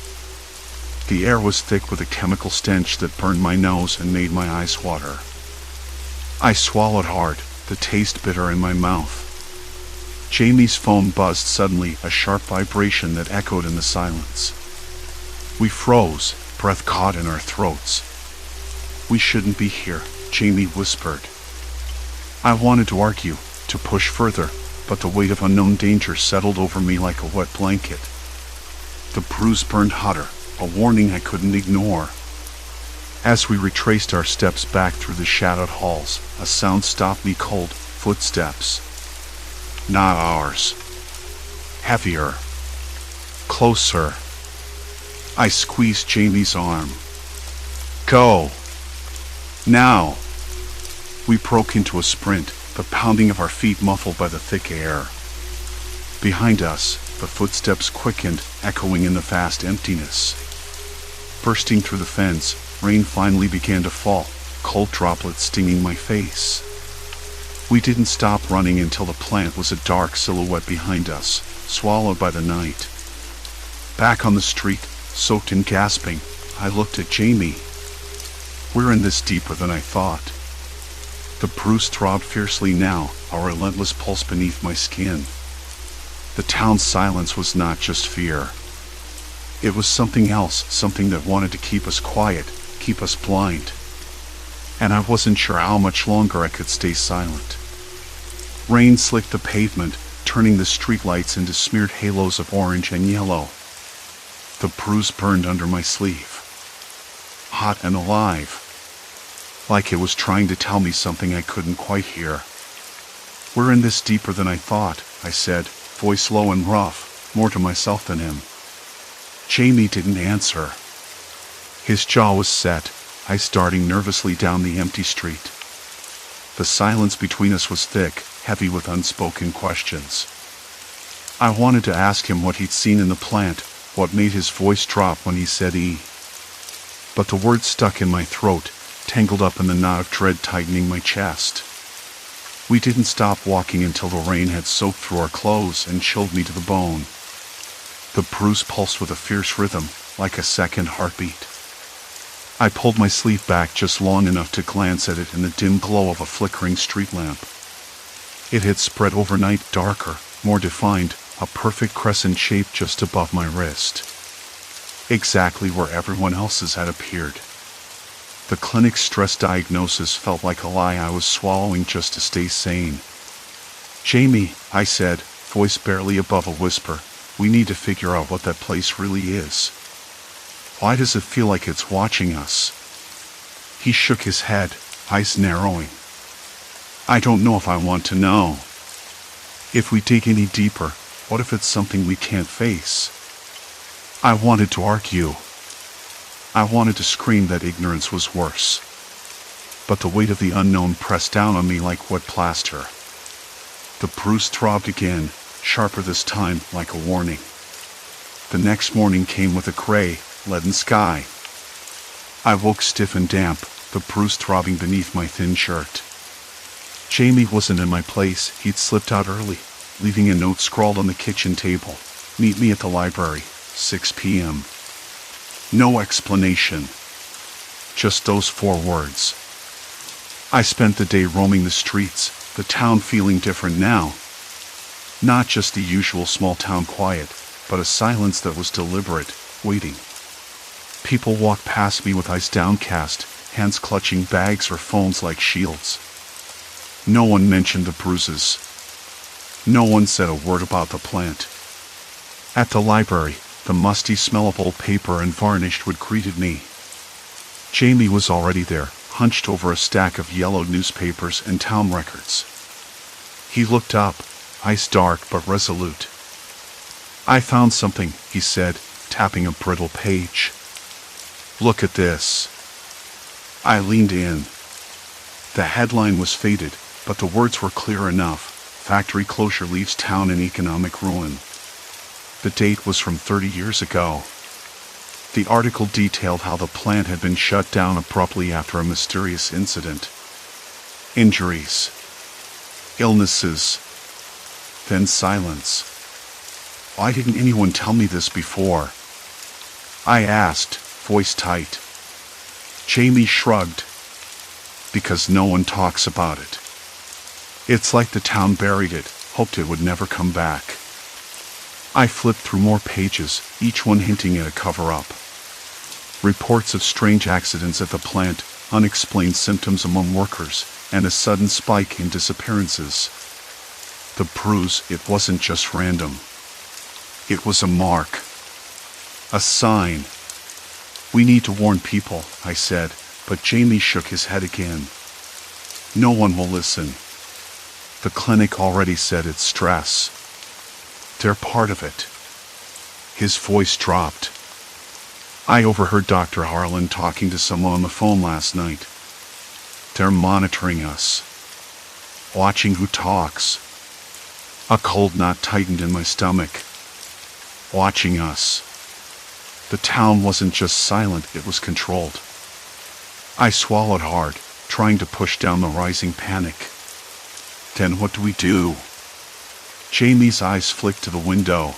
The air was thick with a chemical stench that burned my nose and made my eyes water. I swallowed hard, the taste bitter in my mouth. Jamie's phone buzzed suddenly, a sharp vibration that echoed in the silence. We froze, breath caught in our throats. "We shouldn't be here," Jamie whispered. I wanted to argue, to push further, but the weight of unknown danger settled over me like a wet blanket. The bruise burned hotter, a warning I couldn't ignore. As we retraced our steps back through the shadowed halls, a sound stopped me cold, footsteps. Not ours. Heavier. Closer. I squeezed Jamie's arm. "Go. Now." We broke into a sprint, the pounding of our feet muffled by the thick air. Behind us, the footsteps quickened, echoing in the vast emptiness. Bursting through the fence, rain finally began to fall, cold droplets stinging my face. We didn't stop running until the plant was a dark silhouette behind us, swallowed by the night. Back on the street, soaked and gasping, I looked at Jamie. "We're in this deeper than I thought." The bruise throbbed fiercely now, a relentless pulse beneath my skin. The town's silence was not just fear. It was something else, something that wanted to keep us quiet, keep us blind. And I wasn't sure how much longer I could stay silent. Rain slicked the pavement, turning the streetlights into smeared halos of orange and yellow. The bruise burned under my sleeve. Hot and alive. Like it was trying to tell me something I couldn't quite hear. "We're in this deeper than I thought," I said, voice low and rough, more to myself than him. Jamie didn't answer. His jaw was set, eyes darting nervously down the empty street. The silence between us was thick, heavy with unspoken questions. I wanted to ask him what he'd seen in the plant, what made his voice drop when he said "E." But the words stuck in my throat, tangled up in the knot of dread tightening my chest. We didn't stop walking until the rain had soaked through our clothes and chilled me to the bone. The bruise pulsed with a fierce rhythm, like a second heartbeat. I pulled my sleeve back just long enough to glance at it in the dim glow of a flickering street lamp. It had spread overnight, darker, more defined, a perfect crescent shape just above my wrist. Exactly where everyone else's had appeared. The clinic's stress diagnosis felt like a lie I was swallowing just to stay sane. "Jamie," I said, voice barely above a whisper, "we need to figure out what that place really is. Why does it feel like it's watching us?" He shook his head, eyes narrowing. "I don't know if I want to know. If we dig any deeper, what if it's something we can't face?" I wanted to argue. I wanted to scream that ignorance was worse. But the weight of the unknown pressed down on me like wet plaster. The bruise throbbed again, sharper this time, like a warning. The next morning came with a gray, leaden sky. I woke stiff and damp, the bruise throbbing beneath my thin shirt. Jamie wasn't in my place. He'd slipped out early, leaving a note scrawled on the kitchen table. "Meet me at the library, 6 p.m. No explanation. Just those 4 words. I spent the day roaming the streets, the town feeling different now. Not just the usual small-town quiet, but a silence that was deliberate, waiting. People walked past me with eyes downcast, hands clutching bags or phones like shields. No one mentioned the bruises. No one said a word about the plant. At the library, the musty smell of old paper and varnished wood greeted me. Jamie was already there, hunched over a stack of yellowed newspapers and town records. He looked up, eyes dark but resolute. I found something, he said, tapping a brittle page. Look at this. I leaned in. The headline was faded, but the words were clear enough. Factory closure leaves town in economic ruin. The date was from 30 years ago. The article detailed how the plant had been shut down abruptly after a mysterious incident. Injuries. Illnesses. Then silence. Why didn't anyone tell me this before? I asked, voice tight. Jamie shrugged. Because no one talks about it. It's like the town buried it, hoped it would never come back. I flipped through more pages, each one hinting at a cover-up. Reports of strange accidents at the plant, unexplained symptoms among workers, and a sudden spike in disappearances. The bruise, it wasn't just random. It was a mark. A sign. We need to warn people, I said, but Jamie shook his head again. No one will listen. The clinic already said it's stress. They're part of it. His voice dropped. I overheard Dr. Harlan talking to someone on the phone last night. They're monitoring us. Watching who talks. A cold knot tightened in my stomach. Watching us. The town wasn't just silent, it was controlled. I swallowed hard, trying to push down the rising panic. Then what do we do? Jamie's eyes flicked to the window.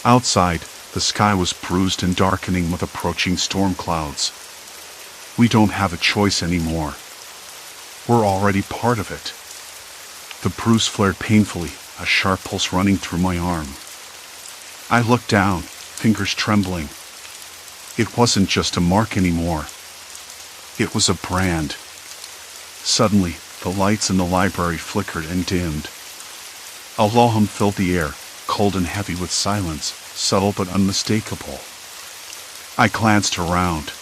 Outside, the sky was bruised and darkening with approaching storm clouds. We don't have a choice anymore. We're already part of it. The bruise flared painfully, a sharp pulse running through my arm. I looked down, fingers trembling. It wasn't just a mark anymore. It was a brand. Suddenly, the lights in the library flickered and dimmed. A lull hum filled the air, cold and heavy with silence, subtle but unmistakable. I glanced around.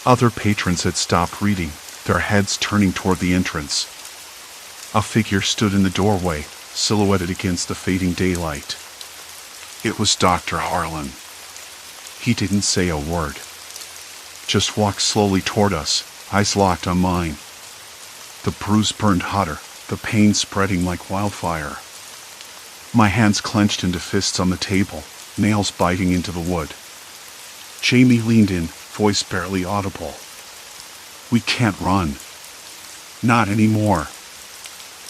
Other patrons had stopped reading, their heads turning toward the entrance. A figure stood in the doorway, silhouetted against the fading daylight. It was Dr. Harlan. He didn't say a word. Just walked slowly toward us, eyes locked on mine. The bruise burned hotter, the pain spreading like wildfire. My hands clenched into fists on the table, nails biting into the wood. Jamie leaned in, voice barely audible. We can't run. Not anymore.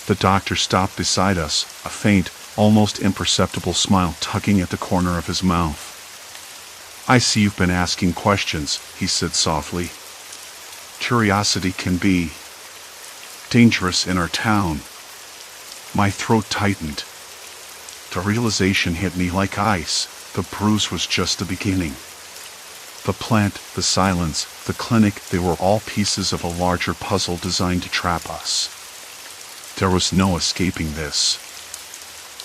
The doctor stopped beside us, a faint, almost imperceptible smile tugging at the corner of his mouth. I see you've been asking questions, he said softly. Curiosity can be dangerous in our town. My throat tightened. The realization hit me like ice. The bruise was just the beginning. The plant, the silence, the clinic, they were all pieces of a larger puzzle designed to trap us. There was no escaping this.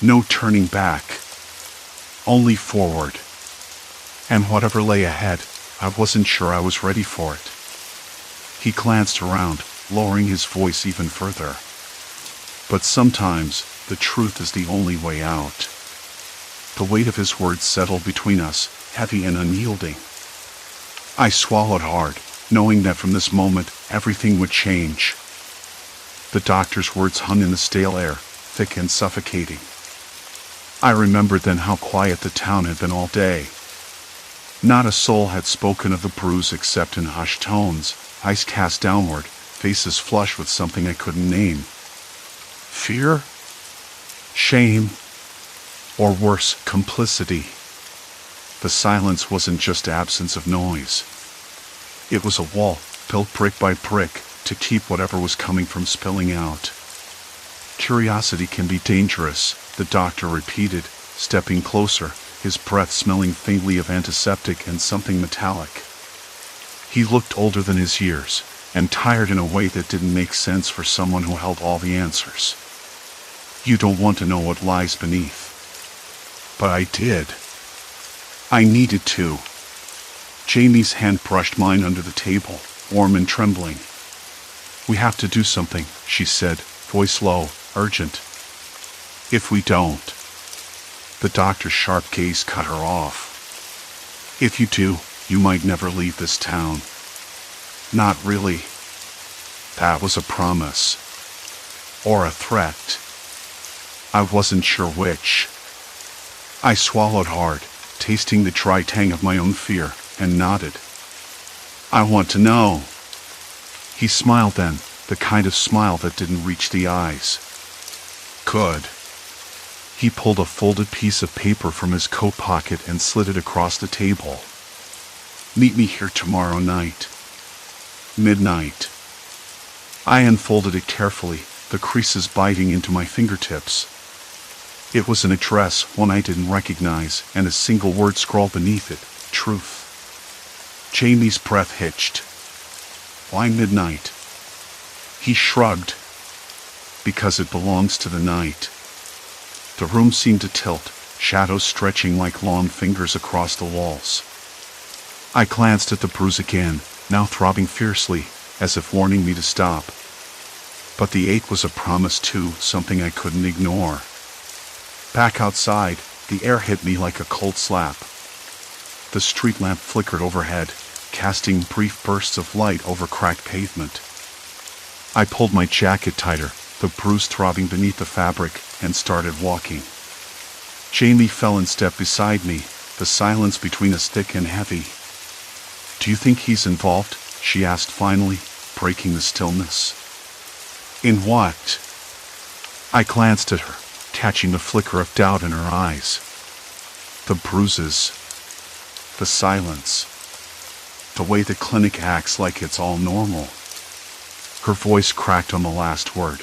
No turning back. Only forward. And whatever lay ahead, I wasn't sure I was ready for it. He glanced around, lowering his voice even further. But sometimes, the truth is the only way out. The weight of his words settled between us, heavy and unyielding. I swallowed hard, knowing that from this moment, everything would change. The doctor's words hung in the stale air, thick and suffocating. I remembered then how quiet the town had been all day. Not a soul had spoken of the bruise except in hushed tones, eyes cast downward, faces flushed with something I couldn't name. Fear? Shame? Or worse, complicity? The silence wasn't just absence of noise. It was a wall, built brick by brick, to keep whatever was coming from spilling out. Curiosity can be dangerous, the doctor repeated, stepping closer, his breath smelling faintly of antiseptic and something metallic. He looked older than his years, and tired in a way that didn't make sense for someone who held all the answers. You don't want to know what lies beneath. But I did. I needed to. Jamie's hand brushed mine under the table, warm and trembling. We have to do something, she said, voice low, urgent. If we don't. The doctor's sharp gaze cut her off. If you do, you might never leave this town. Not really. That was a promise. Or a threat. I wasn't sure which. I swallowed hard, tasting the dry tang of my own fear, and nodded. I want to know. He smiled then, the kind of smile that didn't reach the eyes. Good. He pulled a folded piece of paper from his coat pocket and slid it across the table. Meet me here tomorrow night. Midnight. I unfolded it carefully, the creases biting into my fingertips. It was an address, one I didn't recognize, and a single word scrawled beneath it, truth. Jamie's breath hitched. Why midnight? He shrugged. Because it belongs to the night. The room seemed to tilt, shadows stretching like long fingers across the walls. I glanced at the bruise again, now throbbing fiercely, as if warning me to stop. But the ache was a promise too, something I couldn't ignore. Back outside, the air hit me like a cold slap. The street lamp flickered overhead, casting brief bursts of light over cracked pavement. I pulled my jacket tighter, the bruise throbbing beneath the fabric, and started walking. Jamie fell in step beside me, the silence between us thick and heavy. Do you think he's involved? She asked finally, breaking the stillness. In what? I glanced at her, catching the flicker of doubt in her eyes. The bruises. The silence. The way the clinic acts like it's all normal. Her voice cracked on the last word.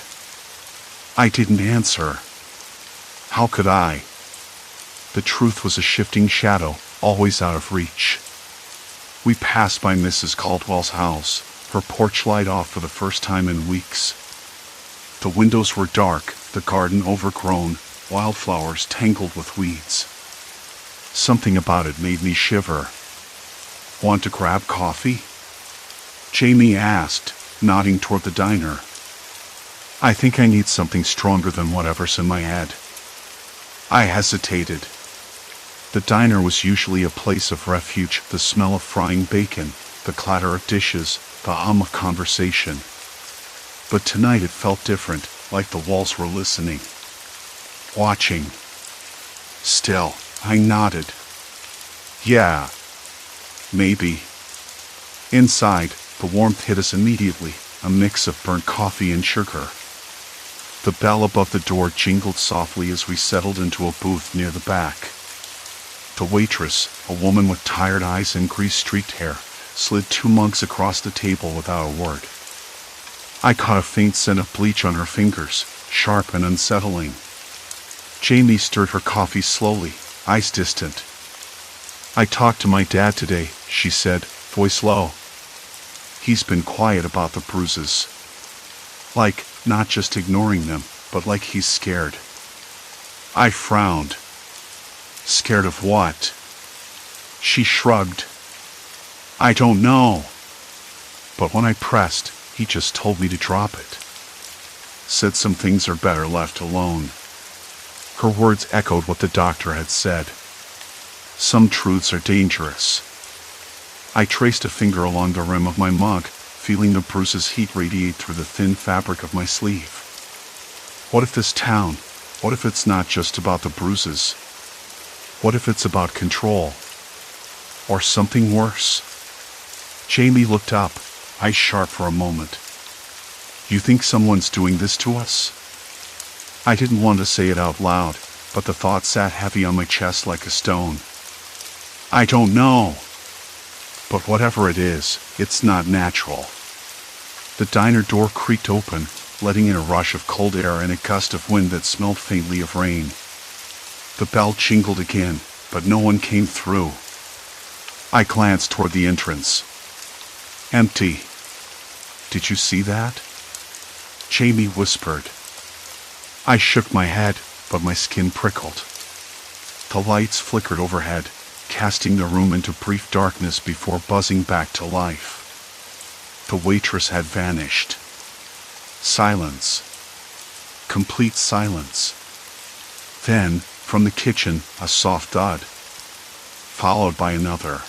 I didn't answer. How could I? The truth was a shifting shadow, always out of reach. We passed by Mrs. Caldwell's house, her porch light off for the first time in weeks. The windows were dark, the garden overgrown, wildflowers tangled with weeds. Something about it made me shiver. Want to grab coffee? Jamie asked, nodding toward the diner. I think I need something stronger than whatever's in my head. I hesitated. The diner was usually a place of refuge, the smell of frying bacon, the clatter of dishes, the hum of conversation. But tonight it felt different, like the walls were listening. Watching. Still, I nodded. Yeah. Maybe. Inside, the warmth hit us immediately, a mix of burnt coffee and sugar. The bell above the door jingled softly as we settled into a booth near the back. The waitress, a woman with tired eyes and grease-streaked hair, slid 2 mugs across the table without a word. I caught a faint scent of bleach on her fingers, sharp and unsettling. Jamie stirred her coffee slowly, eyes distant. I talked to my dad today, she said, voice low. He's been quiet about the bruises. Like, not just ignoring them, but like he's scared. I frowned. Scared of what? She shrugged. I don't know. But when I pressed, he just told me to drop it. Said some things are better left alone. Her words echoed what the doctor had said. Some truths are dangerous. I traced a finger along the rim of my mug, feeling the bruise's heat radiate through the thin fabric of my sleeve. What if this town, what if it's not just about the bruises? What if it's about control? Or something worse? Jamie looked up, eyes sharp for a moment. You think someone's doing this to us? I didn't want to say it out loud, but the thought sat heavy on my chest like a stone. I don't know. But whatever it is, it's not natural. The diner door creaked open, letting in a rush of cold air and a gust of wind that smelled faintly of rain. The bell jingled again, but no one came through. I glanced toward the entrance. Empty. Did you see that? Jamie whispered. I shook my head, but my skin prickled. The lights flickered overhead, casting the room into brief darkness before buzzing back to life. The waitress had vanished. Silence. Complete silence. Then, from the kitchen, a soft thud, followed by another.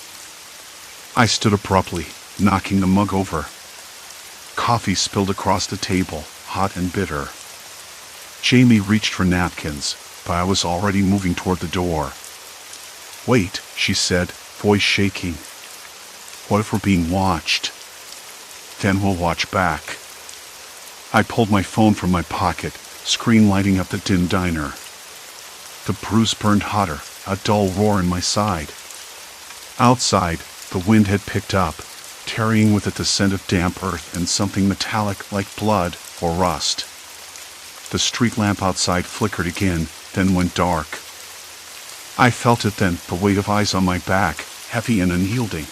I stood abruptly, knocking the mug over. Coffee spilled across the table, hot and bitter. Jamie reached for napkins, but I was already moving toward the door. "Wait," she said, voice shaking. "What if we're being watched? Then we'll watch back." I pulled my phone from my pocket, screen lighting up the dim diner. The bruise burned hotter, a dull roar in my side. Outside, the wind had picked up, carrying with it the scent of damp earth and something metallic like blood or rust. The street lamp outside flickered again, then went dark. I felt it then, the weight of eyes on my back, heavy and unyielding.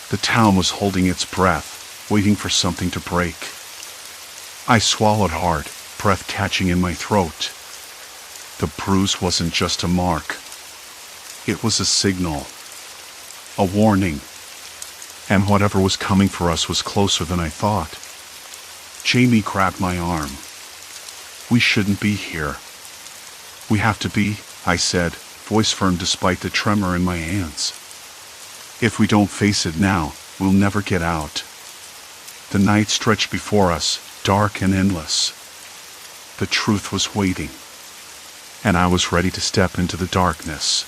The town was holding its breath, waiting for something to break. I swallowed hard, breath catching in my throat. The bruise wasn't just a mark. It was a signal. A warning. And whatever was coming for us was closer than I thought. Jamie grabbed my arm. "We shouldn't be here." "We have to be," I said, voice firm despite the tremor in my hands. "If we don't face it now, we'll never get out." The night stretched before us, dark and endless. The truth was waiting, and I was ready to step into the darkness.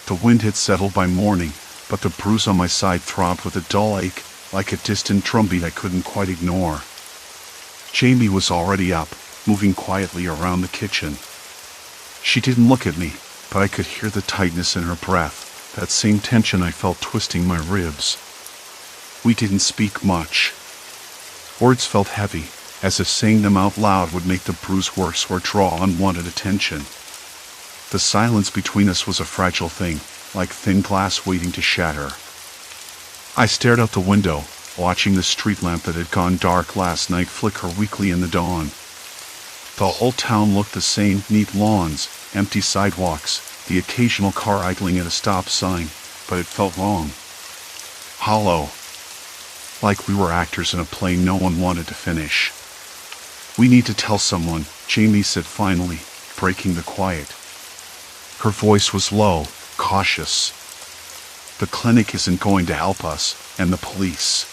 The wind had settled by morning, but the bruise on my side throbbed with a dull ache, like a distant drumbeat I couldn't quite ignore. Jamie was already up, moving quietly around the kitchen. She didn't look at me, but I could hear the tightness in her breath, that same tension I felt twisting my ribs. We didn't speak much. Words felt heavy, as if saying them out loud would make the bruise worse or draw unwanted attention. The silence between us was a fragile thing, like thin glass waiting to shatter. I stared out the window, watching the street lamp that had gone dark last night flicker weakly in the dawn. The whole town looked the same, neat lawns, empty sidewalks, the occasional car idling at a stop sign, but it felt wrong. Hollow. Like we were actors in a play no one wanted to finish. "We need to tell someone," Jamie said finally, breaking the quiet. Her voice was low, cautious. "The clinic isn't going to help us, and the police."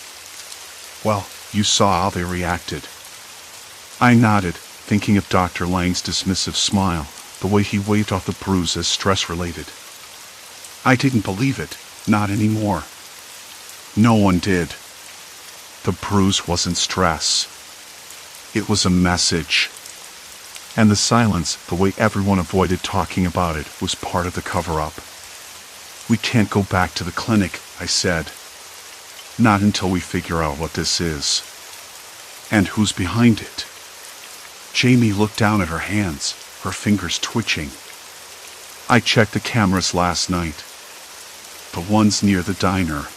"Well, you saw how they reacted." I nodded, thinking of Dr. Lang's dismissive smile, the way he waved off the bruise as stress-related. I didn't believe it, not anymore. No one did. The bruise wasn't stress. It was a message. And the silence, the way everyone avoided talking about it, was part of the cover-up. "We can't go back to the clinic," I said. "Not until we figure out what this is. And who's behind it." Jamie looked down at her hands, her fingers twitching. "I checked the cameras last night. The ones near the diner.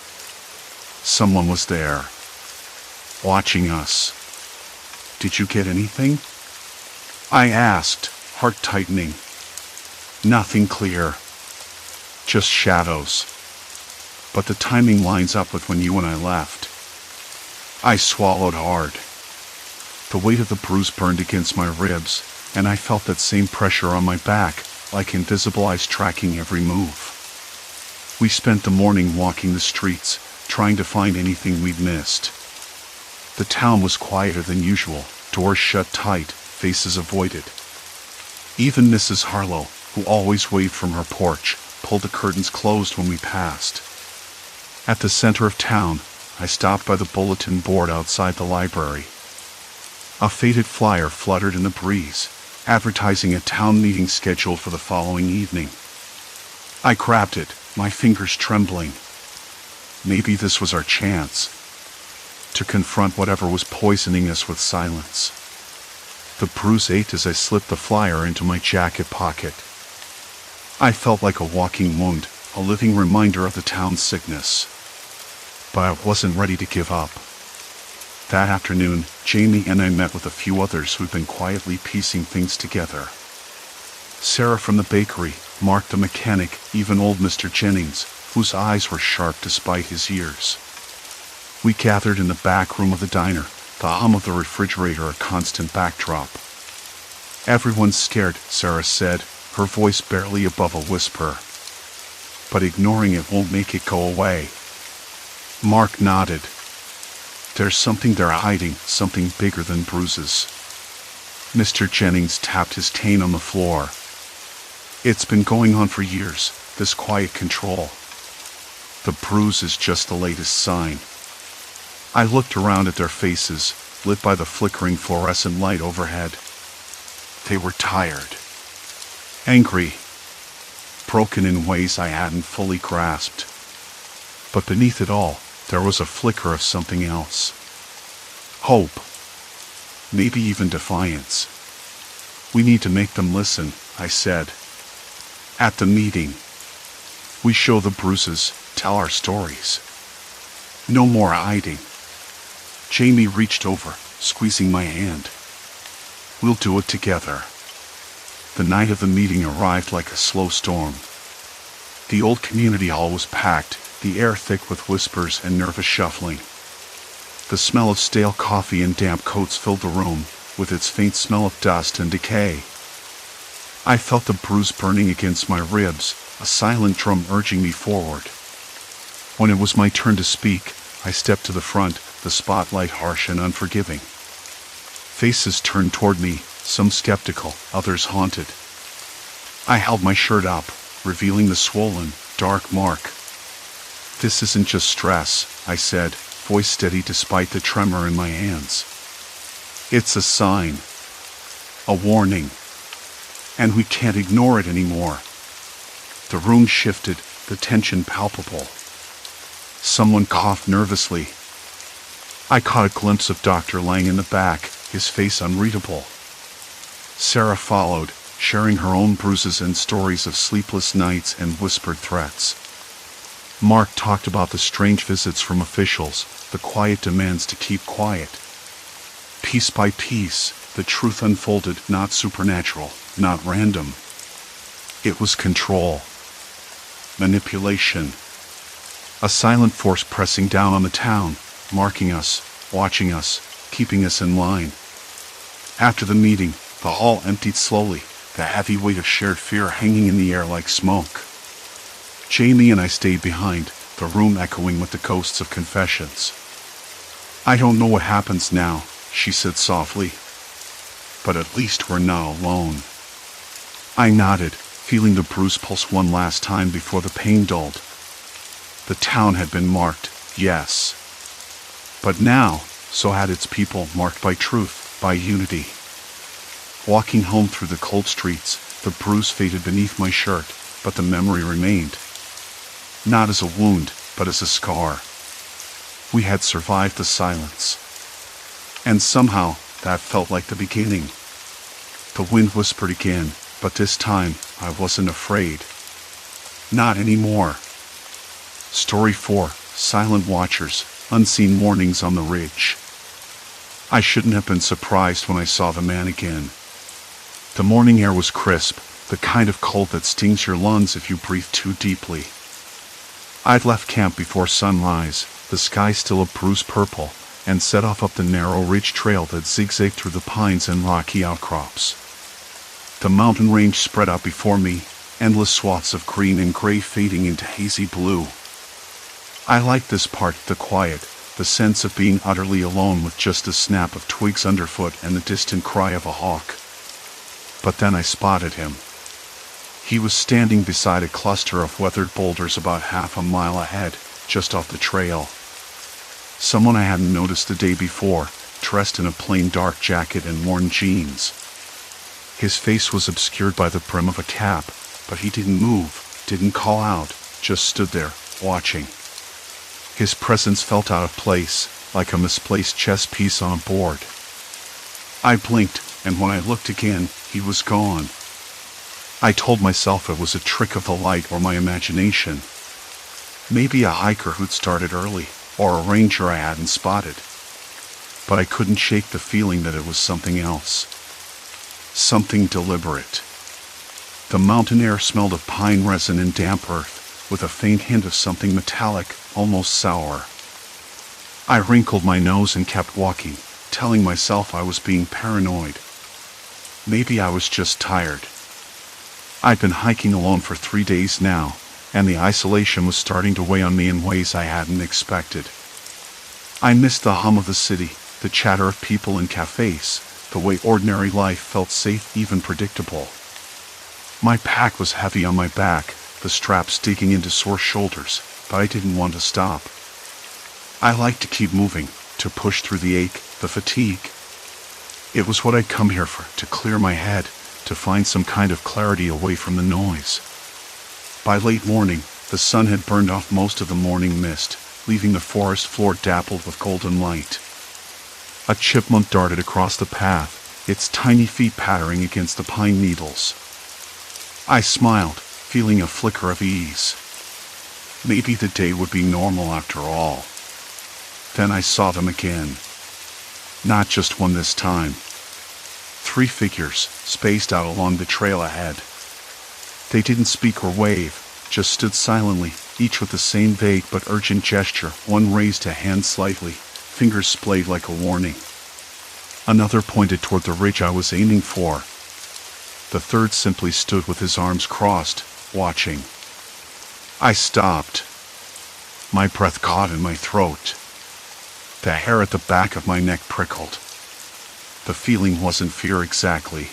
Someone was there. Watching us. Did you get anything?" I asked, heart tightening. "Nothing clear. Just shadows. But the timing lines up with when you and I left." I swallowed hard. The weight of the bruise burned against my ribs, and I felt that same pressure on my back, like invisible eyes tracking every move. We spent the morning walking the streets, trying to find anything we'd missed. The town was quieter than usual, doors shut tight, faces avoided. Even Mrs. Harlow, who always waved from her porch, pulled the curtains closed when we passed. At the center of town, I stopped by the bulletin board outside the library. A faded flyer fluttered in the breeze, advertising a town meeting scheduled for the following evening. I grabbed it, my fingers trembling. Maybe this was our chance to confront whatever was poisoning us with silence. The bruise ached as I slipped the flyer into my jacket pocket. I felt like a walking wound, a living reminder of the town's sickness. But I wasn't ready to give up. That afternoon, Jamie and I met with a few others who'd been quietly piecing things together. Sarah from the bakery, Mark the mechanic, even old Mr. Jennings, whose eyes were sharp despite his years. We gathered in the back room of the diner, the hum of the refrigerator a constant backdrop. Everyone's scared, Sarah said, her voice barely above a whisper. But ignoring it won't make it go away. Mark nodded. There's something they're hiding, something bigger than Bruises. Mr. Jennings tapped his cane on the floor. It's been going on for years, this quiet control. The bruise is just the latest sign. I looked around at their faces, lit by the flickering fluorescent light overhead. They were tired. Angry. Broken in ways I hadn't fully grasped. But beneath it all, there was a flicker of something else. Hope. Maybe even defiance. We need to make them listen, I said. At the meeting. We show the bruises, tell our stories. No more hiding. Jamie reached over, squeezing my hand. We'll do it together. The night of the meeting arrived like a slow storm. The old community hall was packed, the air thick with whispers and nervous shuffling. The smell of stale coffee and damp coats filled the room, with its faint smell of dust and decay. I felt the bruise burning against my ribs, a silent drum urging me forward. When it was my turn to speak, I stepped to the front, the spotlight harsh and unforgiving. Faces turned toward me, some skeptical, others haunted. I held my shirt up, revealing the swollen, dark mark. This isn't just stress, I said, voice steady despite the tremor in my hands. It's a sign. A warning. And we can't ignore it anymore. The room shifted, the tension palpable. Someone coughed nervously. I caught a glimpse of Dr. Lang in the back, his face unreadable. Sarah followed, sharing her own bruises and stories of sleepless nights and whispered threats. Mark talked about the strange visits from officials, the quiet demands to keep quiet. Piece by piece, the truth unfolded, not supernatural, not random. It was control. Manipulation. A silent force pressing down on the town, marking us, watching us, keeping us in line. After the meeting, the hall emptied slowly, the heavy weight of shared fear hanging in the air like smoke. Jamie and I stayed behind, the room echoing with the ghosts of confessions. I don't know what happens now, she said softly. But at least we're not alone. I nodded, feeling the bruise pulse one last time before the pain dulled. The town had been marked, yes. But now, so had its people, marked by truth, by unity. Walking home through the cold streets, the bruise faded beneath my shirt, but the memory remained. Not as a wound, but as a scar. We had survived the silence. And somehow, that felt like the beginning. The wind whispered again, but this time, I wasn't afraid. Not anymore. Story 4, Silent Watchers, Unseen Warnings on the Ridge. I shouldn't have been surprised when I saw the man again. The morning air was crisp, the kind of cold that stings your lungs if you breathe too deeply. I'd left camp before sunrise, the sky still a bruised purple, and set off up the narrow ridge trail that zigzagged through the pines and rocky outcrops. The mountain range spread out before me, endless swaths of green and gray fading into hazy blue. I liked this part, the quiet, the sense of being utterly alone with just the snap of twigs underfoot and the distant cry of a hawk. But then I spotted him. He was standing beside a cluster of weathered boulders about half a mile ahead, just off the trail. Someone I hadn't noticed the day before, dressed in a plain dark jacket and worn jeans. His face was obscured by the brim of a cap, but he didn't move, didn't call out, just stood there, watching. His presence felt out of place, like a misplaced chess piece on a board. I blinked, and when I looked again, he was gone. I told myself it was a trick of the light or my imagination. Maybe a hiker who'd started early, or a ranger I hadn't spotted. But I couldn't shake the feeling that it was something else. Something deliberate. The mountain air smelled of pine resin and damp earth, with a faint hint of something metallic, almost sour. I wrinkled my nose and kept walking, telling myself I was being paranoid. Maybe I was just tired. I'd been hiking alone for 3 days now, and the isolation was starting to weigh on me in ways I hadn't expected. I missed the hum of the city, the chatter of people in cafes, the way ordinary life felt safe, even predictable. My pack was heavy on my back, the straps digging into sore shoulders, but I didn't want to stop. I liked to keep moving, to push through the ache, the fatigue. It was what I'd come here for, to clear my head, to find some kind of clarity away from the noise. By late morning, the sun had burned off most of the morning mist, leaving the forest floor dappled with golden light. A chipmunk darted across the path, its tiny feet pattering against the pine needles. I smiled, feeling a flicker of ease. Maybe the day would be normal after all. Then I saw them again. Not just one this time. 3 figures, spaced out along the trail ahead. They didn't speak or wave, just stood silently, each with the same vague but urgent gesture. One raised a hand slightly, fingers splayed like a warning. Another pointed toward the ridge I was aiming for. The third simply stood with his arms crossed, watching. I stopped. My breath caught in my throat. The hair at the back of my neck prickled. The feeling wasn't fear exactly.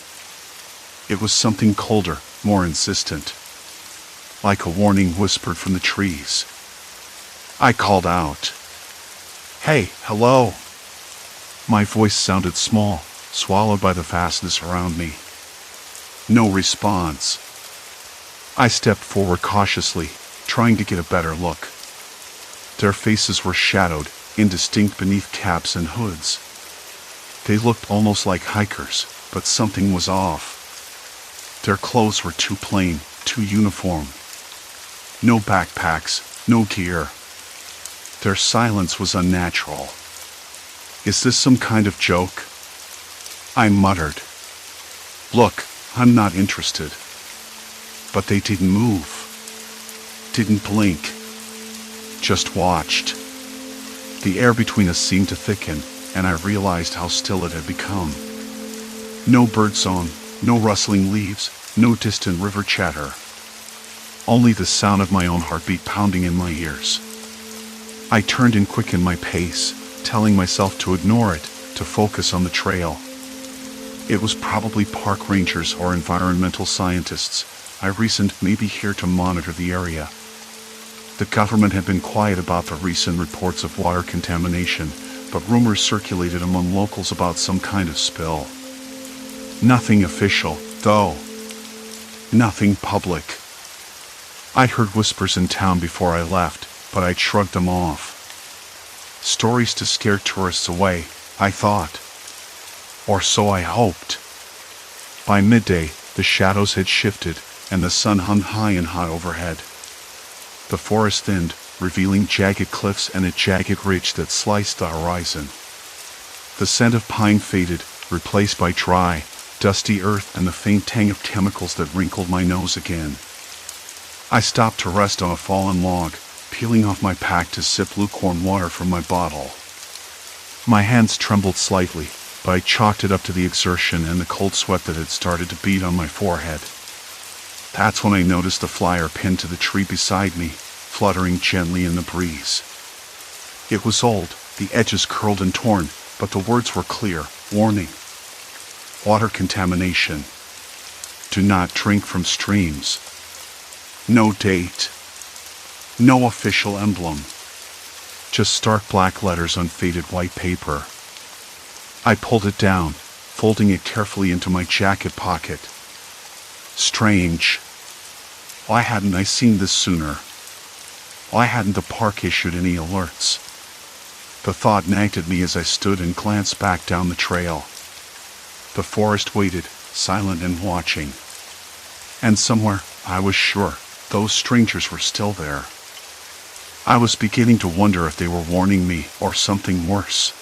It was something colder, more insistent. Like a warning whispered from the trees. I called out. "Hey, hello." My voice sounded small, swallowed by the vastness around me. No response. I stepped forward cautiously, trying to get a better look. Their faces were shadowed, indistinct beneath caps and hoods. They looked almost like hikers, but something was off. Their clothes were too plain, too uniform. No backpacks, no gear. Their silence was unnatural. Is this some kind of joke? I muttered. Look, I'm not interested. But they didn't move. Didn't blink. Just watched. The air between us seemed to thicken, and I realized how still it had become. No birdsong, no rustling leaves, no distant river chatter. Only the sound of my own heartbeat pounding in my ears. I turned and quickened my pace, telling myself to ignore it, to focus on the trail. It was probably park rangers or environmental scientists, I reasoned, maybe here to monitor the area. The government had been quiet about the recent reports of water contamination, but rumors circulated among locals about some kind of spill. Nothing official, though. Nothing public. I heard whispers in town before I left, but I shrugged them off. Stories to scare tourists away, I thought. Or so I hoped. By midday, the shadows had shifted, and the sun hung high and hot overhead. The forest thinned, revealing jagged cliffs and a jagged ridge that sliced the horizon. The scent of pine faded, replaced by dry, dusty earth and the faint tang of chemicals that wrinkled my nose again. I stopped to rest on a fallen log, peeling off my pack to sip lukewarm water from my bottle. My hands trembled slightly, but I chalked it up to the exertion and the cold sweat that had started to bead on my forehead. That's when I noticed the flyer pinned to the tree beside me, fluttering gently in the breeze. It was old, the edges curled and torn, but the words were clear, warning. Water contamination. Do not drink from streams. No date. No official emblem. Just stark black letters on faded white paper. I pulled it down, folding it carefully into my jacket pocket. Strange. Why hadn't I seen this sooner? Why hadn't the park issued any alerts? The thought nagged at me as I stood and glanced back down the trail. The forest waited, silent and watching. And somewhere, I was sure, those strangers were still there. I was beginning to wonder if they were warning me or something worse.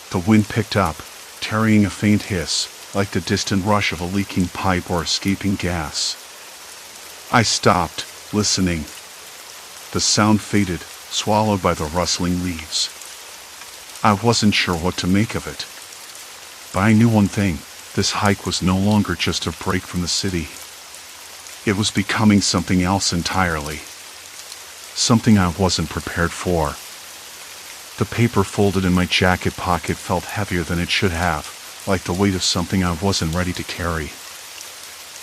The wind picked up, carrying a faint hiss, like the distant rush of a leaking pipe or escaping gas. I stopped, listening. The sound faded, swallowed by the rustling leaves. I wasn't sure what to make of it. But I knew one thing, This hike was no longer just a break from the city. It was becoming something else entirely. Something I wasn't prepared for. The paper folded in my jacket pocket felt heavier than it should have, like the weight of something I wasn't ready to carry.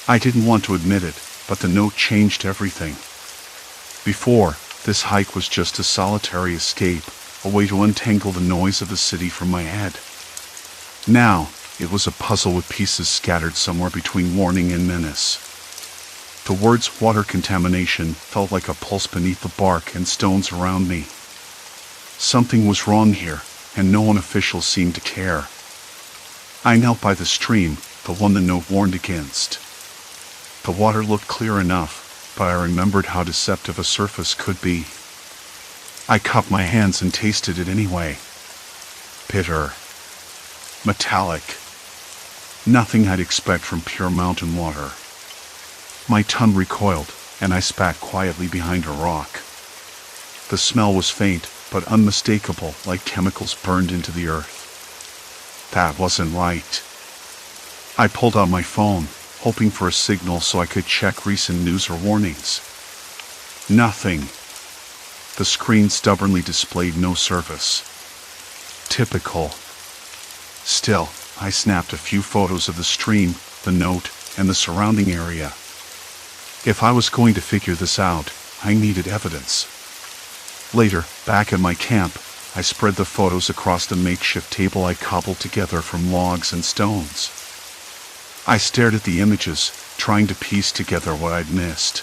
I didn't want to admit it, but the note changed everything. Before, this hike was just a solitary escape, a way to untangle the noise of the city from my head. Now, it was a puzzle with pieces scattered somewhere between warning and menace. The words water contamination felt like a pulse beneath the bark and stones around me. Something was wrong here, and no one official seemed to care. I knelt by the stream, the one the note warned against. The water looked clear enough, but I remembered how deceptive a surface could be. I cupped my hands and tasted it anyway. Bitter. Metallic. Nothing I'd expect from pure mountain water. My tongue recoiled, and I spat quietly behind a rock. The smell was faint, but unmistakable, like chemicals burned into the earth. That wasn't right. I pulled out my phone, hoping for a signal so I could check recent news or warnings. Nothing. The screen stubbornly displayed no service. Typical. Still, I snapped a few photos of the stream, the note, and the surrounding area. If I was going to figure this out, I needed evidence. Later, back at my camp, I spread the photos across the makeshift table I cobbled together from logs and stones. I stared at the images, trying to piece together what I'd missed.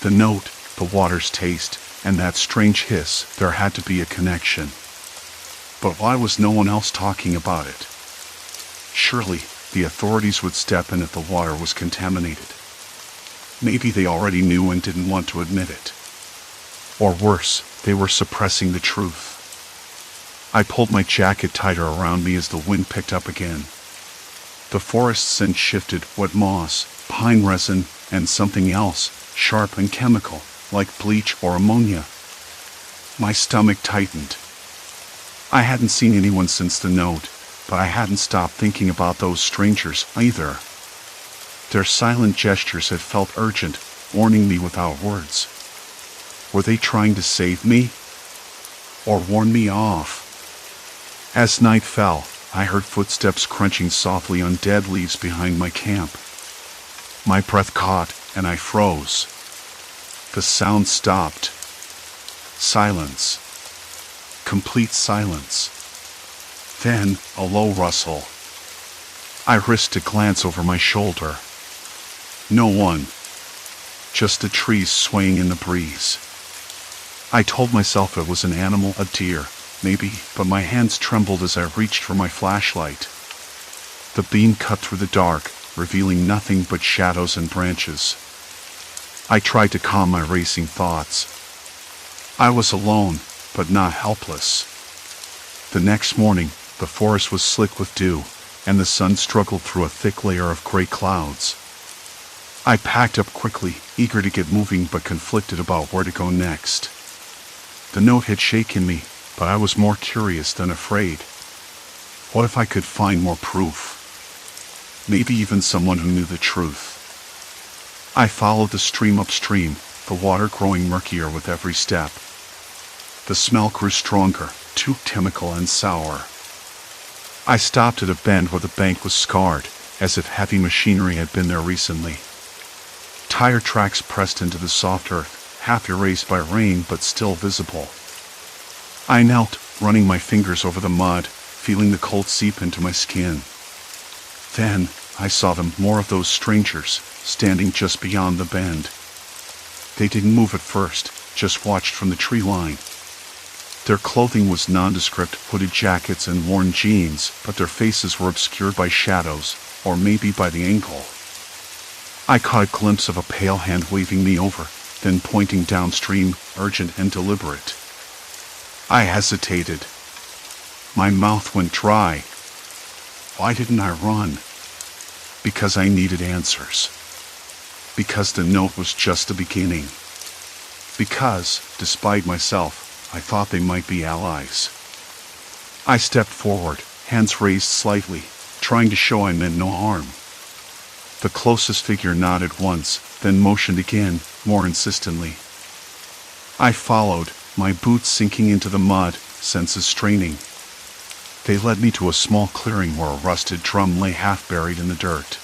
The note, the water's taste, and that strange hiss, there had to be a connection. But why was no one else talking about it? Surely, the authorities would step in if the water was contaminated. Maybe they already knew and didn't want to admit it. Or worse, they were suppressing the truth. I pulled my jacket tighter around me as the wind picked up again. The forest scent shifted, wet moss, pine resin, and something else, sharp and chemical, like bleach or ammonia. My stomach tightened. I hadn't seen anyone since the note, but I hadn't stopped thinking about those strangers either. Their silent gestures had felt urgent, warning me without words. Were they trying to save me? Or warn me off? As night fell, I heard footsteps crunching softly on dead leaves behind my camp. My breath caught, and I froze. The sound stopped. Silence. Complete silence. Then, a low rustle. I risked a glance over my shoulder. No one. Just the trees swaying in the breeze. I told myself it was an animal, a deer, maybe, but my hands trembled as I reached for my flashlight. The beam cut through the dark, revealing nothing but shadows and branches. I tried to calm my racing thoughts. I was alone, but not helpless. The next morning, the forest was slick with dew, and the sun struggled through a thick layer of gray clouds. I packed up quickly, eager to get moving but conflicted about where to go next. The note had shaken me, but I was more curious than afraid. What if I could find more proof? Maybe even someone who knew the truth. I followed the stream upstream, the water growing murkier with every step. The smell grew stronger, too chemical and sour. I stopped at a bend where the bank was scarred, as if heavy machinery had been there recently. Tire tracks pressed into the soft earth, half erased by rain but still visible. I knelt, running my fingers over the mud, feeling the cold seep into my skin. Then, I saw them, more of those strangers, standing just beyond the bend. They didn't move at first, just watched from the tree line. Their clothing was nondescript, hooded jackets and worn jeans, but their faces were obscured by shadows, or maybe by the ankle. I caught a glimpse of a pale hand waving me over, then pointing downstream, urgent and deliberate. I hesitated. My mouth went dry. Why didn't I run? Because I needed answers. Because the note was just the beginning. Because, despite myself, I thought they might be allies. I stepped forward, hands raised slightly, trying to show I meant no harm. The closest figure nodded once, then motioned again, more insistently. I followed, my boots sinking into the mud, senses straining. They led me to a small clearing where a rusted drum lay half buried in the dirt.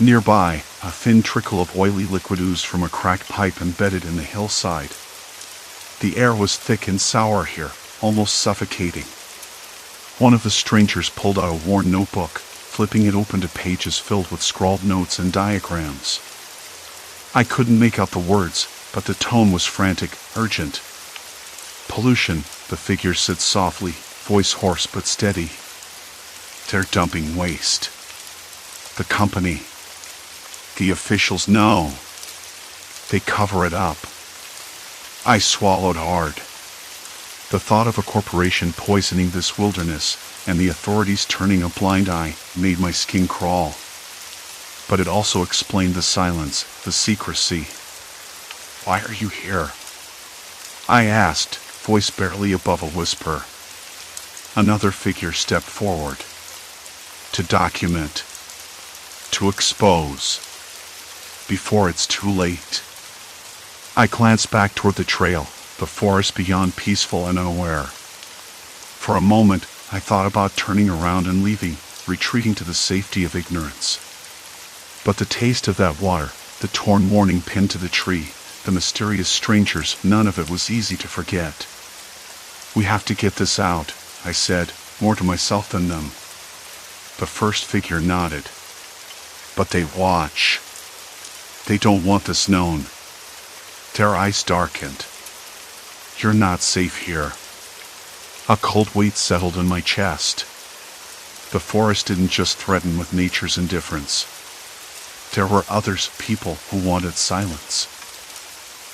Nearby, a thin trickle of oily liquid oozed from a cracked pipe embedded in the hillside. The air was thick and sour here, almost suffocating. One of the strangers pulled out a worn notebook, flipping it open to pages filled with scrawled notes and diagrams. I couldn't make out the words, but the tone was frantic, urgent. Pollution, the figure said softly, voice hoarse but steady. They're dumping waste. The company. The officials know. They cover it up. I swallowed hard. The thought of a corporation poisoning this wilderness, and the authorities turning a blind eye, made my skin crawl. But it also explained the silence, the secrecy. Why are you here? I asked, voice barely above a whisper. Another figure stepped forward. To document. To expose. Before it's too late. I glanced back toward the trail, the forest beyond peaceful and unaware. For a moment, I thought about turning around and leaving, retreating to the safety of ignorance. But the taste of that water, the torn warning pinned to the tree, the mysterious strangers, none of it was easy to forget. We have to get this out, I said, more to myself than them. The first figure nodded. But they watch. They don't want this known. Their eyes darkened. You're not safe here. A cold weight settled in my chest. The forest didn't just threaten with nature's indifference. There were others, people, who wanted silence.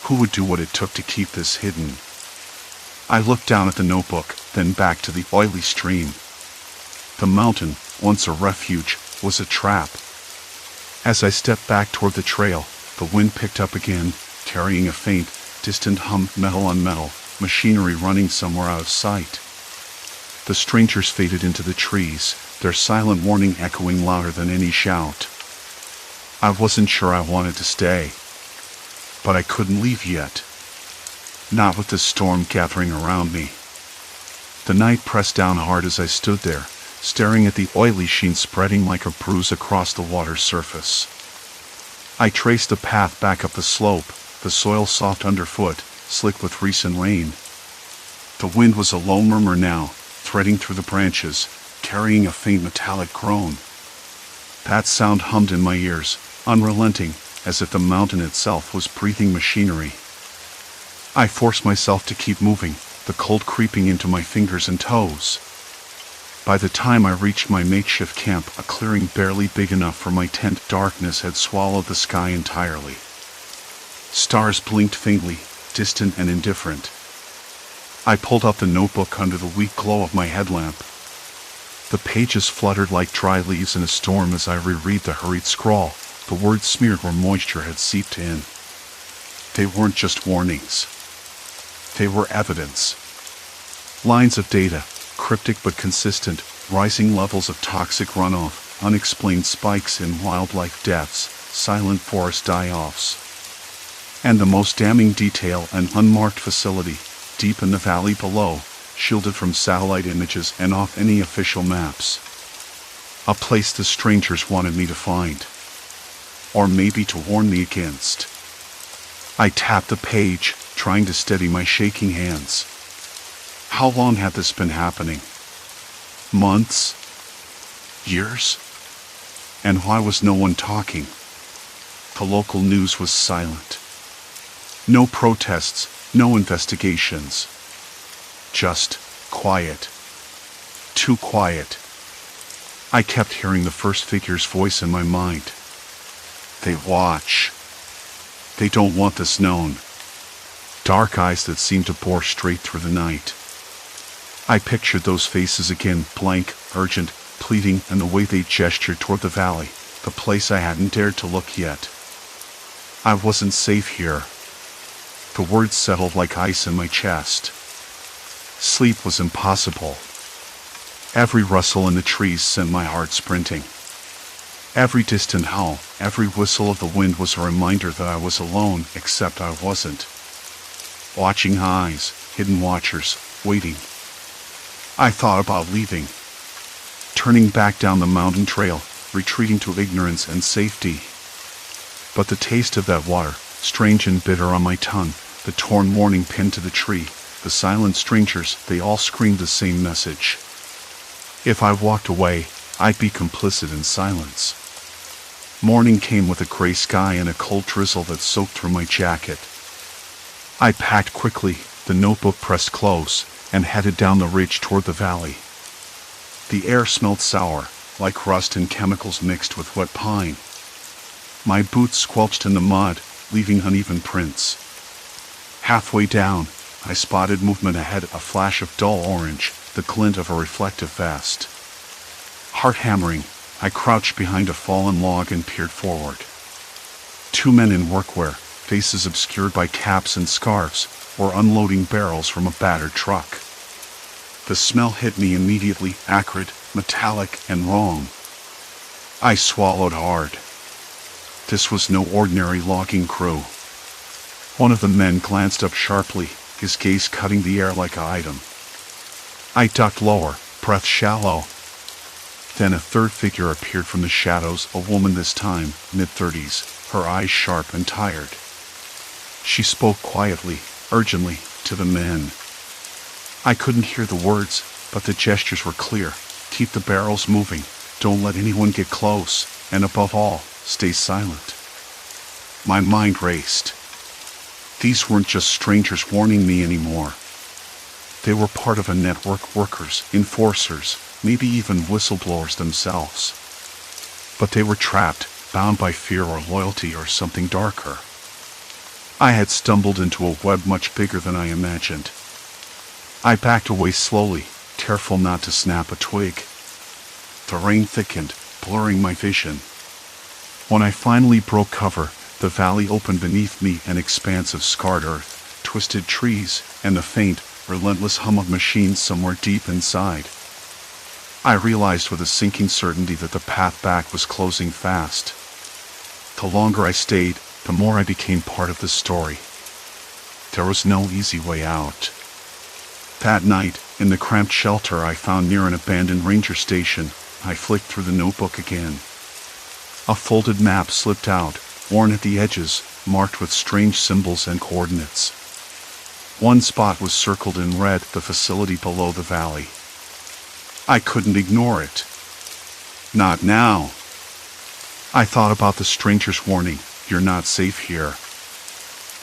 Who would do what it took to keep this hidden? I looked down at the notebook, then back to the oily stream. The mountain, once a refuge, was a trap. As I stepped back toward the trail, the wind picked up again, carrying a faint, distant hum, metal on metal, machinery running somewhere out of sight. The strangers faded into the trees, their silent warning echoing louder than any shout. I wasn't sure I wanted to stay. But I couldn't leave yet. Not with the storm gathering around me. The night pressed down hard as I stood there, staring at the oily sheen spreading like a bruise across the water's surface. I traced the path back up the slope, the soil soft underfoot, slick with recent rain. The wind was a low murmur now, threading through the branches, carrying a faint metallic groan. That sound hummed in my ears, unrelenting, as if the mountain itself was breathing machinery. I forced myself to keep moving, the cold creeping into my fingers and toes. By the time I reached my makeshift camp, a clearing barely big enough for my tent, darkness had swallowed the sky entirely. Stars blinked faintly, distant and indifferent. I pulled out the notebook under the weak glow of my headlamp. The pages fluttered like dry leaves in a storm as I reread the hurried scrawl, the words smeared where moisture had seeped in. They weren't just warnings. They were evidence. Lines of data, cryptic but consistent, rising levels of toxic runoff, unexplained spikes in wildlife deaths, silent forest die-offs. And the most damning detail, an unmarked facility, deep in the valley below, shielded from satellite images and off any official maps. A place the strangers wanted me to find. Or maybe to warn me against. I tapped the page, trying to steady my shaking hands. How long had this been happening? Months? Years? And why was no one talking? The local news was silent. No protests, no investigations. Just quiet. Too quiet. I kept hearing the first figure's voice in my mind. They watch. They don't want this known. Dark eyes that seemed to bore straight through the night. I pictured those faces again, blank, urgent, pleading, and the way they gestured toward the valley, the place I hadn't dared to look yet. I wasn't safe here. The words settled like ice in my chest. Sleep was impossible. Every rustle in the trees sent my heart sprinting. Every distant howl, every whistle of the wind was a reminder that I was alone, except I wasn't. Watching eyes, hidden watchers, waiting. I thought about leaving. Turning back down the mountain trail, retreating to ignorance and safety. But the taste of that water, strange and bitter on my tongue, the torn warning pinned to the tree, the silent strangers, they all screamed the same message. If I walked away, I'd be complicit in silence. Morning came with a gray sky and a cold drizzle that soaked through my jacket. I packed quickly, the notebook pressed close, and headed down the ridge toward the valley. The air smelled sour, like rust and chemicals mixed with wet pine. My boots squelched in the mud, leaving uneven prints. Halfway down, I spotted movement ahead, a flash of dull orange, the glint of a reflective vest. Heart hammering, I crouched behind a fallen log and peered forward. 2 men in workwear, faces obscured by caps and scarves, were unloading barrels from a battered truck. The smell hit me immediately, acrid, metallic, and wrong. I swallowed hard. This was no ordinary logging crew. One of the men glanced up sharply, his gaze cutting the air like an item. I ducked lower, breath shallow. Then a third figure appeared from the shadows, a woman this time, mid-30s, her eyes sharp and tired. She spoke quietly, urgently, to the men. I couldn't hear the words, but the gestures were clear. Keep the barrels moving, don't let anyone get close, and above all, stay silent. My mind raced. These weren't just strangers warning me anymore. They were part of a network, workers, enforcers, maybe even whistleblowers themselves. But they were trapped, bound by fear or loyalty or something darker. I had stumbled into a web much bigger than I imagined. I backed away slowly, careful not to snap a twig. The rain thickened, blurring my vision. When I finally broke cover, the valley opened beneath me, an expanse of scarred earth, twisted trees, and the faint, relentless hum of machines somewhere deep inside. I realized with a sinking certainty that the path back was closing fast. The longer I stayed, the more I became part of the story. There was no easy way out. That night, in the cramped shelter I found near an abandoned ranger station, I flicked through the notebook again. A folded map slipped out, worn at the edges, marked with strange symbols and coordinates. One spot was circled in red, the facility below the valley. I couldn't ignore it. Not now. I thought about the stranger's warning, you're not safe here.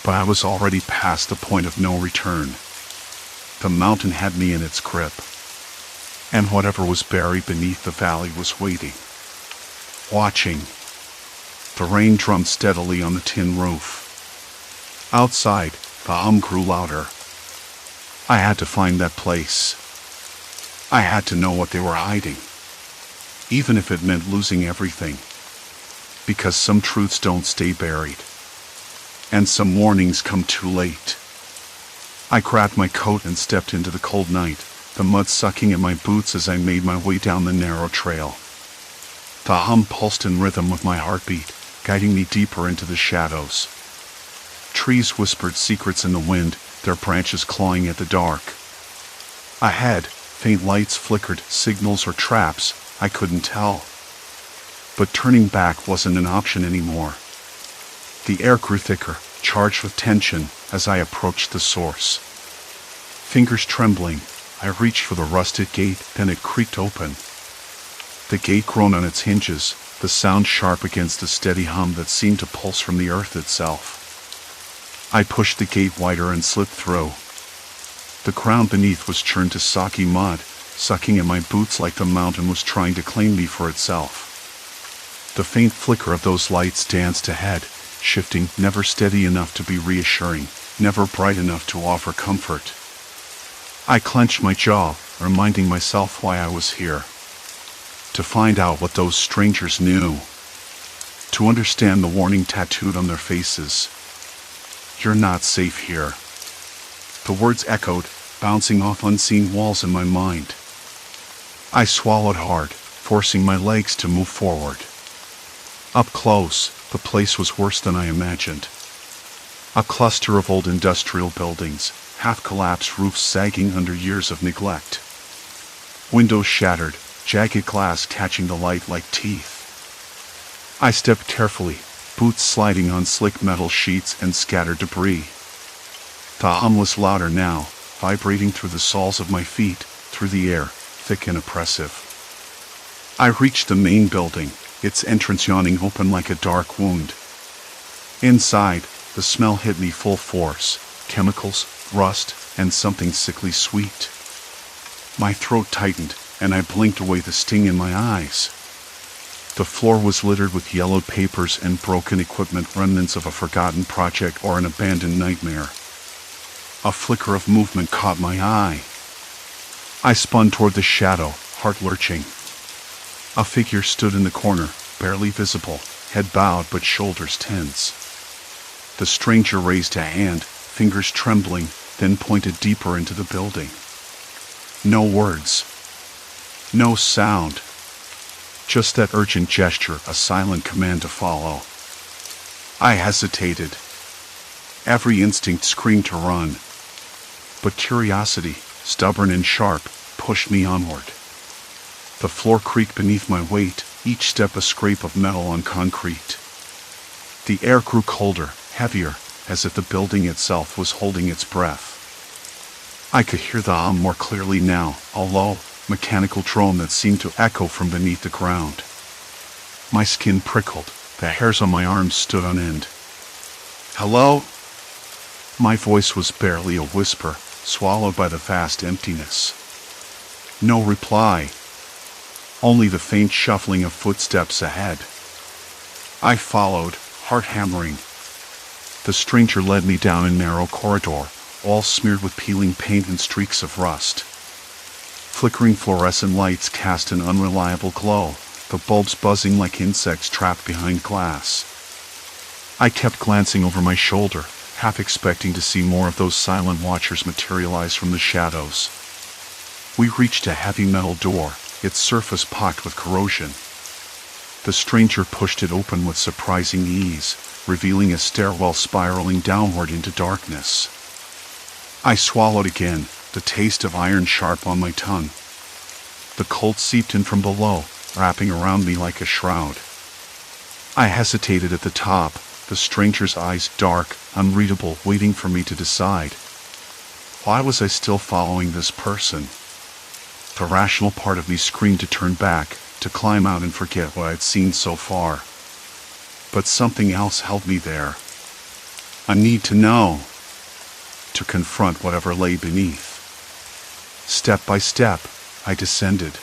But I was already past the point of no return. The mountain had me in its grip. And whatever was buried beneath the valley was waiting. Watching. The rain drummed steadily on the tin roof. Outside, the hum grew louder. I had to find that place. I had to know what they were hiding, even if it meant losing everything. Because some truths don't stay buried, and some warnings come too late. I grabbed my coat and stepped into the cold night, the mud sucking at my boots as I made my way down the narrow trail. The hum pulsed in rhythm with my heartbeat, guiding me deeper into the shadows. Trees whispered secrets in the wind, their branches clawing at the dark. Ahead, faint lights flickered, signals or traps, I couldn't tell. But turning back wasn't an option anymore. The air grew thicker, charged with tension, as I approached the source. Fingers trembling, I reached for the rusted gate, then it creaked open. The gate groaned on its hinges, the sound sharp against the steady hum that seemed to pulse from the earth itself. I pushed the gate wider and slipped through. The ground beneath was churned to soggy mud, sucking at my boots like the mountain was trying to claim me for itself. The faint flicker of those lights danced ahead, shifting, never steady enough to be reassuring, never bright enough to offer comfort. I clenched my jaw, reminding myself why I was here. To find out what those strangers knew. To understand the warning tattooed on their faces. You're not safe here. The words echoed, bouncing off unseen walls in my mind. I swallowed hard, forcing my legs to move forward. Up close, the place was worse than I imagined. A cluster of old industrial buildings, half-collapsed roofs sagging under years of neglect. Windows shattered, jagged glass catching the light like teeth. I stepped carefully, boots sliding on slick metal sheets and scattered debris. The hum was louder now, vibrating through the soles of my feet, through the air, thick and oppressive. I reached the main building, its entrance yawning open like a dark wound. Inside, the smell hit me full force, chemicals, rust, and something sickly sweet. My throat tightened, and I blinked away the sting in my eyes. The floor was littered with yellowed papers and broken equipment, remnants of a forgotten project or an abandoned nightmare. A flicker of movement caught my eye. I spun toward the shadow, heart lurching. A figure stood in the corner, barely visible, head bowed but shoulders tense. The stranger raised a hand, fingers trembling, then pointed deeper into the building. No words. No sound. Just that urgent gesture, a silent command to follow. I hesitated. Every instinct screamed to run. But curiosity, stubborn and sharp, pushed me onward. The floor creaked beneath my weight, each step a scrape of metal on concrete. The air grew colder, heavier, as if the building itself was holding its breath. I could hear the hum more clearly now, a low, mechanical drone that seemed to echo from beneath the ground. My skin prickled, the hairs on my arms stood on end. Hello? My voice was barely a whisper, swallowed by the vast emptiness. No reply. Only the faint shuffling of footsteps ahead. I followed, heart hammering. The stranger led me down a narrow corridor, all smeared with peeling paint and streaks of rust. Flickering fluorescent lights cast an unreliable glow, the bulbs buzzing like insects trapped behind glass. I kept glancing over my shoulder, half expecting to see more of those silent watchers materialize from the shadows. We reached a heavy metal door, its surface pocked with corrosion. The stranger pushed it open with surprising ease, revealing a stairwell spiraling downward into darkness. I swallowed again, the taste of iron sharp on my tongue. The cold seeped in from below, wrapping around me like a shroud. I hesitated at the top, the stranger's eyes dark, unreadable, waiting for me to decide. Why was I still following this person? The rational part of me screamed to turn back, to climb out and forget what I'd seen so far. But something else held me there. A need to know. To confront whatever lay beneath. Step by step, I descended.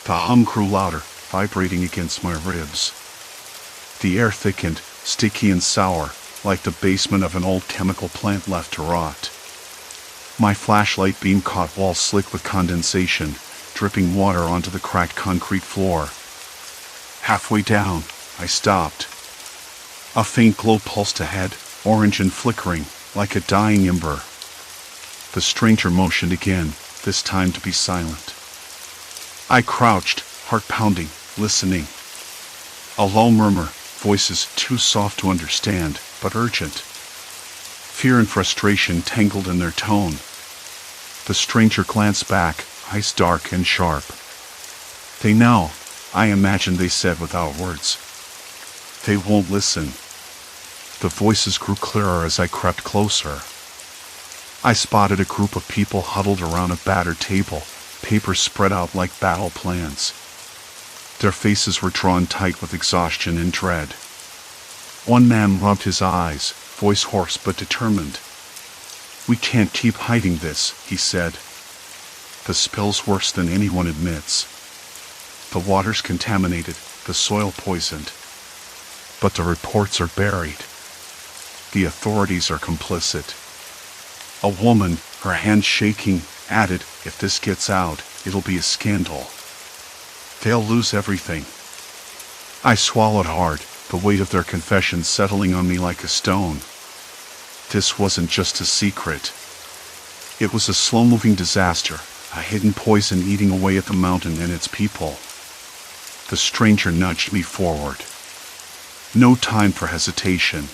The hum grew louder, vibrating against my ribs. The air thickened, sticky and sour, like the basement of an old chemical plant left to rot. My flashlight beam caught walls slick with condensation, dripping water onto the cracked concrete floor. Halfway down, I stopped. A faint glow pulsed ahead, orange and flickering, like a dying ember. The stranger motioned again, this time to be silent. I crouched, heart pounding, listening. A low murmur, voices too soft to understand, but urgent. Fear and frustration tangled in their tone. The stranger glanced back, eyes dark and sharp. They know, I imagined they said without words. They won't listen. The voices grew clearer as I crept closer. I spotted a group of people huddled around a battered table, papers spread out like battle plans. Their faces were drawn tight with exhaustion and dread. One man rubbed his eyes, voice hoarse but determined. "We can't keep hiding this," he said. "The spill's worse than anyone admits. The water's contaminated, the soil poisoned. But the reports are buried. The authorities are complicit." A woman, her hands shaking, added, "If this gets out, it'll be a scandal. They'll lose everything." I swallowed hard, the weight of their confession settling on me like a stone. This wasn't just a secret. It was a slow-moving disaster, a hidden poison eating away at the mountain and its people. The stranger nudged me forward. No time for hesitation.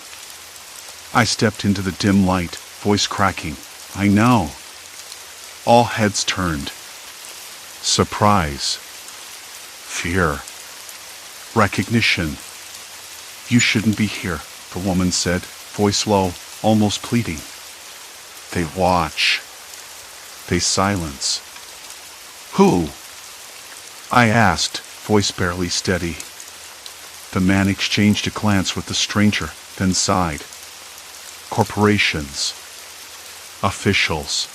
I stepped into the dim light, voice cracking. I know. All heads turned. Surprise. Fear. Recognition. You shouldn't be here, the woman said, voice low, almost pleading. They watch. They silence. Who? I asked, voice barely steady. The man exchanged a glance with the stranger, then sighed. Corporations. Officials.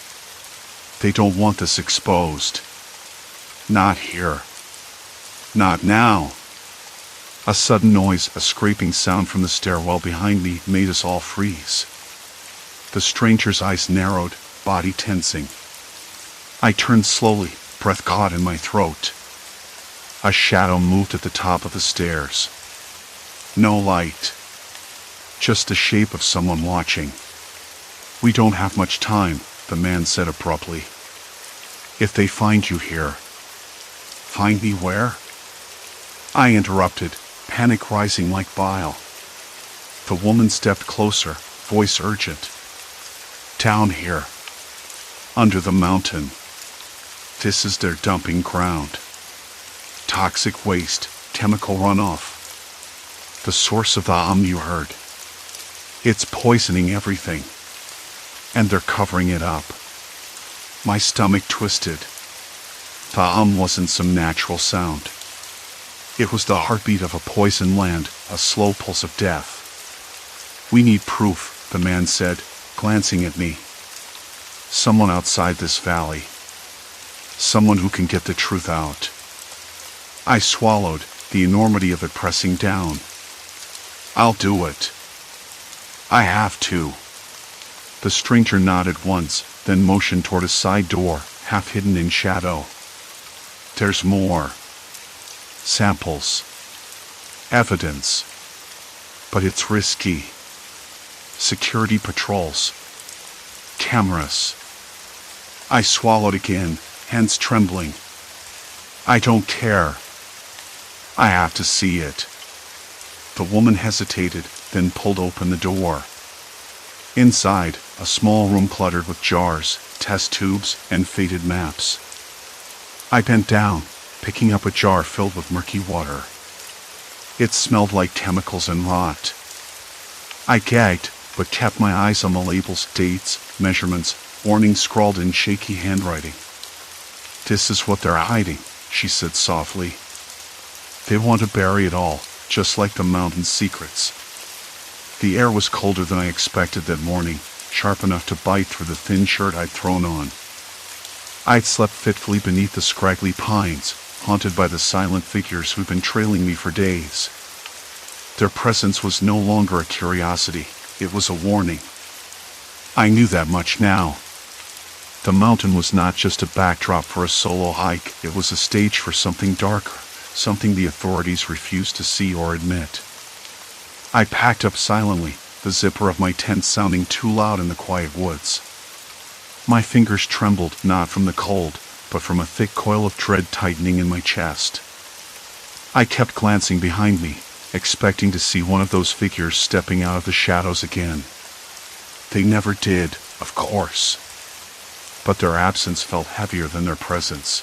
They don't want this exposed. Not here. Not now. A sudden noise, a scraping sound from the stairwell behind me, made us all freeze. The stranger's eyes narrowed, body tensing. I turned slowly, breath caught in my throat. A shadow moved at the top of the stairs. No light. Just the shape of someone watching. We don't have much time, the man said abruptly. If they find you here. Find me where? I interrupted, panic rising like bile. The woman stepped closer, voice urgent. Down here. Under the mountain. This is their dumping ground. Toxic waste, chemical runoff. The source of the you heard. It's poisoning everything. And they're covering it up. My stomach twisted. The wasn't some natural sound. It was the heartbeat of a poisoned land, a slow pulse of death. We need proof, the man said, glancing at me. Someone outside this valley. Someone who can get the truth out. I swallowed, the enormity of it pressing down. I'll do it. I have to. The stranger nodded once, then motioned toward a side door, half hidden in shadow. There's more. Samples. Evidence. But it's risky. Security patrols. Cameras. I swallowed again, hands trembling. I don't care. I have to see it. The woman hesitated, then pulled open the door. Inside, a small room cluttered with jars, test tubes, and faded maps. I bent down, picking up a jar filled with murky water. It smelled like chemicals and rot. I gagged, but kept my eyes on the labels, dates, measurements, warnings scrawled in shaky handwriting. This is what they're hiding, she said softly. They want to bury it all, just like the mountain's secrets. The air was colder than I expected that morning, sharp enough to bite through the thin shirt I'd thrown on. I'd slept fitfully beneath the scraggly pines, haunted by the silent figures who'd been trailing me for days. Their presence was no longer a curiosity, it was a warning. I knew that much now. The mountain was not just a backdrop for a solo hike, it was a stage for something darker, something the authorities refused to see or admit. I packed up silently, the zipper of my tent sounding too loud in the quiet woods. My fingers trembled, not from the cold, but from a thick coil of dread tightening in my chest. I kept glancing behind me, expecting to see one of those figures stepping out of the shadows again. They never did, of course. But their absence felt heavier than their presence.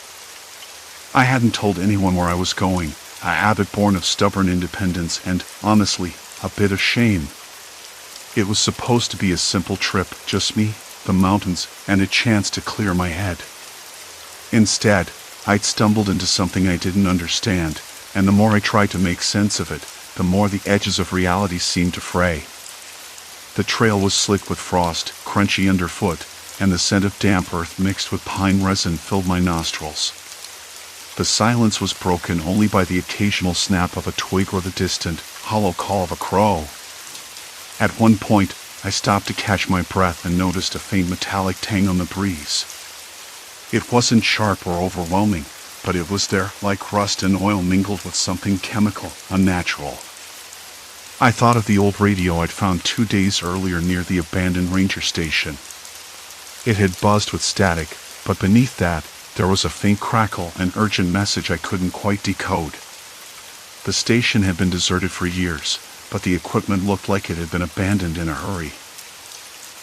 I hadn't told anyone where I was going, a habit born of stubborn independence and, honestly, a bit of shame. It was supposed to be a simple trip, just me, the mountains, and a chance to clear my head. Instead, I'd stumbled into something I didn't understand, and the more I tried to make sense of it, the more the edges of reality seemed to fray. The trail was slick with frost, crunchy underfoot, and the scent of damp earth mixed with pine resin filled my nostrils. The silence was broken only by the occasional snap of a twig or the distant, hollow call of a crow. At one point, I stopped to catch my breath and noticed a faint metallic tang on the breeze. It wasn't sharp or overwhelming, but it was there, like rust and oil mingled with something chemical, unnatural. I thought of the old radio I'd found 2 days earlier near the abandoned ranger station. It had buzzed with static, but beneath that, There was a faint crackle, an urgent message I couldn't quite decode. The station had been deserted for years, but the equipment looked like it had been abandoned in a hurry.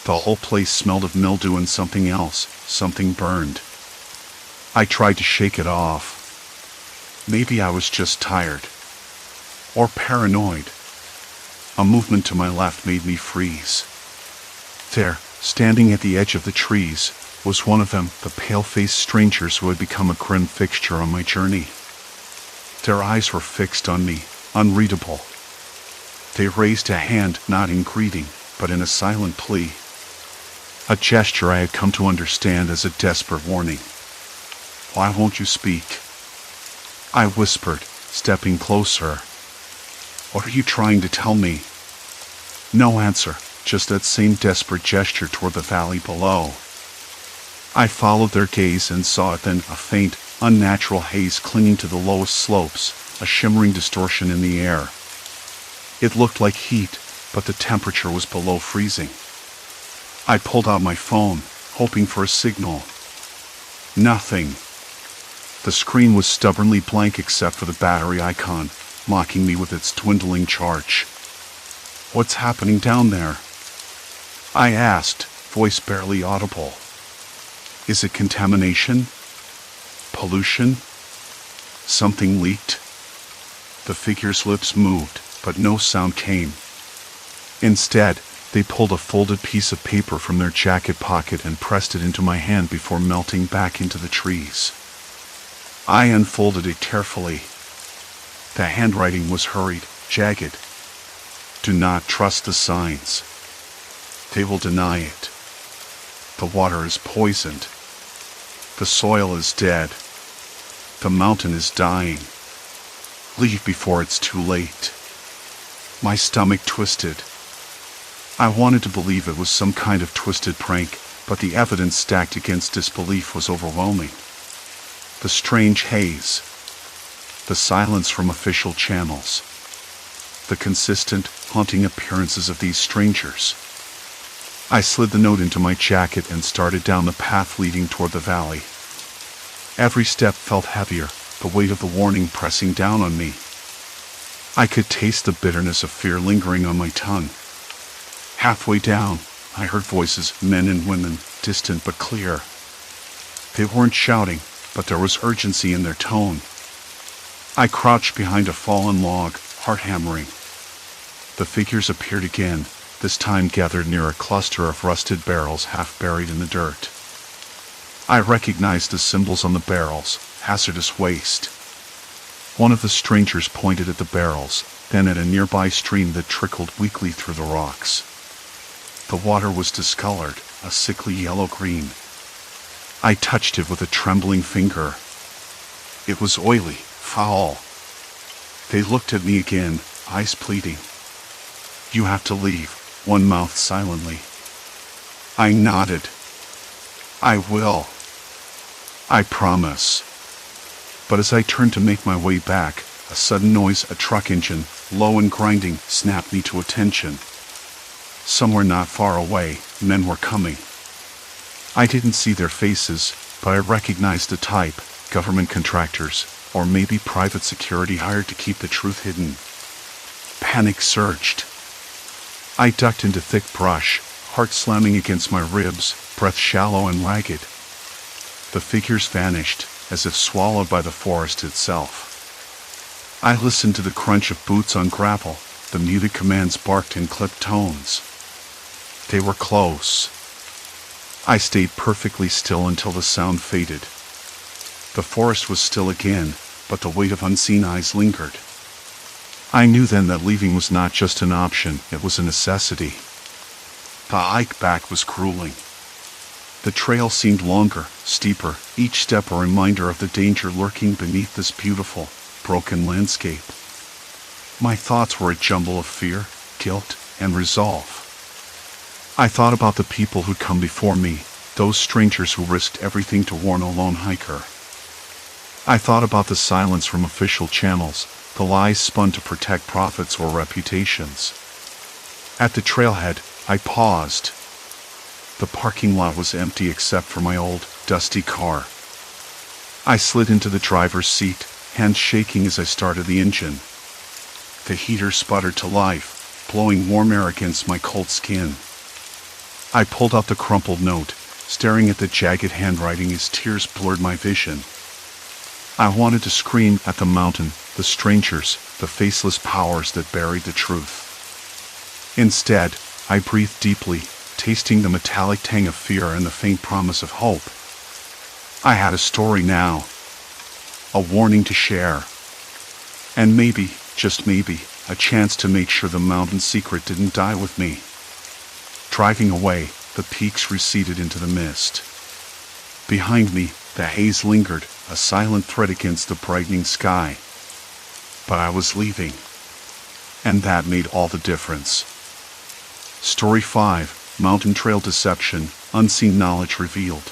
The whole place smelled of mildew and something else, something burned. I tried to shake it off. Maybe I was just tired. Or paranoid. A movement to my left made me freeze. There, standing at the edge of the trees, was one of them, the pale-faced strangers who had become a grim fixture on my journey. Their eyes were fixed on me, unreadable. They raised a hand, not in greeting, but in a silent plea. A gesture I had come to understand as a desperate warning. "Why won't you speak?" I whispered, stepping closer. "What are you trying to tell me?" No answer, just that same desperate gesture toward the valley below. I followed their gaze and saw it then, a faint, unnatural haze clinging to the lowest slopes, a shimmering distortion in the air. It looked like heat, but the temperature was below freezing. I pulled out my phone, hoping for a signal. Nothing. The screen was stubbornly blank except for the battery icon, mocking me with its dwindling charge. "What's happening down there?" I asked, voice barely audible. "Is it contamination? Pollution? Something leaked?" The figure's lips moved, but no sound came. Instead, they pulled a folded piece of paper from their jacket pocket and pressed it into my hand before melting back into the trees. I unfolded it carefully. The handwriting was hurried, jagged. "Do not trust the signs. They will deny it. The water is poisoned. The soil is dead. The mountain is dying. Leave before it's too late." My stomach twisted. I wanted to believe it was some kind of twisted prank, but the evidence stacked against disbelief was overwhelming. The strange haze. The silence from official channels. The consistent, haunting appearances of these strangers. I slid the note into my jacket and started down the path leading toward the valley. Every step felt heavier, the weight of the warning pressing down on me. I could taste the bitterness of fear lingering on my tongue. Halfway down, I heard voices, men and women, distant but clear. They weren't shouting, but there was urgency in their tone. I crouched behind a fallen log, heart hammering. The figures appeared again, this time gathered near a cluster of rusted barrels half buried in the dirt. I recognized the symbols on the barrels, hazardous waste. One of the strangers pointed at the barrels, then at a nearby stream that trickled weakly through the rocks. The water was discolored, a sickly yellow-green. I touched it with a trembling finger. It was oily, foul. They looked at me again, eyes pleading. "You have to leave," one mouthed silently. I nodded. "I will. I promise." But as I turned to make my way back, a sudden noise, a truck engine, low and grinding, snapped me to attention. Somewhere not far away, men were coming. I didn't see their faces, but I recognized the type, government contractors, or maybe private security hired to keep the truth hidden. Panic surged. I ducked into thick brush, heart slamming against my ribs, breath shallow and ragged. The figures vanished, as if swallowed by the forest itself. I listened to the crunch of boots on gravel, the muted commands barked in clipped tones. They were close. I stayed perfectly still until the sound faded. The forest was still again, but the weight of unseen eyes lingered. I knew then that leaving was not just an option, it was a necessity. The hike back was grueling. The trail seemed longer, steeper, each step a reminder of the danger lurking beneath this beautiful, broken landscape. My thoughts were a jumble of fear, guilt, and resolve. I thought about the people who'd come before me, those strangers who risked everything to warn a lone hiker. I thought about the silence from official channels, the lies spun to protect profits or reputations. At the trailhead, I paused. The parking lot was empty except for my old, dusty car. I slid into the driver's seat, hands shaking as I started the engine. The heater sputtered to life, blowing warm air against my cold skin. I pulled out the crumpled note, staring at the jagged handwriting as tears blurred my vision. I wanted to scream at the mountain, the strangers, the faceless powers that buried the truth. Instead, I breathed deeply, tasting the metallic tang of fear and the faint promise of hope. I had a story now. A warning to share. And maybe, just maybe, a chance to make sure the mountain secret didn't die with me. Driving away, the peaks receded into the mist. Behind me, the haze lingered, a silent threat against the brightening sky. But I was leaving. And that made all the difference. Story 5, Mountain Trail Deception, Unseen Knowledge Revealed.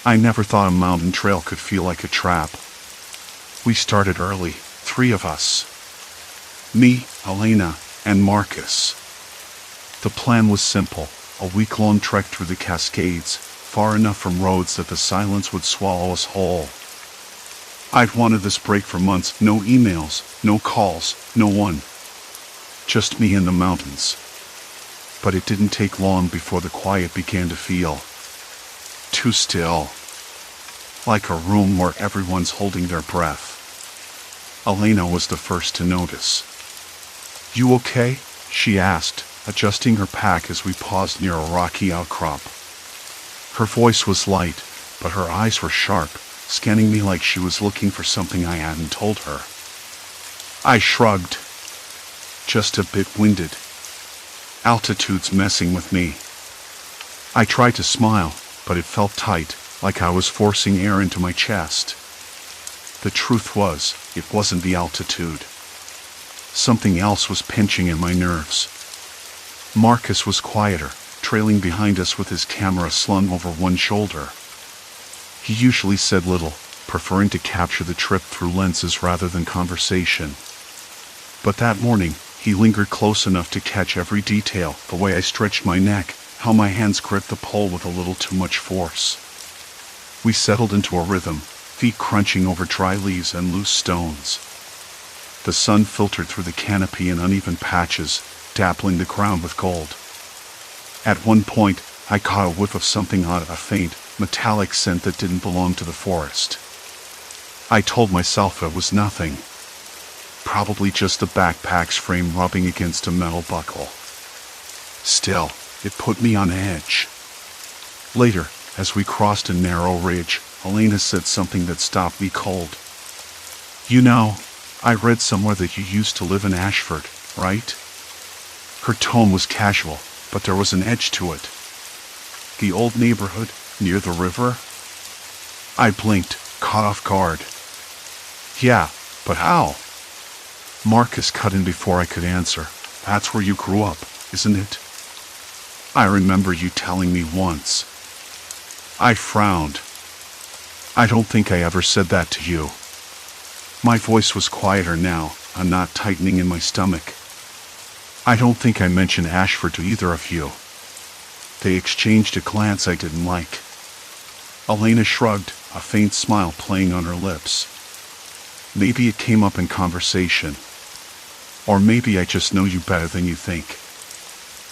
I never thought a mountain trail could feel like a trap. We started early, 3 of us. Me, Elena, and Marcus. The plan was simple, a week-long trek through the Cascades, far enough from roads that the silence would swallow us whole. I'd wanted this break for months, no emails, no calls, no one. Just me and the mountains. But it didn't take long before the quiet began to feel too still. Like a room where everyone's holding their breath. Elena was the first to notice. "You okay?" she asked, adjusting her pack as we paused near a rocky outcrop. Her voice was light, but her eyes were sharp, scanning me like she was looking for something I hadn't told her. I shrugged. Just a bit winded. Altitude's messing with me. I tried to smile, but it felt tight, like I was forcing air into my chest. The truth was, it wasn't the altitude. Something else was pinching at my nerves. Marcus was quieter, trailing behind us with his camera slung over one shoulder. He usually said little, preferring to capture the trip through lenses rather than conversation. But that morning, he lingered close enough to catch every detail, the way I stretched my neck, how my hands gripped the pole with a little too much force. We settled into a rhythm, feet crunching over dry leaves and loose stones. The sun filtered through the canopy in uneven patches, dappling the ground with gold. At one point, I caught a whiff of something odd, a faint, metallic scent that didn't belong to the forest. I told myself it was nothing. Probably just the backpack's frame rubbing against a metal buckle. Still, it put me on edge. Later, as we crossed a narrow ridge, Elena said something that stopped me cold. "You know, I read somewhere that you used to live in Ashford, right?" Her tone was casual, but there was an edge to it. "The old neighborhood, near the river?" I blinked, caught off guard. "Yeah, but how?" Marcus cut in before I could answer. "That's where you grew up, isn't it?" "I remember you telling me once." I frowned. "I don't think I ever said that to you." My voice was quieter now, a knot tightening in my stomach. "I don't think I mentioned Ashford to either of you." They exchanged a glance I didn't like. Elena shrugged, a faint smile playing on her lips. "Maybe it came up in conversation. Or maybe I just know you better than you think."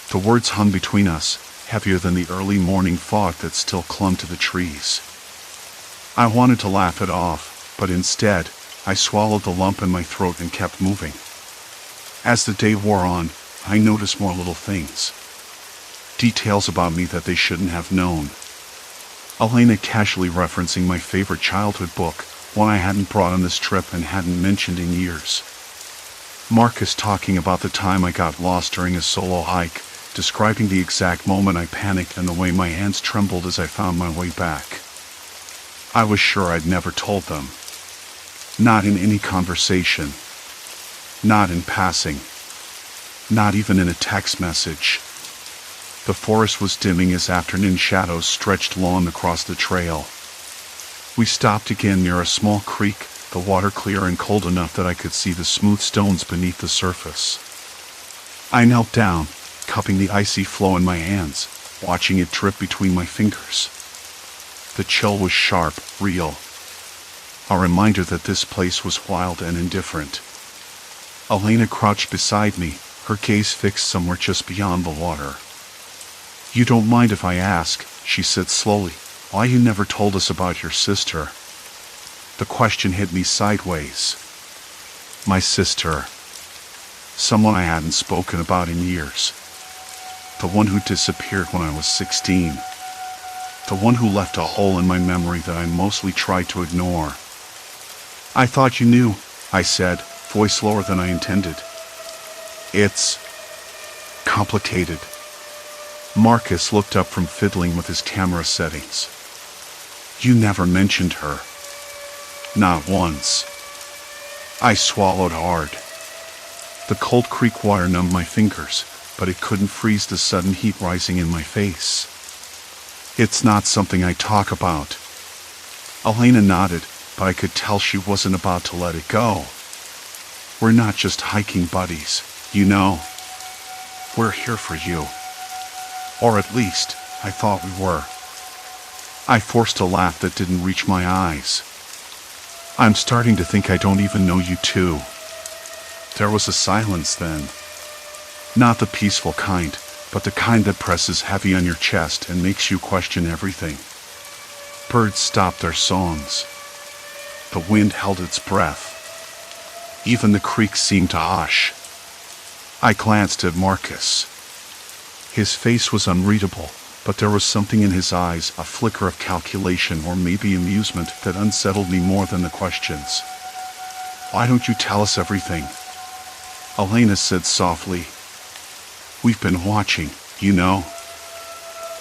The words hung between us, heavier than the early morning fog that still clung to the trees. I wanted to laugh it off, but instead, I swallowed the lump in my throat and kept moving. As the day wore on, I noticed more little things. Details about me that they shouldn't have known. Elena casually referencing my favorite childhood book, one I hadn't brought on this trip and hadn't mentioned in years. Marcus talking about the time I got lost during a solo hike, describing the exact moment I panicked and the way my hands trembled as I found my way back. I was sure I'd never told them. Not in any conversation. Not in passing. Not even in a text message. The forest was dimming as afternoon shadows stretched long across the trail. We stopped again near a small creek, the water clear and cold enough that I could see the smooth stones beneath the surface. I knelt down, cupping the icy flow in my hands, watching it drip between my fingers. The chill was sharp, real. a reminder that this place was wild and indifferent. Elena crouched beside me, her gaze fixed somewhere just beyond the water. "You don't mind if I ask," she said slowly, "why you never told us about your sister?" The question hit me sideways. My sister. Someone I hadn't spoken about in years. The one who disappeared when I was 16. The one who left a hole in my memory that I mostly tried to ignore. "I thought you knew," I said, voice lower than I intended. "It's complicated." Marcus looked up from fiddling with his camera settings. "You never mentioned her." "Not once." I swallowed hard. The cold creek water numbed my fingers, but it couldn't freeze the sudden heat rising in my face. "It's not something I talk about." Elena nodded, but I could tell she wasn't about to let it go. "We're not just hiking buddies, you know. We're here for you. Or at least, I thought we were." I forced a laugh that didn't reach my eyes. "I'm starting to think I don't even know you too." There was a silence then. Not the peaceful kind, but the kind that presses heavy on your chest and makes you question everything. Birds stopped their songs. The wind held its breath. Even the creek seemed to hush. I glanced at Marcus. His face was unreadable, but there was something in his eyes, a flicker of calculation or maybe amusement, that unsettled me more than the questions. "Why don't you tell us everything?" Elena said softly. "We've been watching, you know."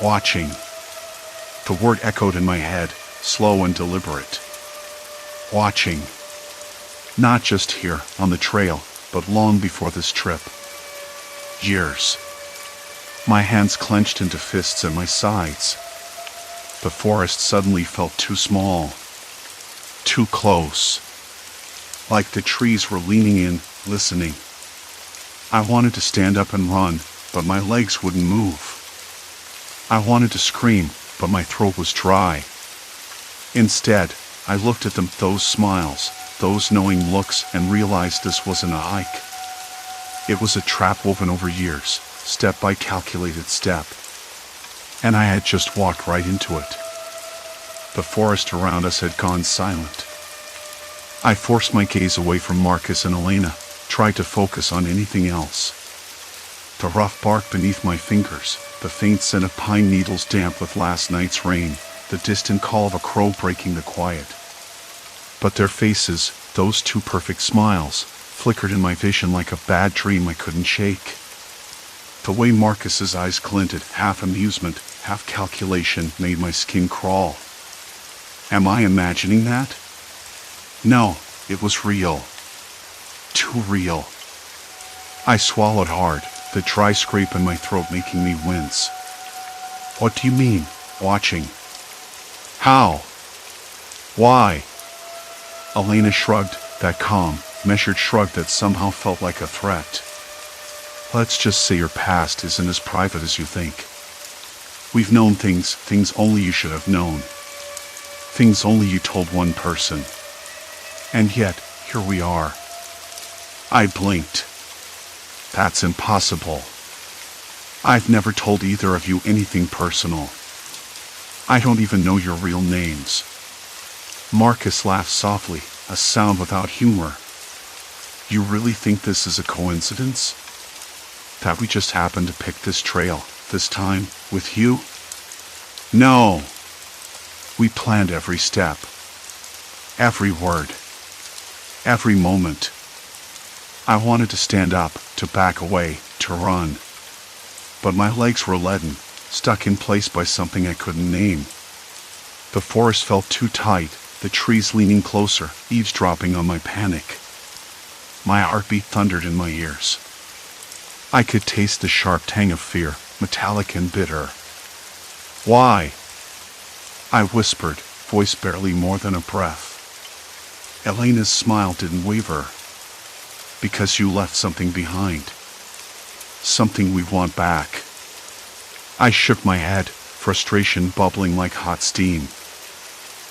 Watching. The word echoed in my head, slow and deliberate. Watching. Not just here, on the trail, but long before this trip. Years. My hands clenched into fists at my sides. The forest suddenly felt too small. Too close. Like the trees were leaning in, listening. I wanted to stand up and run, but my legs wouldn't move. I wanted to scream, but my throat was dry. Instead, I looked at them, those smiles, those knowing looks, and realized this wasn't a hike. It was a trap woven over years, step by calculated step. And I had just walked right into it. The forest around us had gone silent. I forced my gaze away from Marcus and Elena, tried to focus on anything else. The rough bark beneath my fingers, the faint scent of pine needles damp with last night's rain, the distant call of a crow breaking the quiet. But their faces, those two perfect smiles, flickered in my vision like a bad dream I couldn't shake. The way Marcus's eyes glinted, half amusement, half calculation, made my skin crawl. Am I imagining that? No, it was real. Too real. I swallowed hard, the dry scrape in my throat making me wince. "What do you mean, watching? How? Why?" Elena shrugged, that calm, measured shrug that somehow felt like a threat. "Let's just say your past isn't as private as you think. We've known things only you should have known. Things only you told one person. And yet, here we are." I blinked. "That's impossible. I've never told either of you anything personal. I don't even know your real names." Marcus laughed softly, a sound without humor. "You really think this is a coincidence? That we just happened to pick this trail, this time, with you? No. We planned every step. Every word. Every moment. I wanted to stand up, to back away, to run. But my legs were leaden, stuck in place by something I couldn't name. The forest felt too tight, the trees leaning closer, eavesdropping on my panic. My heartbeat thundered in my ears. I could taste the sharp tang of fear, metallic and bitter. "Why?" I whispered, voice barely more than a breath. Elena's smile didn't waver. "Because you left something behind. Something we want back." I shook my head, frustration bubbling like hot steam.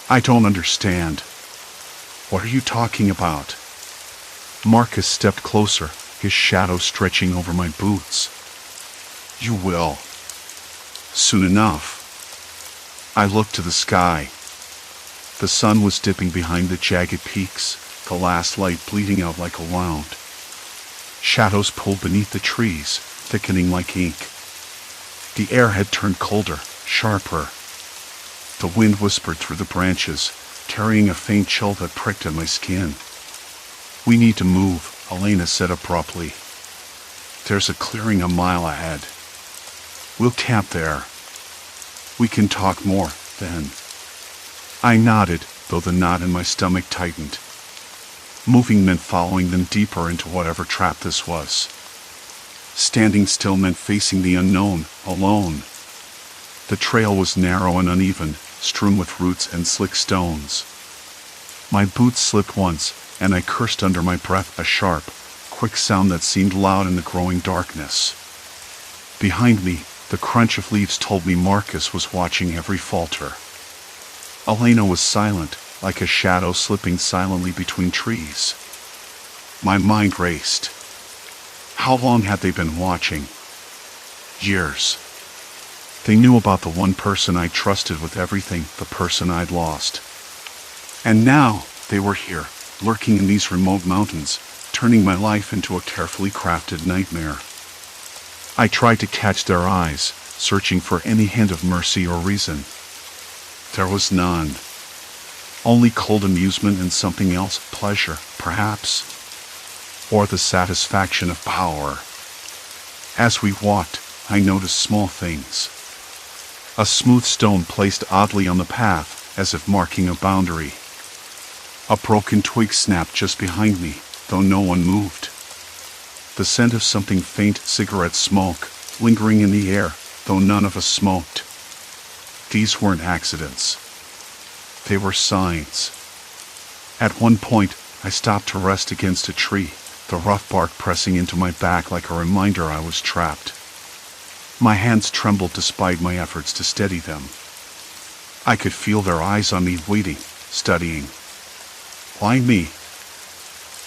"I don't understand." What are you talking about? Marcus stepped closer, his shadow stretching over my boots. You will. Soon enough. I looked to the sky. The sun was dipping behind the jagged peaks, the last light bleeding out like a wound. Shadows pulled beneath the trees, thickening like ink. The air had turned colder, sharper. The wind whispered through the branches, carrying a faint chill that pricked at my skin. We need to move, Elena said abruptly. There's a clearing a mile ahead. We'll camp there. We can talk more, then. I nodded, though the knot in my stomach tightened. Moving meant following them deeper into whatever trap this was. Standing still meant facing the unknown, alone. The trail was narrow and uneven, strewn with roots and slick stones. My boots slipped once, and I cursed under my breath, a sharp, quick sound that seemed loud in the growing darkness. Behind me, the crunch of leaves told me Marcus was watching every falter. Elena was silent, like a shadow slipping silently between trees. My mind raced. How long had they been watching? Years. They knew about the one person I trusted with everything, the person I'd lost. And now, they were here, lurking in these remote mountains, turning my life into a carefully crafted nightmare. I tried to catch their eyes, searching for any hint of mercy or reason. There was none. Only cold amusement and something else, pleasure, perhaps. Or the satisfaction of power. As we walked, I noticed small things. A smooth stone placed oddly on the path, as if marking a boundary. A broken twig snapped just behind me, though no one moved. The scent of something faint, cigarette smoke, lingering in the air, though none of us smoked. These weren't accidents. They were signs. At one point, I stopped to rest against a tree, the rough bark pressing into my back like a reminder I was trapped. My hands trembled despite my efforts to steady them. I could feel their eyes on me, waiting, studying. Why me?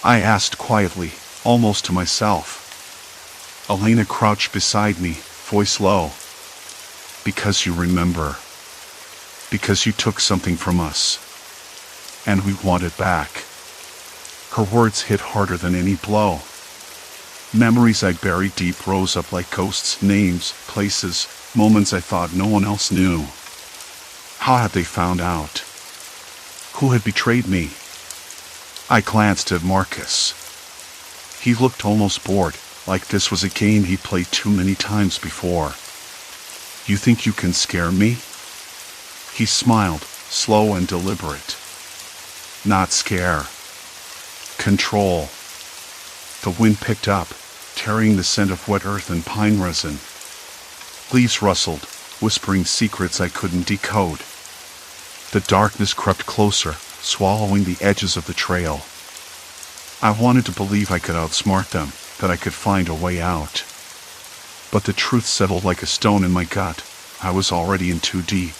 I asked quietly, almost to myself. Elena crouched beside me, voice low. Because you remember. Because you took something from us. And we want it back. Her words hit harder than any blow. Memories I'd buried deep rose up like ghosts, names, places, moments I thought no one else knew. How had they found out? Who had betrayed me? I glanced at Marcus. He looked almost bored, like this was a game he'd played too many times before. You think you can scare me? He smiled, slow and deliberate. Not scare. Control. The wind picked up, carrying the scent of wet earth and pine resin. Leaves rustled, whispering secrets I couldn't decode. The darkness crept closer, swallowing the edges of the trail. I wanted to believe I could outsmart them, that I could find a way out. But the truth settled like a stone in my gut. I was already in too deep.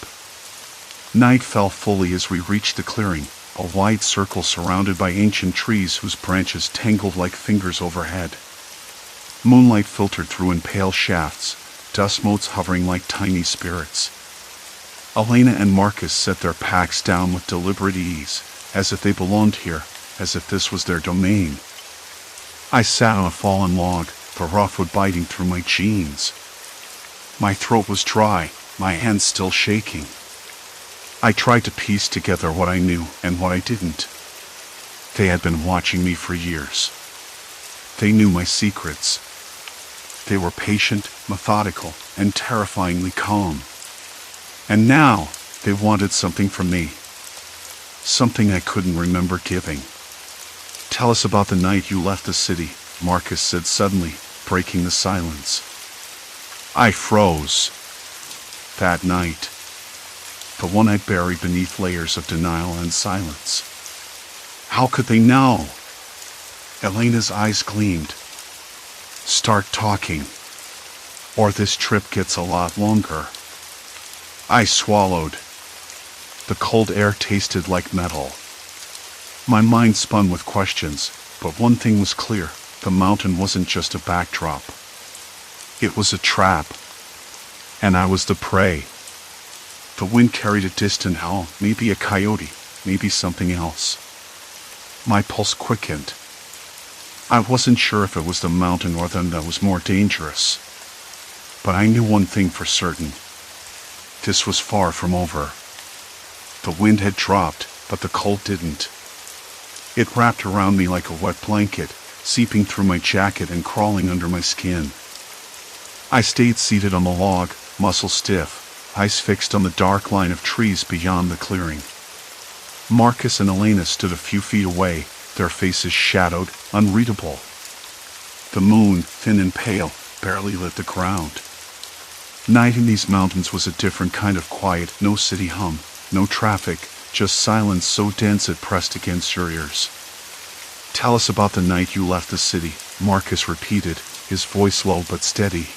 Night fell fully as we reached the clearing, a wide circle surrounded by ancient trees whose branches tangled like fingers overhead. Moonlight filtered through in pale shafts, dust motes hovering like tiny spirits. Elena and Marcus set their packs down with deliberate ease, as if they belonged here, as if this was their domain. I sat on a fallen log, the rough wood biting through my jeans. My throat was dry, my hands still shaking. I tried to piece together what I knew and what I didn't. They had been watching me for years. They knew my secrets. They were patient, methodical, and terrifyingly calm. And now, they wanted something from me. Something I couldn't remember giving. Tell us about the night you left the city, Marcus said suddenly, breaking the silence. I froze. That night. The one I'd buried beneath layers of denial and silence. How could they know? Elena's eyes gleamed. Start talking, or this trip gets a lot longer. I swallowed. The cold air tasted like metal. My mind spun with questions, but one thing was clear. The mountain wasn't just a backdrop. It was a trap. And I was the prey. The wind carried a distant howl, maybe a coyote, maybe something else. My pulse quickened. I wasn't sure if it was the mountain or them that was more dangerous. But I knew one thing for certain. This was far from over. The wind had dropped, but the cold didn't. It wrapped around me like a wet blanket, seeping through my jacket and crawling under my skin. I stayed seated on the log, muscles stiff, eyes fixed on the dark line of trees beyond the clearing. Marcus and Elena stood a few feet away, their faces shadowed, unreadable. The moon, thin and pale, barely lit the ground. Night in these mountains was a different kind of quiet, no city hum, no traffic, just silence so dense it pressed against your ears. "Tell us about the night you left the city," Marcus repeated, his voice low but steady.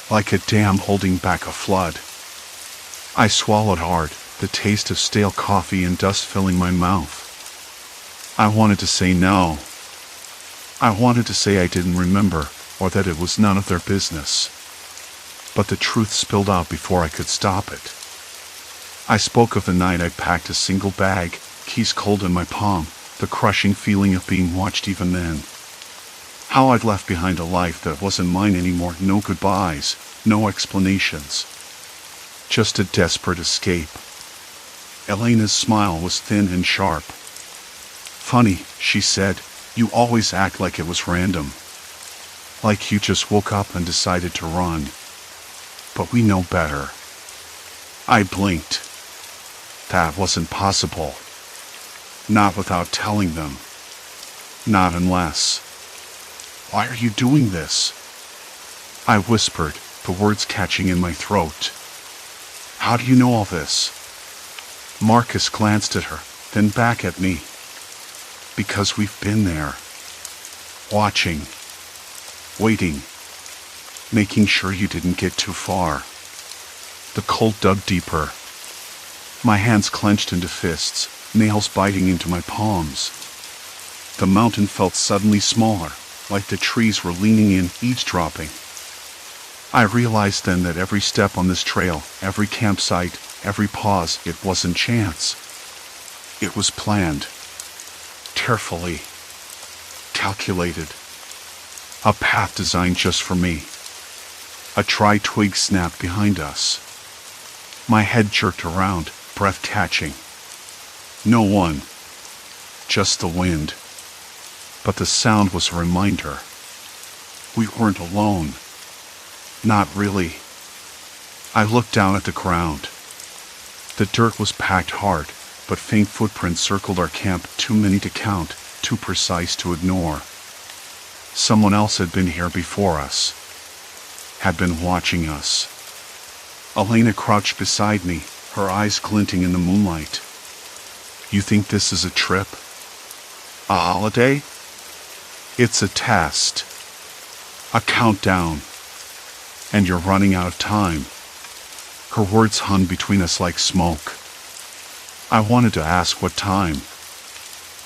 Like a dam holding back a flood. I swallowed hard, the taste of stale coffee and dust filling my mouth. I wanted to say no. I wanted to say I didn't remember, or that it was none of their business. But the truth spilled out before I could stop it. I spoke of the night I'd packed a single bag, keys cold in my palm, the crushing feeling of being watched even then. How I'd left behind a life that wasn't mine anymore, no goodbyes, no explanations. Just a desperate escape. Elena's smile was thin and sharp. "Funny," she said, "you always act like it was random. Like you just woke up and decided to run. But we know better." I blinked. That wasn't possible. Not without telling them. Not unless. "Why are you doing this?" I whispered, the words catching in my throat. "How do you know all this?" Marcus glanced at her, then back at me. "Because we've been there. Watching. Waiting. Making sure you didn't get too far." The cold dug deeper. My hands clenched into fists, nails biting into my palms. The mountain felt suddenly smaller, like the trees were leaning in, eavesdropping. I realized then that every step on this trail, every campsite, every pause, it wasn't chance. It was planned. Carefully. Calculated. A path designed just for me. A dry twig snapped behind us. My head jerked around, breath catching. No one. Just the wind. But the sound was a reminder. We weren't alone. Not really. I looked down at the ground. The dirt was packed hard, but faint footprints circled our camp, too many to count, too precise to ignore. Someone else had been here before us. Had been watching us. Elena crouched beside me, her eyes glinting in the moonlight. "You think this is a trip? A holiday? It's a test. A countdown. And you're running out of time." Her words hung between us like smoke. I wanted to ask what time.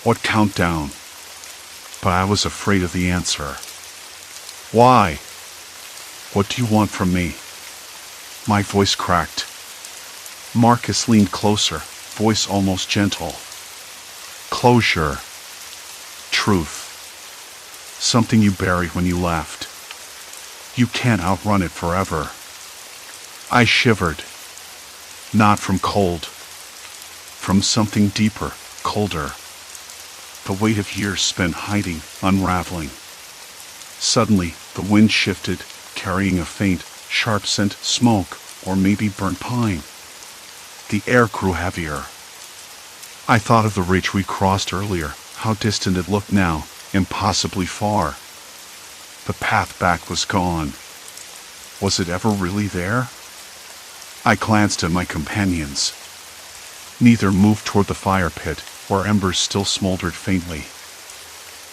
What countdown? But I was afraid of the answer. "Why? What do you want from me?" My voice cracked. Marcus leaned closer, voice almost gentle. "Closure. Truth. Something you buried when you left. You can't outrun it forever." I shivered. Not from cold. From something deeper, colder. The weight of years spent hiding, unraveling. Suddenly, the wind shifted, carrying a faint, sharp scent, smoke, or maybe burnt pine. The air grew heavier. I thought of the ridge we crossed earlier, how distant it looked now, impossibly far. The path back was gone. Was it ever really there? I glanced at my companions. Neither moved toward the fire pit, where embers still smoldered faintly.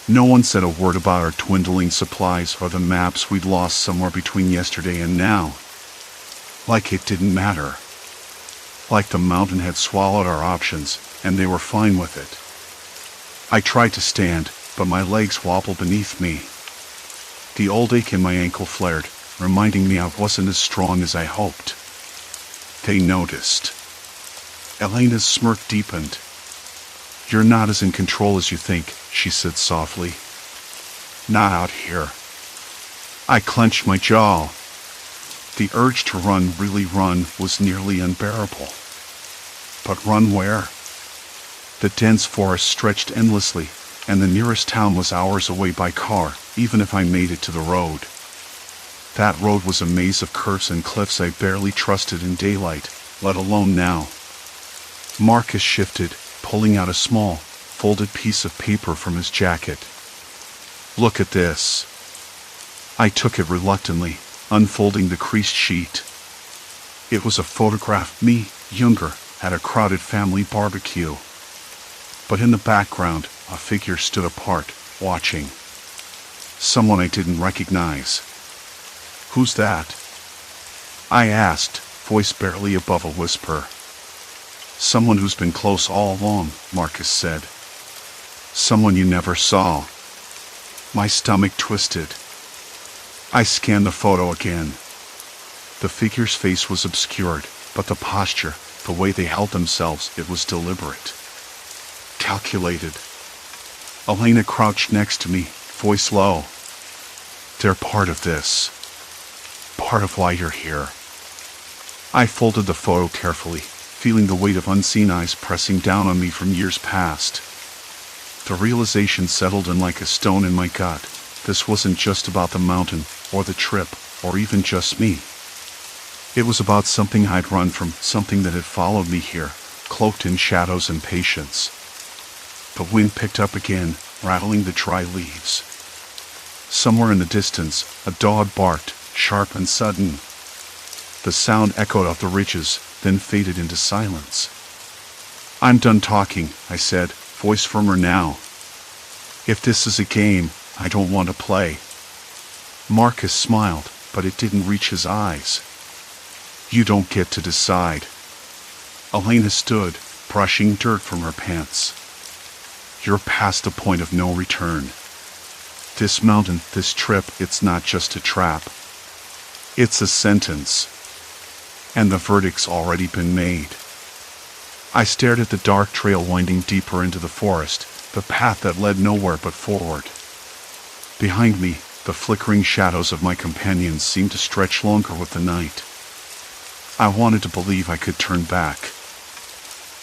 No one said a word about our dwindling supplies or the maps we'd lost somewhere between yesterday and now. Like it didn't matter. Like the mountain had swallowed our options, and they were fine with it. I tried to stand, but my legs wobbled beneath me. The old ache in my ankle flared, reminding me I wasn't as strong as I hoped. They noticed. Elena's smirk deepened. "You're not as in control as you think," she said softly. "Not out here." I clenched my jaw. The urge to run, really run, was nearly unbearable. But run where? The dense forest stretched endlessly, and the nearest town was hours away by car, even if I made it to the road. That road was a maze of curves and cliffs I barely trusted in daylight, let alone now. Marcus shifted, pulling out a small, folded piece of paper from his jacket. "Look at this." I took it reluctantly, unfolding the creased sheet. It was a photograph of me, younger, at a crowded family barbecue. But in the background, a figure stood apart, watching. Someone I didn't recognize. "Who's that?" I asked, voice barely above a whisper. "Someone who's been close all along," Marcus said. "Someone you never saw." My stomach twisted. I scanned the photo again. The figure's face was obscured, but the posture, the way they held themselves, it was deliberate. Calculated. Elena crouched next to me, voice low. "They're part of this. Part of why you're here." I folded the photo carefully, feeling the weight of unseen eyes pressing down on me from years past. The realization settled in like a stone in my gut. This wasn't just about the mountain, or the trip, or even just me. It was about something I'd run from, something that had followed me here, cloaked in shadows and patience. The wind picked up again, rattling the dry leaves. Somewhere in the distance, a dog barked, sharp and sudden. The sound echoed off the ridges, then faded into silence. "I'm done talking," I said, voice firmer now. "If this is a game, I don't want to play." Marcus smiled, but it didn't reach his eyes. "You don't get to decide." Elena stood, brushing dirt from her pants. "You're past the point of no return. This mountain, this trip, it's not just a trap. It's a sentence. And the verdict's already been made." I stared at the dark trail winding deeper into the forest, the path that led nowhere but forward. Behind me, the flickering shadows of my companions seemed to stretch longer with the night. I wanted to believe I could turn back.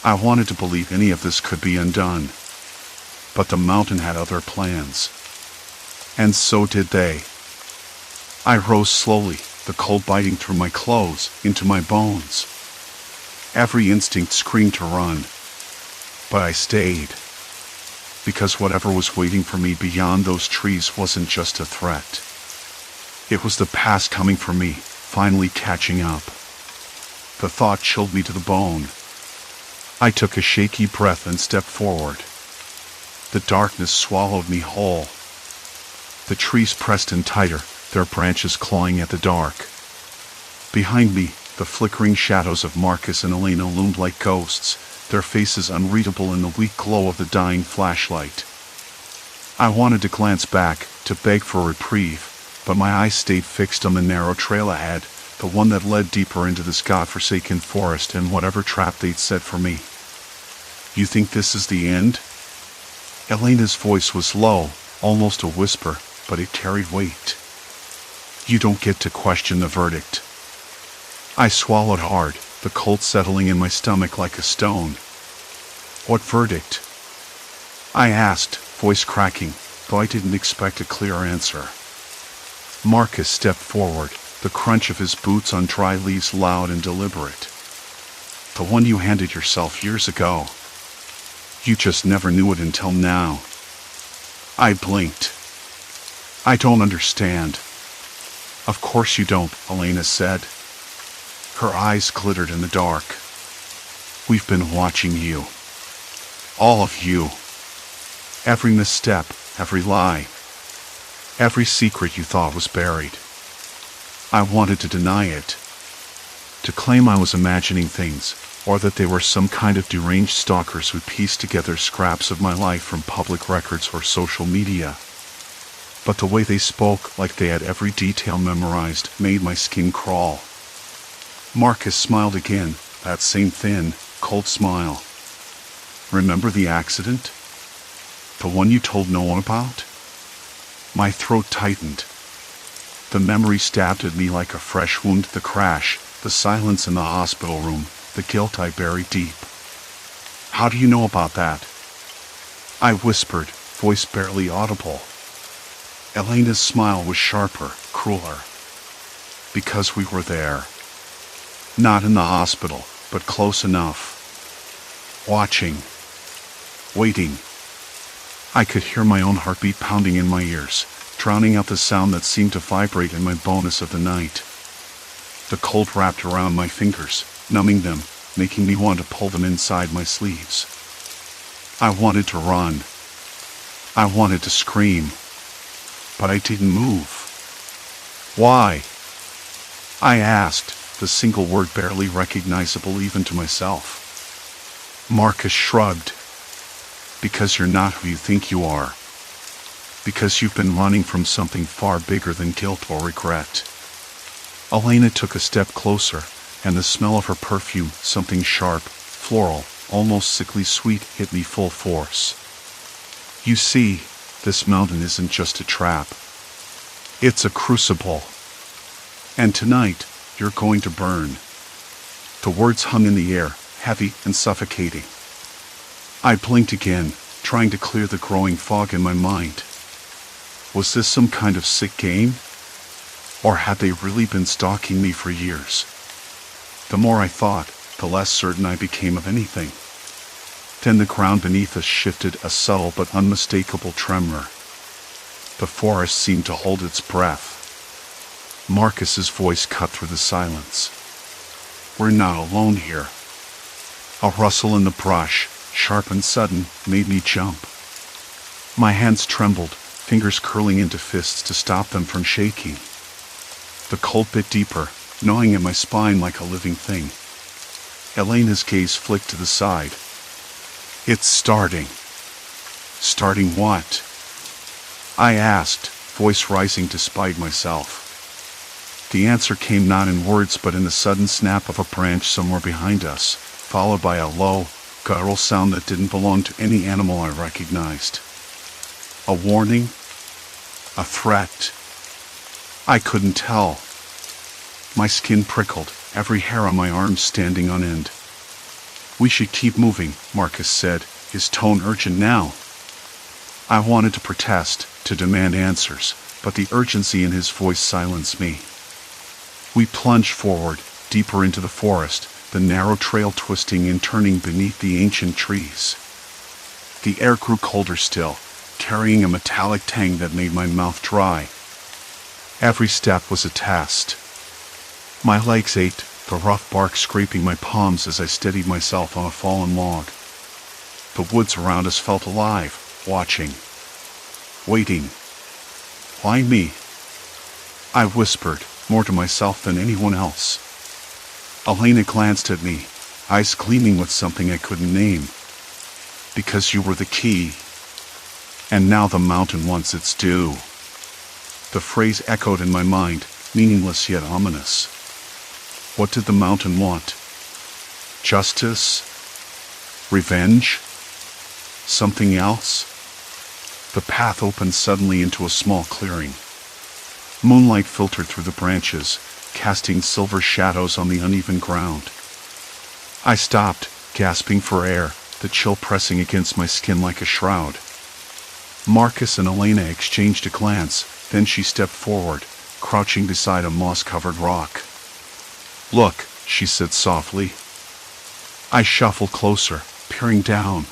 I wanted to believe any of this could be undone. But the mountain had other plans. And so did they. I rose slowly, the cold biting through my clothes, into my bones. Every instinct screamed to run. But I stayed. Because whatever was waiting for me beyond those trees wasn't just a threat. It was the past coming for me, finally catching up. The thought chilled me to the bone. I took a shaky breath and stepped forward. The darkness swallowed me whole. The trees pressed in tighter, their branches clawing at the dark. Behind me, the flickering shadows of Marcus and Elena loomed like ghosts, their faces unreadable in the weak glow of the dying flashlight. I wanted to glance back, to beg for a reprieve, but my eyes stayed fixed on the narrow trail ahead, the one that led deeper into this godforsaken forest and whatever trap they'd set for me. "You think this is the end?" Elena's voice was low, almost a whisper, but it carried weight. "You don't get to question the verdict." I swallowed hard, the cold settling in my stomach like a stone. "What verdict?" I asked, voice cracking, though I didn't expect a clear answer. Marcus stepped forward, the crunch of his boots on dry leaves loud and deliberate. "The one you handed yourself years ago. You just never knew it until now." I blinked. "I don't understand." "Of course you don't," Elena said. Her eyes glittered in the dark. "We've been watching you. All of you. Every misstep, every lie. Every secret you thought was buried. I wanted to deny it. To claim I was imagining things, or that they were some kind of deranged stalkers who pieced together scraps of my life from public records or social media. But the way they spoke, like they had every detail memorized, made my skin crawl. Marcus smiled again, that same thin, cold smile. Remember the accident? The one you told no one about? My throat tightened. The memory stabbed at me like a fresh wound. The crash, the silence in the hospital room, the guilt I buried deep. How do you know about that? I whispered, voice barely audible. Elena's smile was sharper, crueler. Because we were there. Not in the hospital, but close enough. Watching. Waiting. I could hear my own heartbeat pounding in my ears, drowning out the sound that seemed to vibrate in my bonus of the night. The cold wrapped around my fingers, numbing them, making me want to pull them inside my sleeves. I wanted to run. I wanted to scream. But I didn't move. Why? I asked, the single word barely recognizable even to myself. Marcus shrugged. Because you're not who you think you are. Because you've been running from something far bigger than guilt or regret. Elena took a step closer, and the smell of her perfume, something sharp, floral, almost sickly sweet, hit me full force. You see, this mountain isn't just a trap. It's a crucible. And tonight, you're going to burn. The words hung in the air, heavy and suffocating. I blinked again, trying to clear the growing fog in my mind. Was this some kind of sick game? Or had they really been stalking me for years? The more I thought, the less certain I became of anything. Then the ground beneath us shifted, a subtle but unmistakable tremor. The forest seemed to hold its breath. Marcus's voice cut through the silence. We're not alone here. A rustle in the brush, sharp and sudden, made me jump. My hands trembled, fingers curling into fists to stop them from shaking. The cold bit deeper, gnawing at my spine like a living thing. Elena's gaze flicked to the side. It's starting. Starting what? I asked, voice rising despite myself. The answer came not in words but in the sudden snap of a branch somewhere behind us, followed by a low, guttural sound that didn't belong to any animal I recognized. A warning? A threat? I couldn't tell. My skin prickled, every hair on my arm standing on end. We should keep moving, Marcus said, his tone urgent now. I wanted to protest, to demand answers, but the urgency in his voice silenced me. We plunged forward, deeper into the forest, the narrow trail twisting and turning beneath the ancient trees. The air grew colder still, carrying a metallic tang that made my mouth dry. Every step was a test. My legs ached, the rough bark scraping my palms as I steadied myself on a fallen log. The woods around us felt alive, watching. Waiting. Why me? I whispered, more to myself than anyone else. Elena glanced at me, eyes gleaming with something I couldn't name. Because you were the key. And now the mountain wants its due. The phrase echoed in my mind, meaningless yet ominous. What did the mountain want? Justice? Revenge? Something else? The path opened suddenly into a small clearing. Moonlight filtered through the branches, casting silver shadows on the uneven ground. I stopped, gasping for air, the chill pressing against my skin like a shroud. Marcus and Elena exchanged a glance, then she stepped forward, crouching beside a moss-covered rock. Look, she said softly. I shuffled closer, peering down.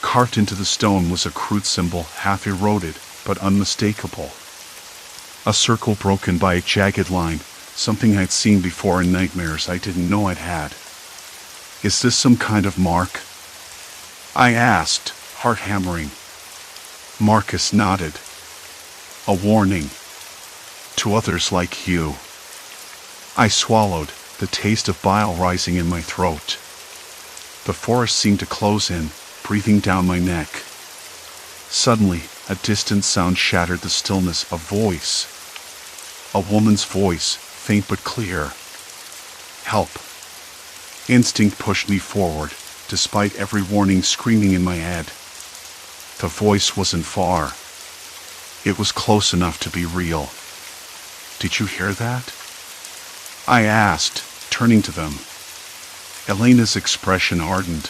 Carved into the stone was a crude symbol, half eroded, but unmistakable. A circle broken by a jagged line, something I'd seen before in nightmares I didn't know I'd had. Is this some kind of mark? I asked, heart hammering. Marcus nodded. A warning. To others like you. I swallowed, the taste of bile rising in my throat. The forest seemed to close in, breathing down my neck. Suddenly, a distant sound shattered the stillness. A voice. A woman's voice, faint but clear. Help. Instinct pushed me forward, despite every warning screaming in my head. The voice wasn't far. It was close enough to be real. Did you hear that? I asked, turning to them. Elena's expression hardened.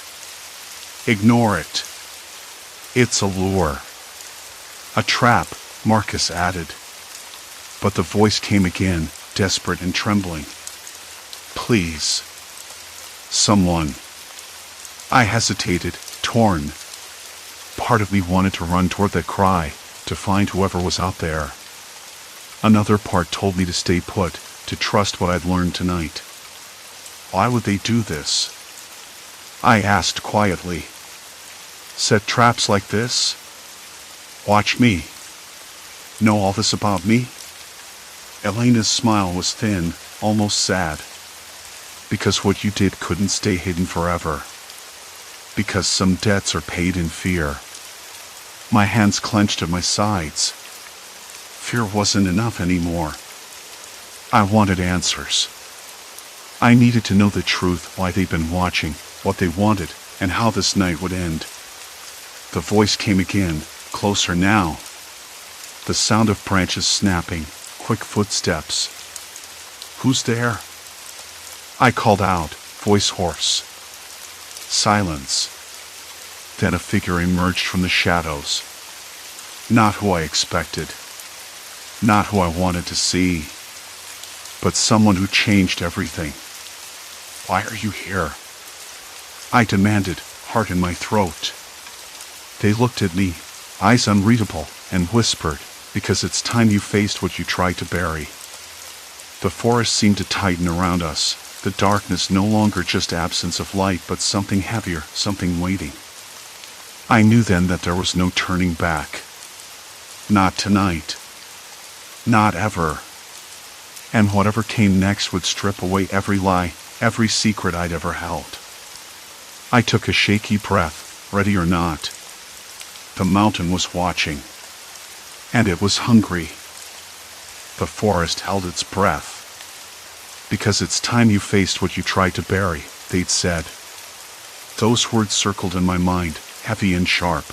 Ignore it. It's a lure. A trap, Marcus added. But the voice came again, desperate and trembling. Please. Someone. I hesitated, torn. Part of me wanted to run toward that cry, to find whoever was out there. Another part told me to stay put, to trust what I'd learned tonight. Why would they do this? I asked quietly. Set traps like this? Watch me. Know all this about me? Elena's smile was thin, almost sad. Because what you did couldn't stay hidden forever. Because some debts are paid in fear. My hands clenched at my sides. Fear wasn't enough anymore. I wanted answers. I needed to know the truth, why they'd been watching, what they wanted, and how this night would end. The voice came again, closer now. The sound of branches snapping, quick footsteps. Who's there? I called out, voice hoarse. Silence. Then a figure emerged from the shadows. Not who I expected. Not who I wanted to see. But someone who changed everything. Why are you here? I demanded, heart in my throat. They looked at me, eyes unreadable, and whispered, because it's time you faced what you tried to bury. The forest seemed to tighten around us, the darkness no longer just absence of light but something heavier, something waiting. I knew then that there was no turning back. Not tonight. Not ever. And whatever came next would strip away every lie, every secret I'd ever held. I took a shaky breath, ready or not. The mountain was watching. And it was hungry. The forest held its breath. Because it's time you faced what you tried to bury, they'd said. Those words circled in my mind, heavy and sharp.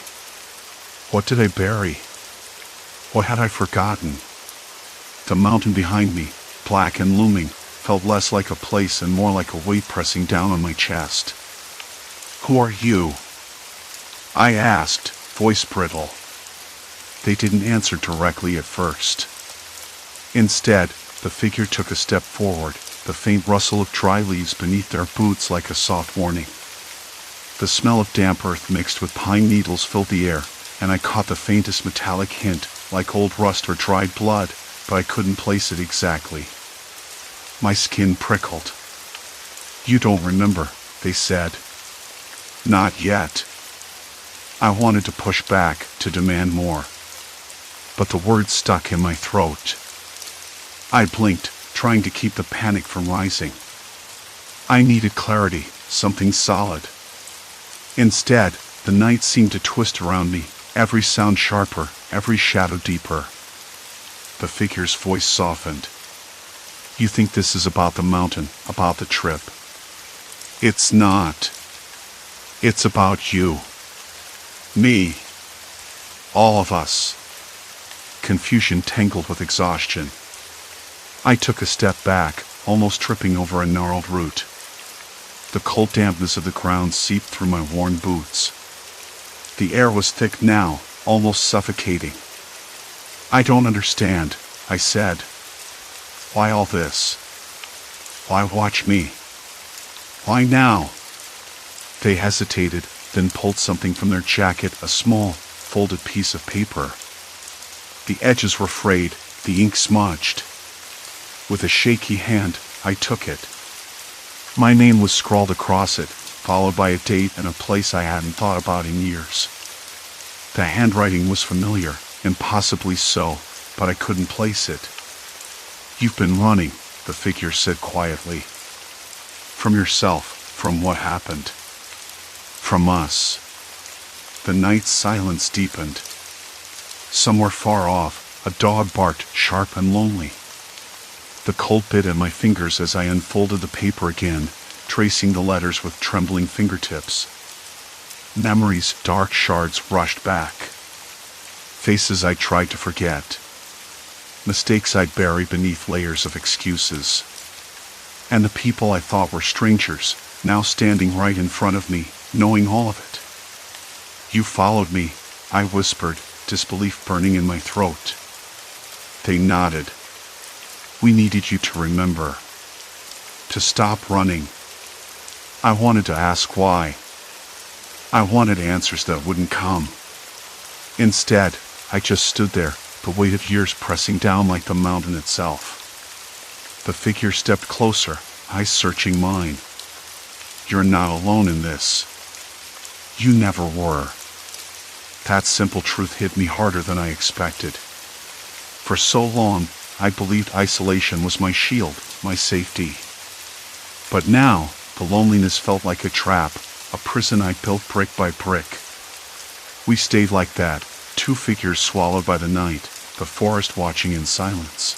What did I bury? What had I forgotten? The mountain behind me, black and looming, felt less like a place and more like a weight pressing down on my chest. Who are you? I asked, voice brittle. They didn't answer directly at first. Instead, the figure took a step forward, the faint rustle of dry leaves beneath their boots like a soft warning. The smell of damp earth mixed with pine needles filled the air, and I caught the faintest metallic hint, like old rust or dried blood, but I couldn't place it exactly. My skin prickled. You don't remember, they said. Not yet. I wanted to push back, to demand more. But the words stuck in my throat. I blinked, trying to keep the panic from rising. I needed clarity, something solid. Instead, the night seemed to twist around me, every sound sharper, every shadow deeper. The figure's voice softened. You think this is about the mountain, about the trip. It's not. It's about you. Me. All of us. Confusion tangled with exhaustion. I took a step back, almost tripping over a gnarled root. The cold dampness of the ground seeped through my worn boots. The air was thick now, almost suffocating. I don't understand, I said. Why all this? Why watch me? Why now? They hesitated, then pulled something from their jacket, a small, folded piece of paper. The edges were frayed, the ink smudged. With a shaky hand, I took it. My name was scrawled across it, followed by a date and a place I hadn't thought about in years. The handwriting was familiar, impossibly so, but I couldn't place it. You've been running, the figure said quietly. From yourself, from what happened. From us. The night's silence deepened. Somewhere far off, a dog barked, sharp and lonely. The cold bit at my fingers as I unfolded the paper again, tracing the letters with trembling fingertips. Memories, dark shards, rushed back. Faces I tried to forget. Mistakes I'd bury beneath layers of excuses. And the people I thought were strangers, now standing right in front of me, knowing all of it. You followed me, I whispered, disbelief burning in my throat. They nodded. We needed you to remember. To stop running. I wanted to ask why. I wanted answers that wouldn't come. Instead, I just stood there, the weight of years pressing down like the mountain itself. The figure stepped closer, eyes searching mine. You're not alone in this. You never were. That simple truth hit me harder than I expected. For so long, I believed isolation was my shield, my safety. But now, the loneliness felt like a trap, a prison I built brick by brick. We stayed like that, two figures swallowed by the night, the forest watching in silence.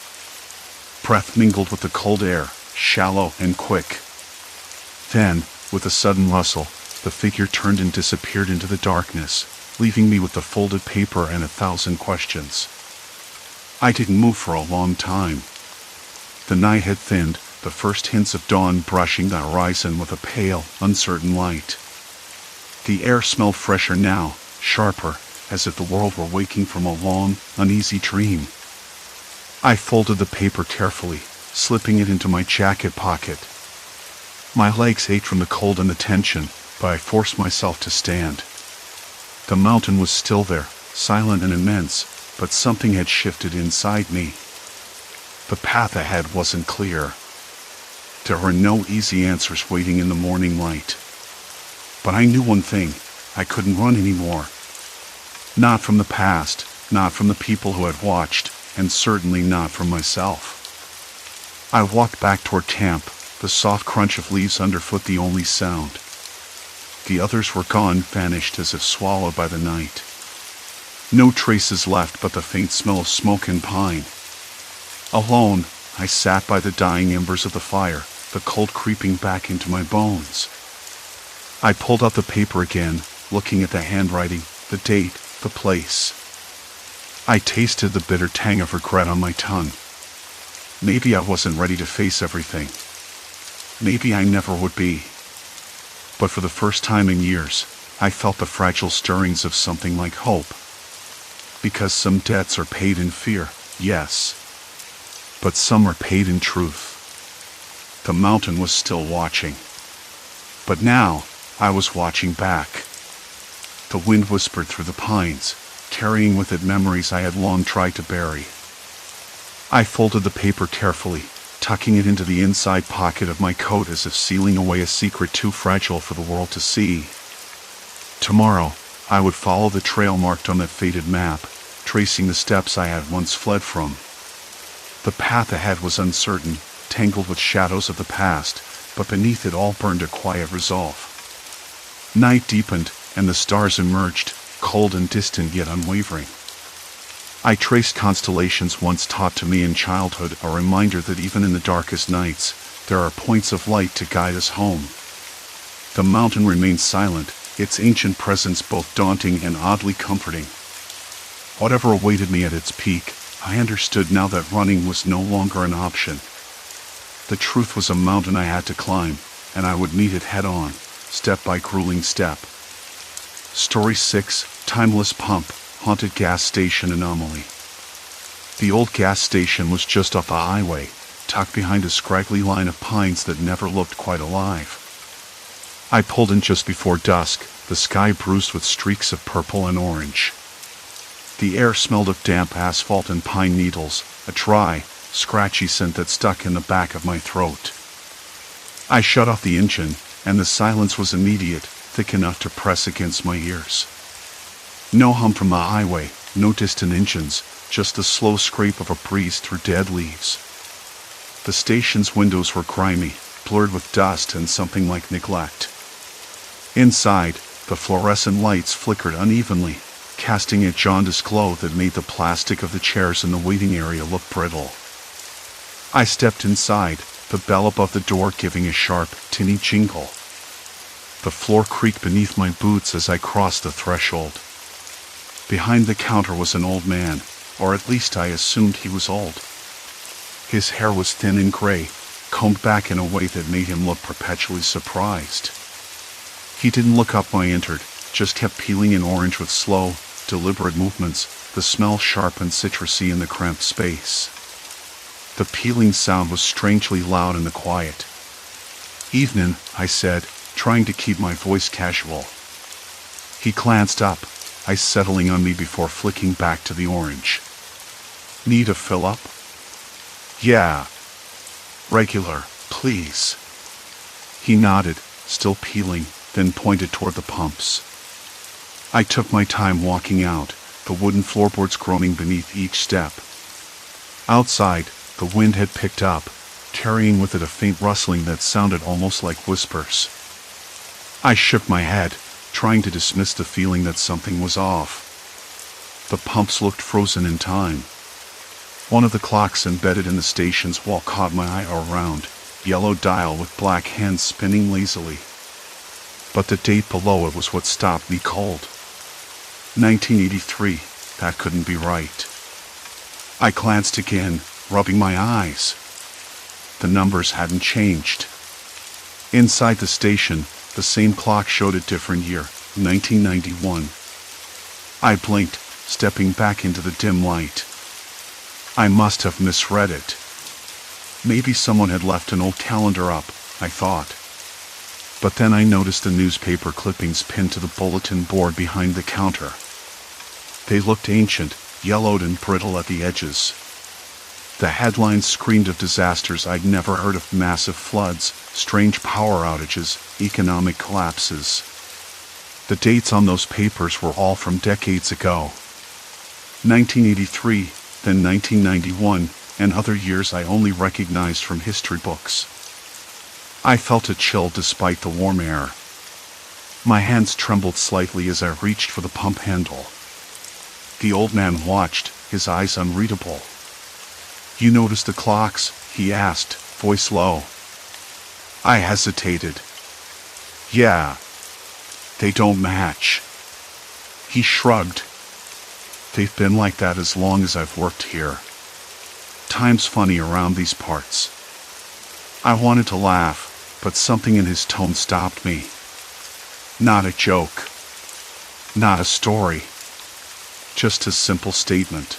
Breath mingled with the cold air, shallow and quick. Then, with a sudden rustle, the figure turned and disappeared into the darkness, leaving me with the folded paper and 1,000 questions. I didn't move for a long time. The night had thinned, the first hints of dawn brushing the horizon with a pale, uncertain light. The air smelled fresher now, sharper, as if the world were waking from a long, uneasy dream. I folded the paper carefully, slipping it into my jacket pocket. My legs ached from the cold and the tension, but I forced myself to stand. The mountain was still there, silent and immense, but something had shifted inside me. The path ahead wasn't clear. There were no easy answers waiting in the morning light. But I knew one thing, I couldn't run anymore. Not from the past, not from the people who had watched, and certainly not from myself. I walked back toward camp, the soft crunch of leaves underfoot the only sound. The others were gone, vanished as if swallowed by the night. No traces left but the faint smell of smoke and pine. Alone, I sat by the dying embers of the fire, the cold creeping back into my bones. I pulled out the paper again, looking at the handwriting, the date, the place. I tasted the bitter tang of regret on my tongue. Maybe I wasn't ready to face everything. Maybe I never would be. But for the first time in years, I felt the fragile stirrings of something like hope. Because some debts are paid in fear, yes. But some are paid in truth. The mountain was still watching. But now, I was watching back. The wind whispered through the pines, carrying with it memories I had long tried to bury. I folded the paper carefully, tucking it into the inside pocket of my coat as if sealing away a secret too fragile for the world to see. Tomorrow, I would follow the trail marked on that faded map, tracing the steps I had once fled from. The path ahead was uncertain, tangled with shadows of the past, but beneath it all burned a quiet resolve. Night deepened, and the stars emerged, cold and distant yet unwavering. I traced constellations once taught to me in childhood, a reminder that even in the darkest nights, there are points of light to guide us home. The mountain remained silent, its ancient presence both daunting and oddly comforting. Whatever awaited me at its peak, I understood now that running was no longer an option. The truth was a mountain I had to climb, and I would meet it head-on, step by grueling step. Story 6, Timeless Pump, Haunted Gas Station Anomaly. The old gas station was just off the highway, tucked behind a scraggly line of pines that never looked quite alive. I pulled in just before dusk, the sky bruised with streaks of purple and orange. The air smelled of damp asphalt and pine needles, a dry, scratchy scent that stuck in the back of my throat. I shut off the engine, and the silence was immediate, thick enough to press against my ears. No hum from the highway, no distant engines, just the slow scrape of a breeze through dead leaves. The station's windows were grimy, blurred with dust and something like neglect. Inside, the fluorescent lights flickered unevenly, casting a jaundiced glow that made the plastic of the chairs in the waiting area look brittle. I stepped inside, the bell above the door giving a sharp, tinny jingle. The floor creaked beneath my boots as I crossed the threshold. Behind the counter was an old man, or at least I assumed he was old. His hair was thin and gray, combed back in a way that made him look perpetually surprised. He didn't look up when I entered, just kept peeling an orange with slow, deliberate movements, the smell sharp and citrusy in the cramped space. The peeling sound was strangely loud in the quiet. "Evenin'," I said, trying to keep my voice casual. He glanced up, eyes settling on me before flicking back to the orange. "Need a fill-up?" "Yeah. Regular, please." He nodded, still peeling, then pointed toward the pumps. I took my time walking out, the wooden floorboards groaning beneath each step. Outside, the wind had picked up, carrying with it a faint rustling that sounded almost like whispers. I shook my head, trying to dismiss the feeling that something was off. The pumps looked frozen in time. One of the clocks embedded in the station's wall caught my eye, a round, yellow dial with black hands spinning lazily. But the date below it was what stopped me cold. 1983, that couldn't be right. I glanced again, rubbing my eyes. The numbers hadn't changed. Inside the station, the same clock showed a different year, 1991. I blinked, stepping back into the dim light. I must have misread it. Maybe someone had left an old calendar up, I thought. But then I noticed the newspaper clippings pinned to the bulletin board behind the counter. They looked ancient, yellowed and brittle at the edges. The headlines screamed of disasters I'd never heard of: massive floods, strange power outages, economic collapses. The dates on those papers were all from decades ago. 1983, then 1991, and other years I only recognized from history books. I felt a chill despite the warm air. My hands trembled slightly as I reached for the pump handle. The old man watched, his eyes unreadable. "You notice the clocks?" he asked, voice low. I hesitated. "Yeah. They don't match." He shrugged. "They've been like that as long as I've worked here. Time's funny around these parts." I wanted to laugh, but something in his tone stopped me. Not a joke. Not a story. Just a simple statement.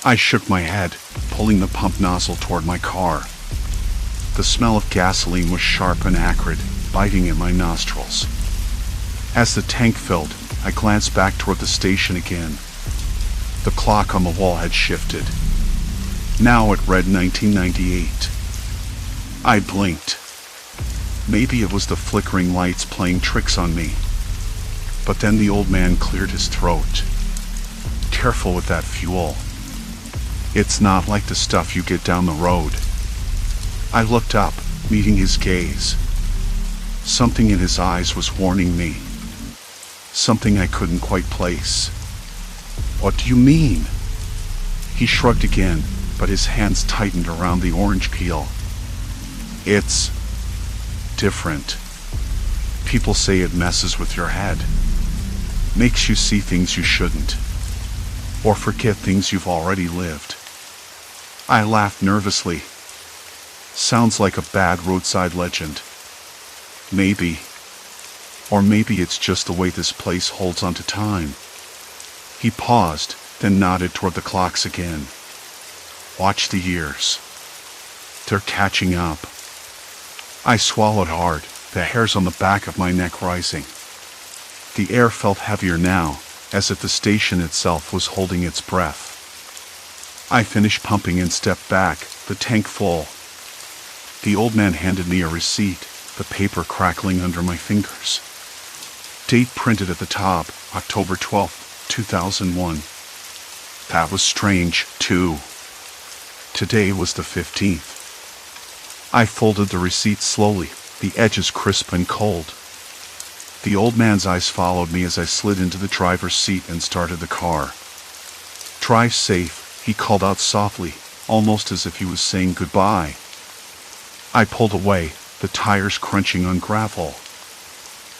I shook my head, pulling the pump nozzle toward my car. The smell of gasoline was sharp and acrid, biting at my nostrils. As the tank filled, I glanced back toward the station again. The clock on the wall had shifted. Now it read 1998. I blinked. Maybe it was the flickering lights playing tricks on me. But then the old man cleared his throat. "Careful with that fuel. It's not like the stuff you get down the road." I looked up, meeting his gaze. Something in his eyes was warning me. Something I couldn't quite place. "What do you mean?" He shrugged again, but his hands tightened around the orange peel. "It's different. People say it messes with your head. Makes you see things you shouldn't. Or forget things you've already lived." I laughed nervously. Sounds like a bad roadside legend. Maybe. Or maybe it's just the way this place holds onto time. He paused, then nodded toward the clocks again. "Watch the years. They're catching up." I swallowed hard, the hairs on the back of my neck rising. The air felt heavier now, as if the station itself was holding its breath. I finished pumping and stepped back, the tank full. The old man handed me a receipt, the paper crackling under my fingers. Date printed at the top, October 12th, 2001. That was strange, too. Today was the 15th. I folded the receipt slowly, the edges crisp and cold. The old man's eyes followed me as I slid into the driver's seat and started the car. "Drive safe," he called out softly, almost as if he was saying goodbye. I pulled away, the tires crunching on gravel.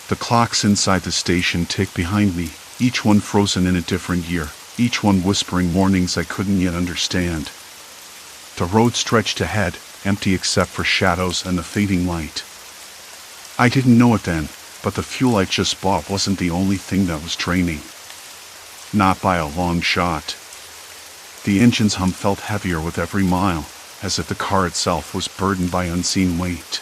The clocks inside the station ticked behind me, each one frozen in a different year, each one whispering warnings I couldn't yet understand. The road stretched ahead, empty except for shadows and the fading light. I didn't know it then, but the fuel I just bought wasn't the only thing that was draining. Not by a long shot. The engine's hum felt heavier with every mile, as if the car itself was burdened by unseen weight.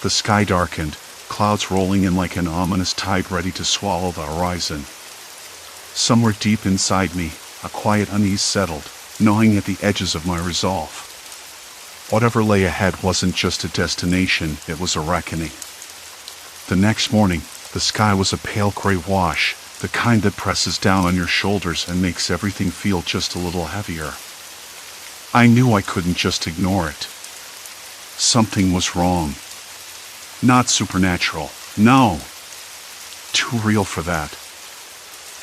The sky darkened, clouds rolling in like an ominous tide ready to swallow the horizon. Somewhere deep inside me, a quiet unease settled, gnawing at the edges of my resolve. Whatever lay ahead wasn't just a destination, it was a reckoning. The next morning, the sky was a pale gray wash, the kind that presses down on your shoulders and makes everything feel just a little heavier. I knew I couldn't just ignore it. Something was wrong. Not supernatural, no. Too real for that.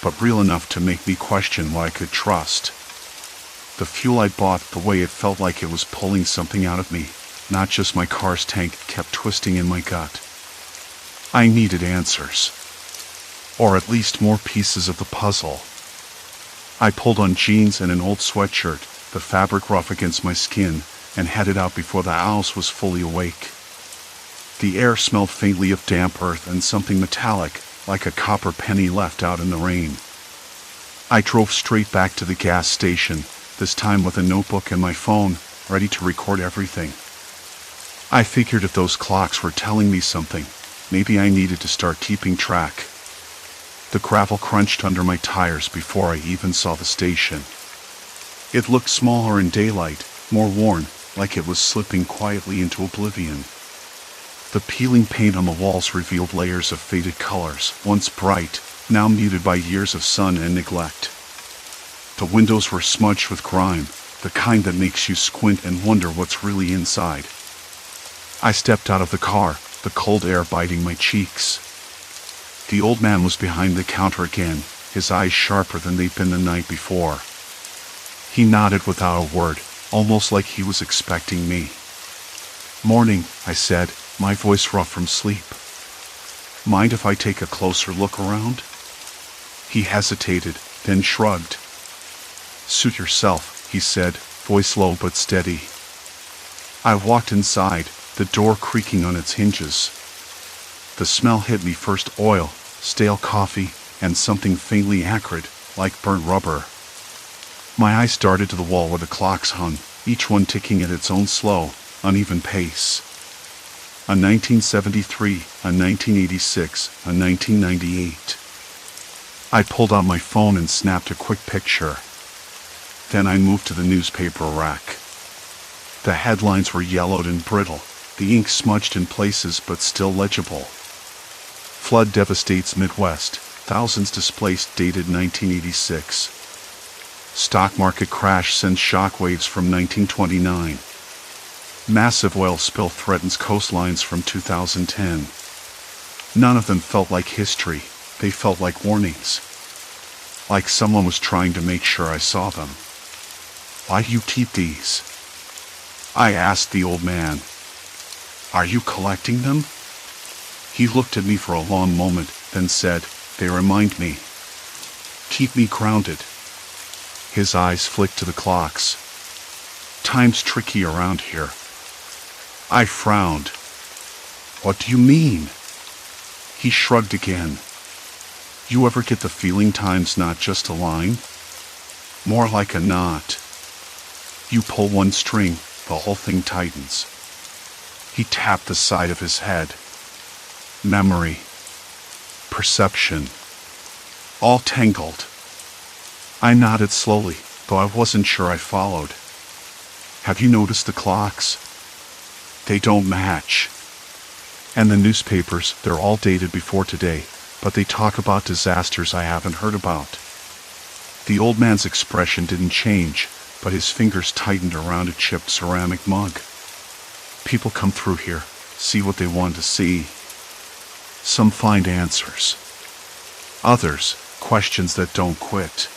But real enough to make me question what I could trust. The fuel I bought, the way it felt like it was pulling something out of me, not just my car's tank, kept twisting in my gut. I needed answers. Or at least more pieces of the puzzle. I pulled on jeans and an old sweatshirt, the fabric rough against my skin, and headed out before the house was fully awake. The air smelled faintly of damp earth and something metallic, like a copper penny left out in the rain. I drove straight back to the gas station, this time with a notebook and my phone, ready to record everything. I figured if those clocks were telling me something, maybe I needed to start keeping track. The gravel crunched under my tires before I even saw the station. It looked smaller in daylight, more worn, like it was slipping quietly into oblivion. The peeling paint on the walls revealed layers of faded colors, once bright, now muted by years of sun and neglect. The windows were smudged with grime, the kind that makes you squint and wonder what's really inside. I stepped out of the car, the cold air biting my cheeks. The old man was behind the counter again, his eyes sharper than they'd been the night before. He nodded without a word, almost like he was expecting me. "Morning," I said, my voice rough from sleep. "Mind if I take a closer look around?" He hesitated, then shrugged. "Suit yourself," he said, voice low but steady. I walked inside, the door creaking on its hinges. The smell hit me, first oil, stale coffee, and something faintly acrid, like burnt rubber. My eyes darted to the wall where the clocks hung, each one ticking at its own slow, uneven pace. A 1973, a 1986, a 1998. I pulled out my phone and snapped a quick picture. Then I moved to the newspaper rack. The headlines were yellowed and brittle, the ink smudged in places but still legible. Flood devastates Midwest, thousands displaced, dated 1986. Stock market crash sends shockwaves from 1929. Massive oil spill threatens coastlines from 2010. None of them felt like history, they felt like warnings. Like someone was trying to make sure I saw them. "Why do you keep these?" I asked the old man. "Are you collecting them?" He looked at me for a long moment, then said, "They remind me. Keep me grounded." His eyes flicked to the clocks. "Time's tricky around here." I frowned. "What do you mean?" He shrugged again. "You ever get the feeling time's not just a line? More like a knot. You pull one string, the whole thing tightens." He tapped the side of his head. "Memory. Perception. All tangled." I nodded slowly, though I wasn't sure I followed. "Have you noticed the clocks? They don't match. And the newspapers, they're all dated before today, but they talk about disasters I haven't heard about." The old man's expression didn't change, but his fingers tightened around a chipped ceramic mug. People come through here, see what they want to see. Some find answers. Others, questions that don't quit.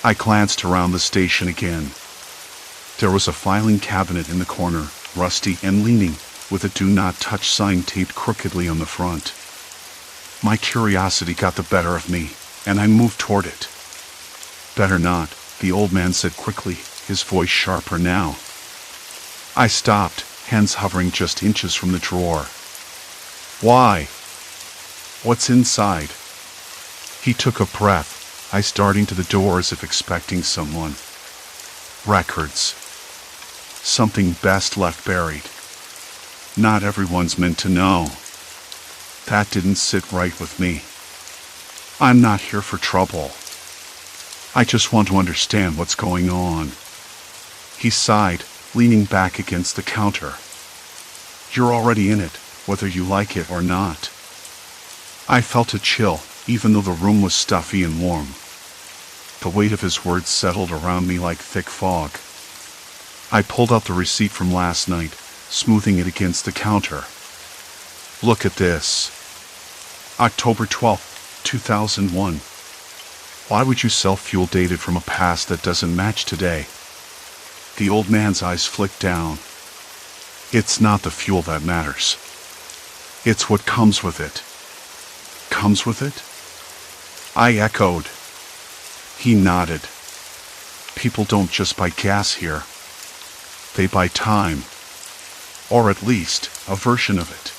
I glanced around the station again. There was a filing cabinet in the corner, rusty and leaning, with a "Do Not Touch" sign taped crookedly on the front. My curiosity got the better of me, and I moved toward it. "Better not," the old man said quickly, his voice sharper now. I stopped, hands hovering just inches from the drawer. "Why? What's inside?" He took a breath, eyes darting to the door as if expecting someone. Records. Something best left buried. Not everyone's meant to know. That didn't sit right with me. I'm not here for trouble. I just want to understand what's going on. He sighed, leaning back against the counter. "You're already in it, whether you like it or not." I felt a chill, even though the room was stuffy and warm. The weight of his words settled around me like thick fog. I pulled out the receipt from last night, smoothing it against the counter. "Look at this. October 12th, 2001. Why would you sell fuel dated from a past that doesn't match today?" The old man's eyes flicked down. "It's not the fuel that matters. It's what comes with it." "Comes with it?" I echoed. He nodded. "People don't just buy gas here. They buy time. Or at least, a version of it.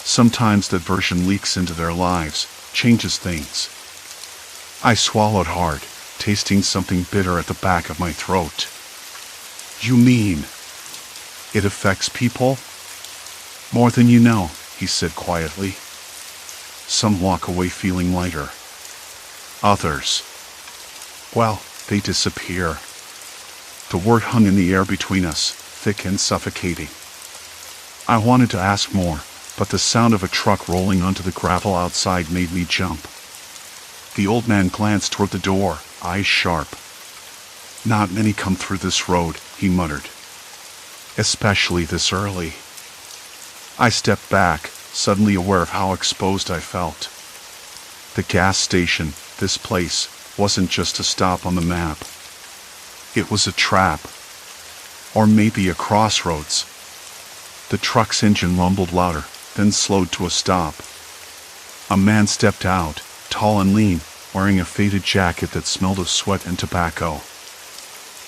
Sometimes that version leaks into their lives, changes things." I swallowed hard, tasting something bitter at the back of my throat. "You mean it affects people?" "More than you know," he said quietly. "Some walk away feeling lighter. Others, well, they disappear." The word hung in the air between us, thick and suffocating. I wanted to ask more, but the sound of a truck rolling onto the gravel outside made me jump. The old man glanced toward the door, eyes sharp. "Not many come through this road," he muttered. "Especially this early." I stepped back, suddenly aware of how exposed I felt. The gas station, this place, wasn't just a stop on the map. It was a trap. Or maybe a crossroads. The truck's engine rumbled louder, then slowed to a stop. A man stepped out, tall and lean, wearing a faded jacket that smelled of sweat and tobacco.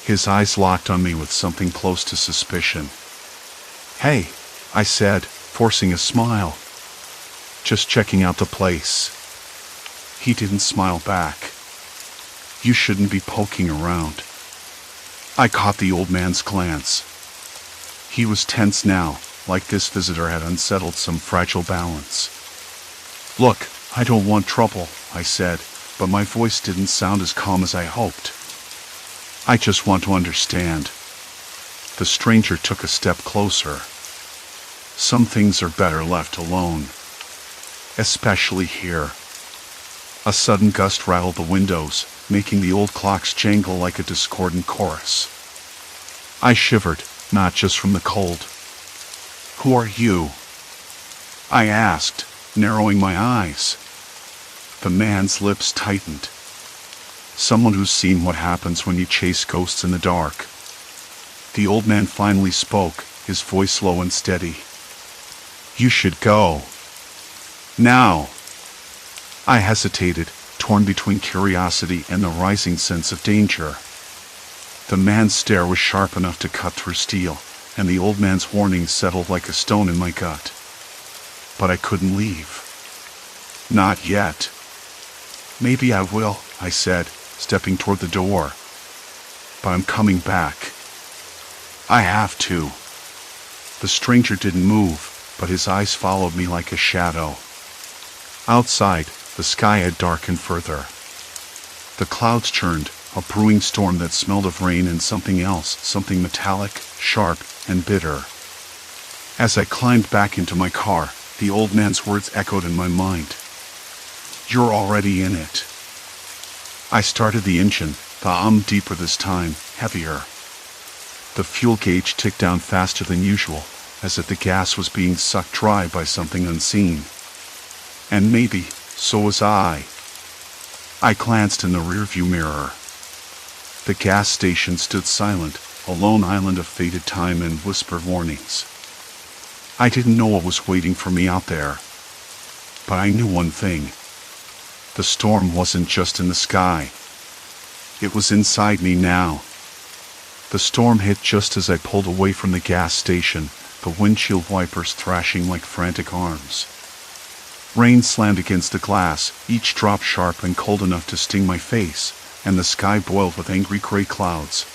His eyes locked on me with something close to suspicion. "Hey," I said, forcing a smile. "Just checking out the place." He didn't smile back. "You shouldn't be poking around." I caught the old man's glance. He was tense now, like this visitor had unsettled some fragile balance. "Look, I don't want trouble," I said, but my voice didn't sound as calm as I hoped. "I just want to understand." The stranger took a step closer. "Some things are better left alone. Especially here." A sudden gust rattled the windows, making the old clocks jangle like a discordant chorus. I shivered, not just from the cold. "Who are you?" I asked, narrowing my eyes. The man's lips tightened. "Someone who's seen what happens when you chase ghosts in the dark." The old man finally spoke, his voice low and steady. "You should go. Now." I hesitated, torn between curiosity and the rising sense of danger. The man's stare was sharp enough to cut through steel, and the old man's warning settled like a stone in my gut. But I couldn't leave. "Not yet." "Maybe I will," I said, stepping toward the door. "But I'm coming back. I have to." The stranger didn't move, but his eyes followed me like a shadow. Outside, the sky had darkened further. The clouds churned, a brewing storm that smelled of rain and something else, something metallic, sharp, and bitter. As I climbed back into my car, the old man's words echoed in my mind. "You're already in it." I started the engine, the deeper this time, heavier. The fuel gauge ticked down faster than usual, as if the gas was being sucked dry by something unseen. And maybe, so was I. I glanced in the rearview mirror. The gas station stood silent, a lone island of faded time and whispered warnings. I didn't know what was waiting for me out there. But I knew one thing. The storm wasn't just in the sky. It was inside me now. The storm hit just as I pulled away from the gas station, the windshield wipers thrashing like frantic arms. Rain slammed against the glass, each drop sharp and cold enough to sting my face, and the sky boiled with angry gray clouds.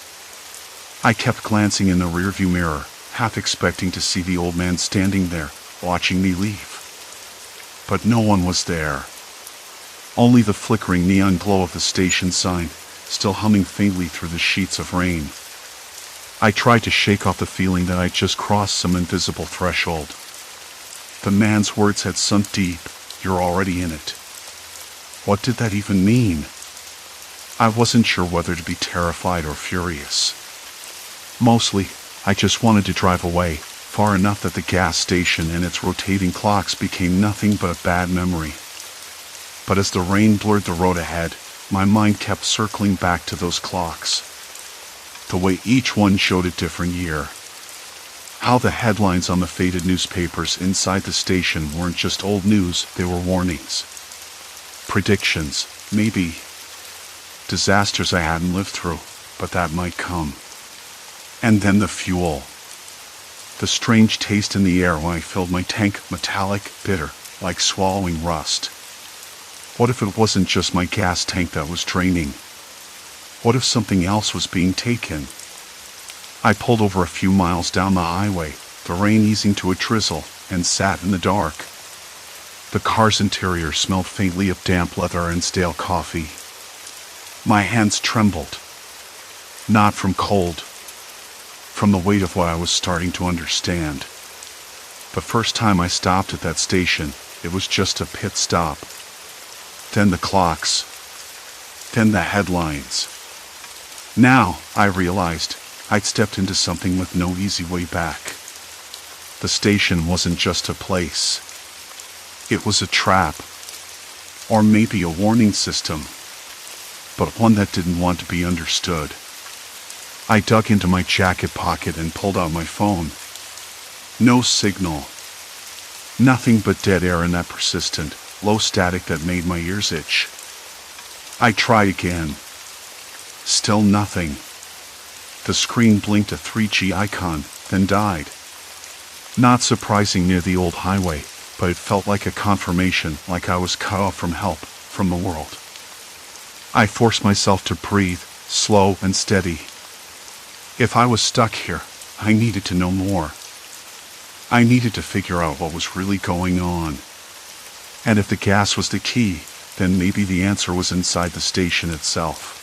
I kept glancing in the rearview mirror, half expecting to see the old man standing there, watching me leave. But no one was there. Only the flickering neon glow of the station sign, still humming faintly through the sheets of rain. I tried to shake off the feeling that I'd just crossed some invisible threshold. The man's words had sunk deep. You're already in it. What did that even mean? I wasn't sure whether to be terrified or furious. Mostly, I just wanted to drive away, far enough that the gas station and its rotating clocks became nothing but a bad memory. But as the rain blurred the road ahead, my mind kept circling back to those clocks. The way each one showed a different year. How the headlines on the faded newspapers inside the station weren't just old news, they were warnings. Predictions, maybe. Disasters I hadn't lived through, but that might come. And then the fuel. The strange taste in the air when I filled my tank, metallic, bitter, like swallowing rust. What if it wasn't just my gas tank that was draining? What if something else was being taken? I pulled over a few miles down the highway, the rain easing to a drizzle, and sat in the dark. The car's interior smelled faintly of damp leather and stale coffee. My hands trembled. Not from cold. From the weight of what I was starting to understand. The first time I stopped at that station, it was just a pit stop. Then the clocks. Then the headlines. Now, I realized, I'd stepped into something with no easy way back. The station wasn't just a place. It was a trap. Or maybe a warning system. But one that didn't want to be understood. I dug into my jacket pocket and pulled out my phone. No signal. Nothing but dead air in that persistent, low static that made my ears itch. I tried again. Still nothing. The screen blinked a 3G icon, then died. Not surprising near the old highway, but it felt like a confirmation, like I was cut off from help, from the world. I forced myself to breathe, slow and steady. If I was stuck here, I needed to know more. I needed to figure out what was really going on. And if the gas was the key, then maybe the answer was inside the station itself.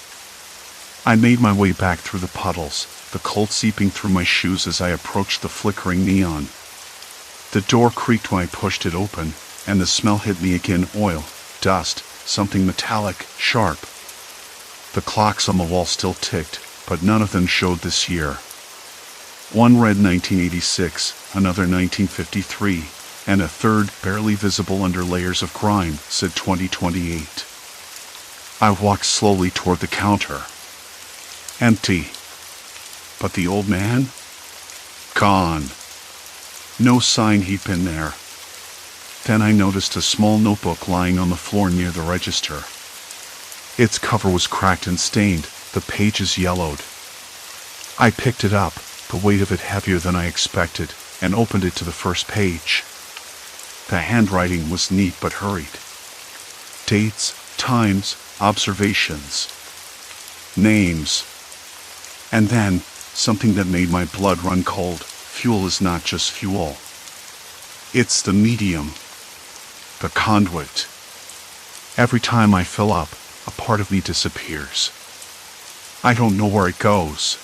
I made my way back through the puddles, the cold seeping through my shoes as I approached the flickering neon. The door creaked when I pushed it open, and the smell hit me again, oil, dust, something metallic, sharp. The clocks on the wall still ticked, but none of them showed this year. One read 1986, another 1953, and a third, barely visible under layers of grime, said 2028. I walked slowly toward the counter. Empty. But the old man? Gone. No sign he'd been there. Then I noticed a small notebook lying on the floor near the register. Its cover was cracked and stained, the pages yellowed. I picked it up, the weight of it heavier than I expected, and opened it to the first page. The handwriting was neat but hurried. Dates, times, observations. Names. And then, something that made my blood run cold. Fuel is not just fuel. It's the medium. The conduit. Every time I fill up, a part of me disappears. I don't know where it goes.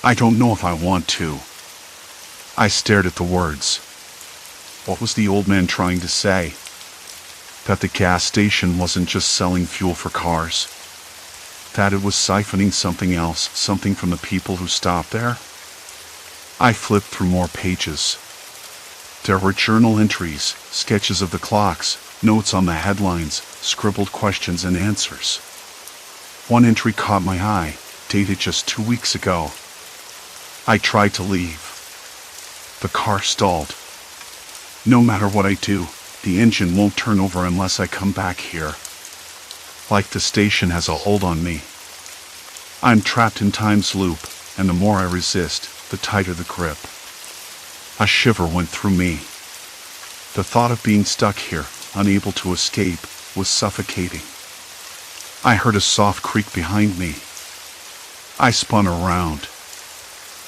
I don't know if I want to. I stared at the words. What was the old man trying to say? That the gas station wasn't just selling fuel for cars. That it was siphoning something else, something from the people who stopped there? I flipped through more pages. There were journal entries, sketches of the clocks, notes on the headlines, scribbled questions and answers. One entry caught my eye, dated just 2 weeks ago. I tried to leave. The car stalled. No matter what I do, the engine won't turn over unless I come back here. Like the station has a hold on me. I'm trapped in time's loop, and the more I resist, the tighter the grip. A shiver went through me. The thought of being stuck here, unable to escape, was suffocating. I heard a soft creak behind me. I spun around.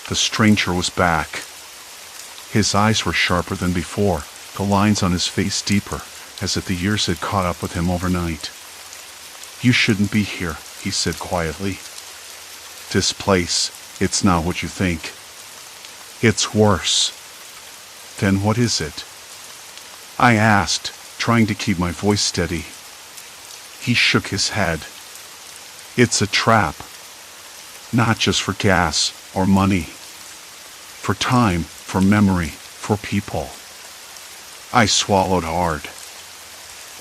The stranger was back. His eyes were sharper than before, the lines on his face deeper, as if the years had caught up with him overnight. "You shouldn't be here," he said quietly. "This place, it's not what you think. It's worse." "Then what is it?" I asked, trying to keep my voice steady. He shook his head. "It's a trap. Not just for gas or money. For time, for memory, for people." I swallowed hard.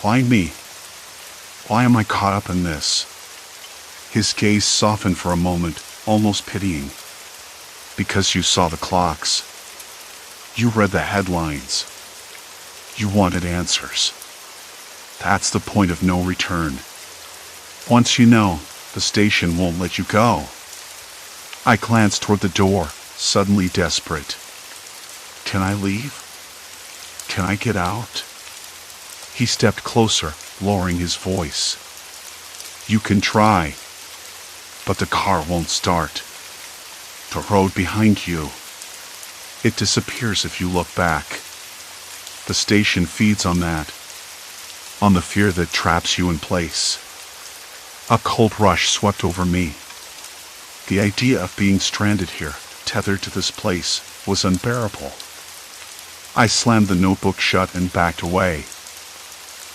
Why me? Why am I caught up in this? His gaze softened for a moment, almost pitying. "Because you saw the clocks. You read the headlines. You wanted answers. That's the point of no return. Once you know, the station won't let you go." I glanced toward the door, suddenly desperate. Can I leave? Can I get out? He stepped closer, lowering his voice. "You can try, but the car won't start. The road behind you, it disappears if you look back. The station feeds on that, on the fear that traps you in place." A cold rush swept over me. The idea of being stranded here, tethered to this place, was unbearable. I slammed the notebook shut and backed away.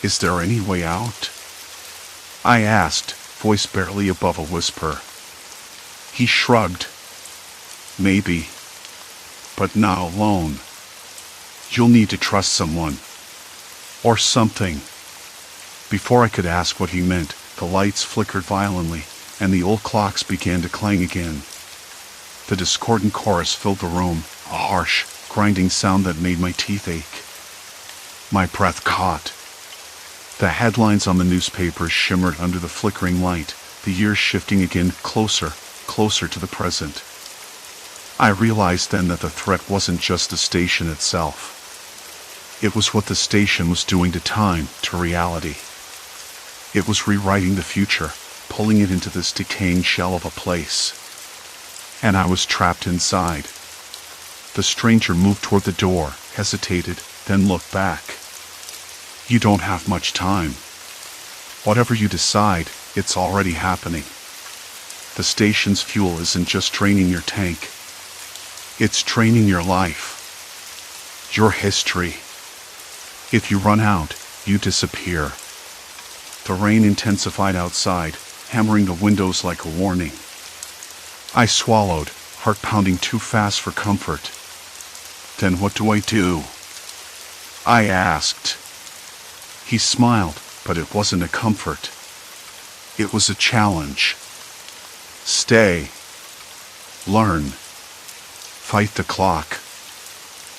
"Is there any way out?" I asked, voice barely above a whisper. He shrugged. "Maybe. But not alone. You'll need to trust someone. Or something." Before I could ask what he meant, the lights flickered violently, and the old clocks began to clang again. The discordant chorus filled the room, a harsh, grinding sound that made my teeth ache. My breath caught. The headlines on the newspapers shimmered under the flickering light, the years shifting again, closer, closer to the present. I realized then that the threat wasn't just the station itself. It was what the station was doing to time, to reality. It was rewriting the future, pulling it into this decaying shell of a place. And I was trapped inside. The stranger moved toward the door, hesitated, then looked back. "You don't have much time. Whatever you decide, it's already happening. The station's fuel isn't just draining your tank. It's draining your life. Your history. If you run out, you disappear." The rain intensified outside, hammering the windows like a warning. I swallowed, heart pounding too fast for comfort. "Then what do I do?" I asked. He smiled, but it wasn't a comfort. It was a challenge. "Stay. Learn. Fight the clock."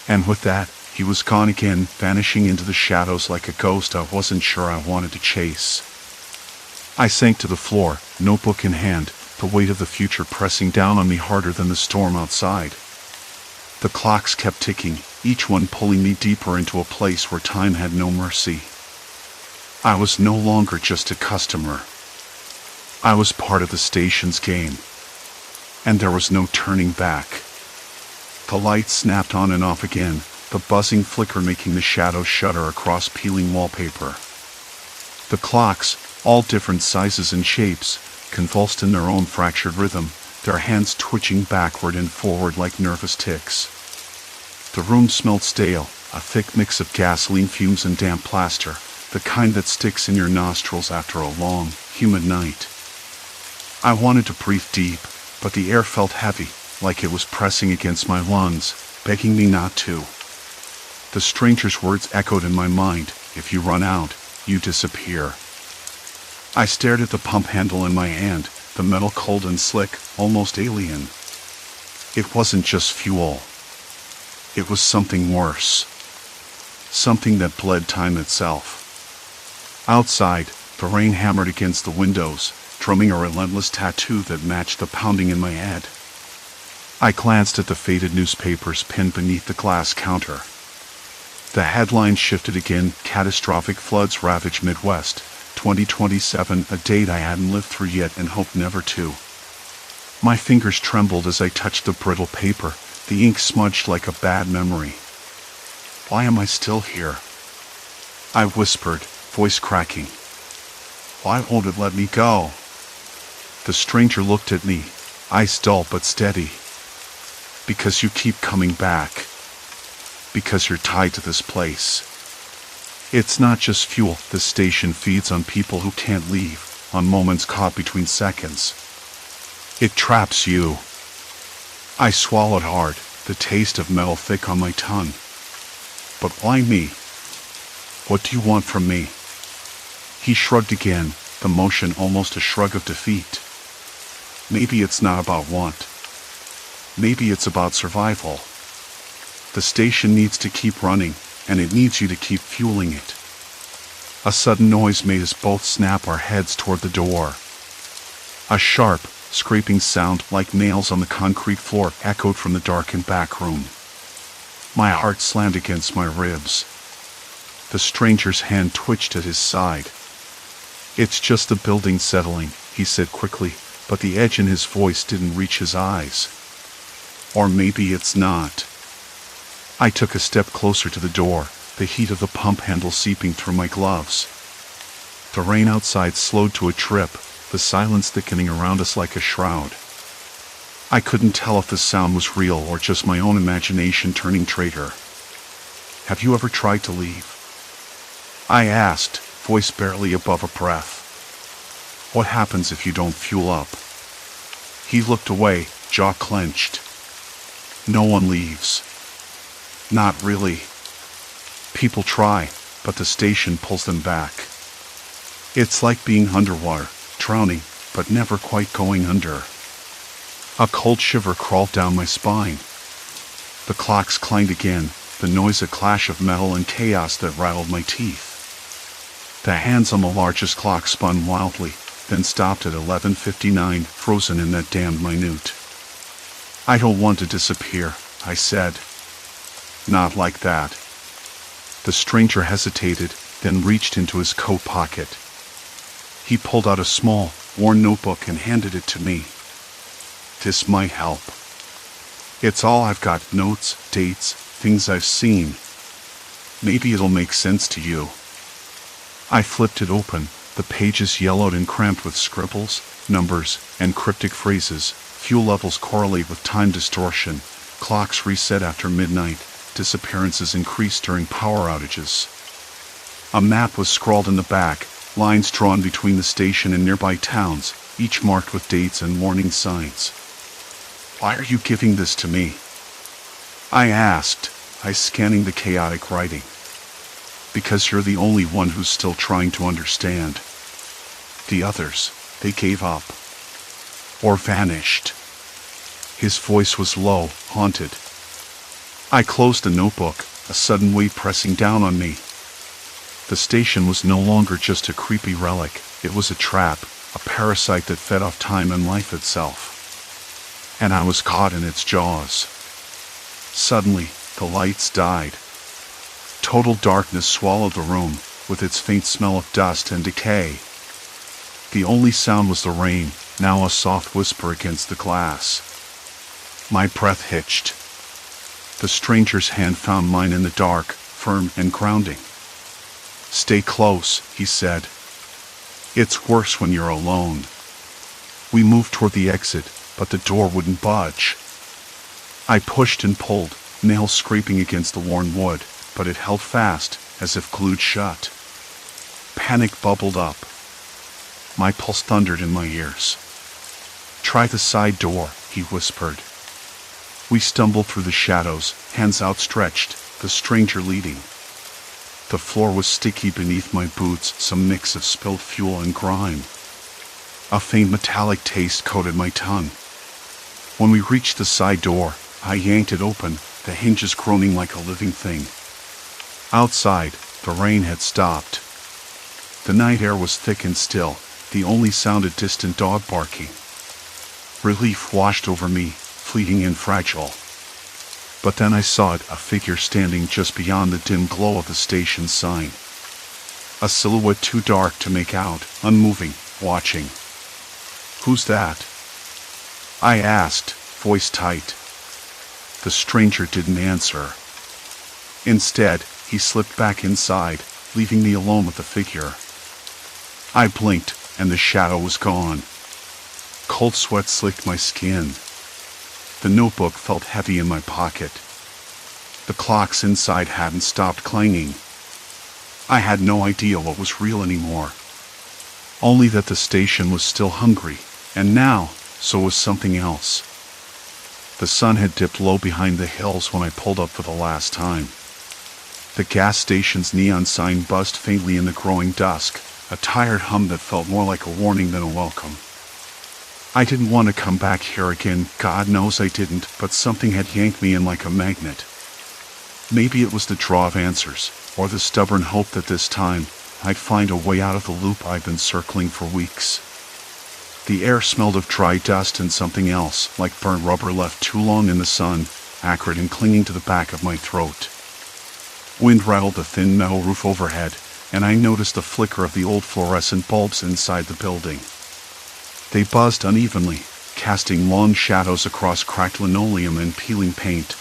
And with that, he was gone again, vanishing into the shadows like a ghost I wasn't sure I wanted to chase. I sank to the floor, notebook in hand, the weight of the future pressing down on me harder than the storm outside. The clocks kept ticking, each one pulling me deeper into a place where time had no mercy. I was no longer just a customer. I was part of the station's game. And there was no turning back. The lights snapped on and off again, the buzzing flicker making the shadows shudder across peeling wallpaper. The clocks, all different sizes and shapes, convulsed in their own fractured rhythm, their hands twitching backward and forward like nervous ticks. The room smelled stale, a thick mix of gasoline fumes and damp plaster, the kind that sticks in your nostrils after a long, humid night. I wanted to breathe deep, but the air felt heavy, like it was pressing against my lungs, begging me not to. The stranger's words echoed in my mind, "If you run out, you disappear." I stared at the pump handle in my hand, the metal cold and slick, almost alien. It wasn't just fuel. It was something worse. Something that bled time itself. Outside, the rain hammered against the windows, drumming a relentless tattoo that matched the pounding in my head. I glanced at the faded newspapers pinned beneath the glass counter. The headline shifted again: "Catastrophic floods ravage Midwest, 2027, a date I hadn't lived through yet and hoped never to." My fingers trembled as I touched the brittle paper, the ink smudged like a bad memory. "Why am I still here?" I whispered, voice cracking. "Why won't it let me go?" The stranger looked at me, eyes dull but steady. "Because you keep coming back. Because you're tied to this place. It's not just fuel. This station feeds on people who can't leave, on moments caught between seconds. It traps you." I swallowed hard, the taste of metal thick on my tongue. "But why me? What do you want from me?" He shrugged again, the motion almost a shrug of defeat. "Maybe it's not about want. Maybe it's about survival. The station needs to keep running, and it needs you to keep fueling it." A sudden noise made us both snap our heads toward the door. A sharp, scraping sound like nails on the concrete floor echoed from the darkened back room. My heart slammed against my ribs. The stranger's hand twitched at his side. "It's just the building settling," he said quickly, but the edge in his voice didn't reach his eyes. "Or maybe it's not." I took a step closer to the door, the heat of the pump handle seeping through my gloves. The rain outside slowed to a trip, the silence thickening around us like a shroud. I couldn't tell if the sound was real or just my own imagination turning traitor. "Have you ever tried to leave?" I asked, voice barely above a breath. "What happens if you don't fuel up?" He looked away, jaw clenched. "No one leaves." "Not really. People try, but the station pulls them back. It's like being underwater, drowning, but never quite going under." A cold shiver crawled down my spine. The clocks clanged again, the noise a clash of metal and chaos that rattled my teeth. The hands on the largest clock spun wildly, then stopped at 11:59, frozen in that damned minute. "I don't want to disappear," I said. "Not like that." The stranger hesitated, then reached into his coat pocket. He pulled out a small, worn notebook and handed it to me. "This might help. It's all I've got: notes, dates, things I've seen. Maybe it'll make sense to you." I flipped it open, the pages yellowed and cramped with scribbles, numbers, and cryptic phrases. Fuel levels correlate with time distortion. Clocks reset after midnight. Disappearances increase during power outages. A map was scrawled in the back, lines drawn between the station and nearby towns, each marked with dates and warning signs. "Why are you giving this to me?" I asked, eyes scanning the chaotic writing. "Because you're the only one who's still trying to understand. The others, they gave up. Or vanished." His voice was low, haunted. I closed the notebook, a sudden weight pressing down on me. The station was no longer just a creepy relic, it was a trap, a parasite that fed off time and life itself. And I was caught in its jaws. Suddenly, the lights died. Total darkness swallowed the room, with its faint smell of dust and decay. The only sound was the rain, now a soft whisper against the glass. My breath hitched. The stranger's hand found mine in the dark, firm and grounding. "Stay close," he said. "It's worse when you're alone." We moved toward the exit, but the door wouldn't budge. I pushed and pulled, nails scraping against the worn wood, but it held fast, as if glued shut. Panic bubbled up. My pulse thundered in my ears. "Try the side door," he whispered. We stumbled through the shadows, hands outstretched, the stranger leading. The floor was sticky beneath my boots, some mix of spilled fuel and grime. A faint metallic taste coated my tongue. When we reached the side door, I yanked it open, the hinges groaning like a living thing. Outside, the rain had stopped. The night air was thick and still, the only sound a distant dog barking. Relief washed over me, fleeting and fragile. But then I saw it, a figure standing just beyond the dim glow of the station sign. A silhouette too dark to make out, unmoving, watching. "Who's that?" I asked, voice tight. The stranger didn't answer. Instead, he slipped back inside, leaving me alone with the figure. I blinked, and the shadow was gone. Cold sweat slicked my skin. The notebook felt heavy in my pocket. The clocks inside hadn't stopped clanging. I had no idea what was real anymore. Only that the station was still hungry, and now, so was something else. The sun had dipped low behind the hills when I pulled up for the last time. The gas station's neon sign buzzed faintly in the growing dusk, a tired hum that felt more like a warning than a welcome. I didn't want to come back here again, God knows I didn't, but something had yanked me in like a magnet. Maybe it was the draw of answers, or the stubborn hope that this time, I'd find a way out of the loop I've been circling for weeks. The air smelled of dry dust and something else, like burnt rubber left too long in the sun, acrid and clinging to the back of my throat. Wind rattled the thin metal roof overhead, and I noticed the flicker of the old fluorescent bulbs inside the building. They buzzed unevenly, casting long shadows across cracked linoleum and peeling paint.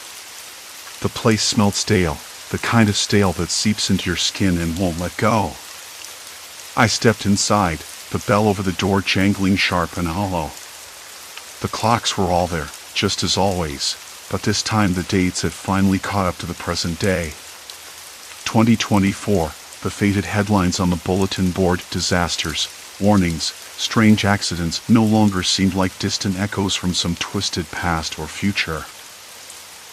The place smelled stale, the kind of stale that seeps into your skin and won't let go. I stepped inside, the bell over the door jangling sharp and hollow. The clocks were all there, just as always, but this time the dates had finally caught up to the present day. 2024, the faded headlines on the bulletin board, disasters, warnings, strange accidents, no longer seemed like distant echoes from some twisted past or future.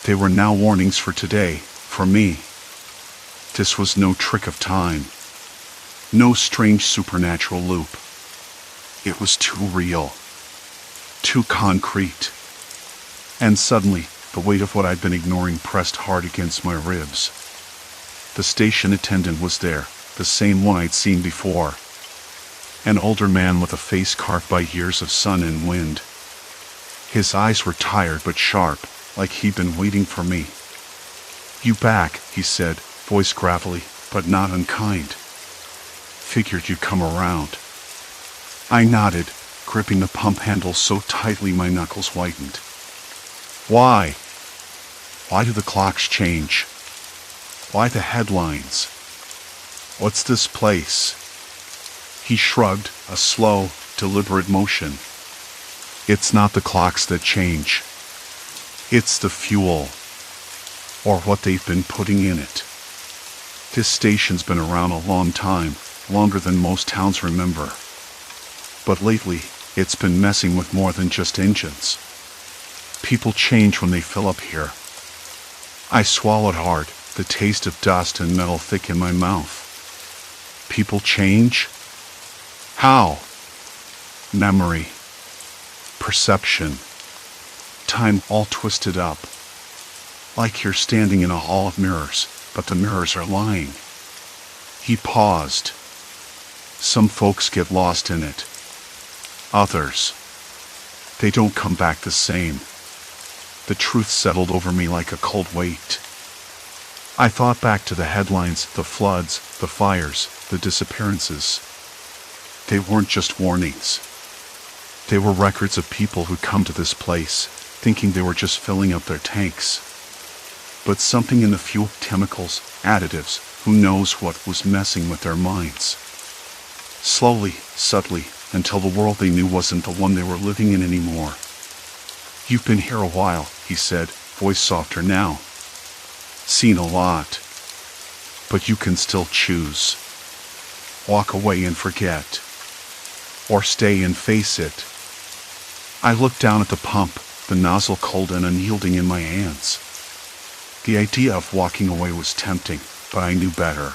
They were now warnings for today, for me. This was no trick of time. No strange supernatural loop. It was too real. Too concrete. And suddenly, the weight of what I'd been ignoring pressed hard against my ribs. The station attendant was there, the same one I'd seen before. An older man with a face carved by years of sun and wind. His eyes were tired but sharp, like he'd been waiting for me. "You back," he said, voice gravelly, but not unkind. "Figured you'd come around." I nodded, gripping the pump handle so tightly my knuckles whitened. "Why? Why do the clocks change? Why the headlines? What's this place?" He shrugged, a slow, deliberate motion. "It's not the clocks that change. It's the fuel. Or what they've been putting in it. This station's been around a long time, longer than most towns remember. But lately, it's been messing with more than just engines. People change when they fill up here." I swallowed hard, the taste of dust and metal thick in my mouth. People change? How? Memory. Perception. Time all twisted up. Like you're standing in a hall of mirrors, but the mirrors are lying. He paused. Some folks get lost in it. Others, they don't come back the same. The truth settled over me like a cold weight. I thought back to the headlines, the floods, the fires, the disappearances. They weren't just warnings. They were records of people who'd come to this place, thinking they were just filling up their tanks. But something in the fuel, chemicals, additives, who knows what, was messing with their minds. Slowly, subtly, until the world they knew wasn't the one they were living in anymore. "You've been here a while," he said, voice softer now. "Seen a lot. But you can still choose. Walk away and forget. Or stay and face it." I looked down at the pump, the nozzle cold and unyielding in my hands. The idea of walking away was tempting, but I knew better.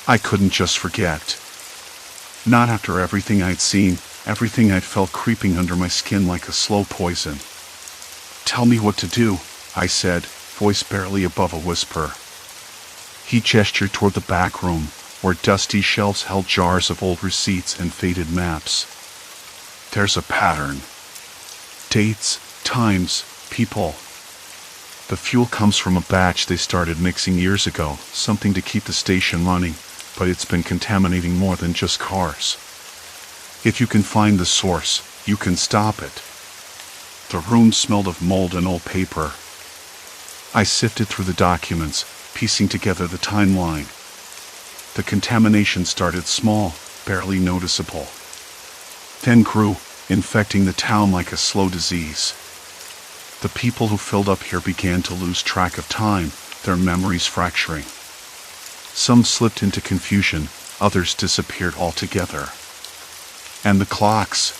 I couldn't just forget. Not after everything I'd seen, everything I'd felt creeping under my skin like a slow poison. "Tell me what to do," I said, voice barely above a whisper. He gestured toward the back room, where dusty shelves held jars of old receipts and faded maps. "There's a pattern. Dates, times, people. The fuel comes from a batch they started mixing years ago, something to keep the station running, but it's been contaminating more than just cars. If you can find the source, you can stop it." The room smelled of mold and old paper. I sifted through the documents, piecing together the timeline. The contamination started small, barely noticeable, then grew, infecting the town like a slow disease. The people who filled up here began to lose track of time, their memories fracturing. Some slipped into confusion, others disappeared altogether. And the clocks.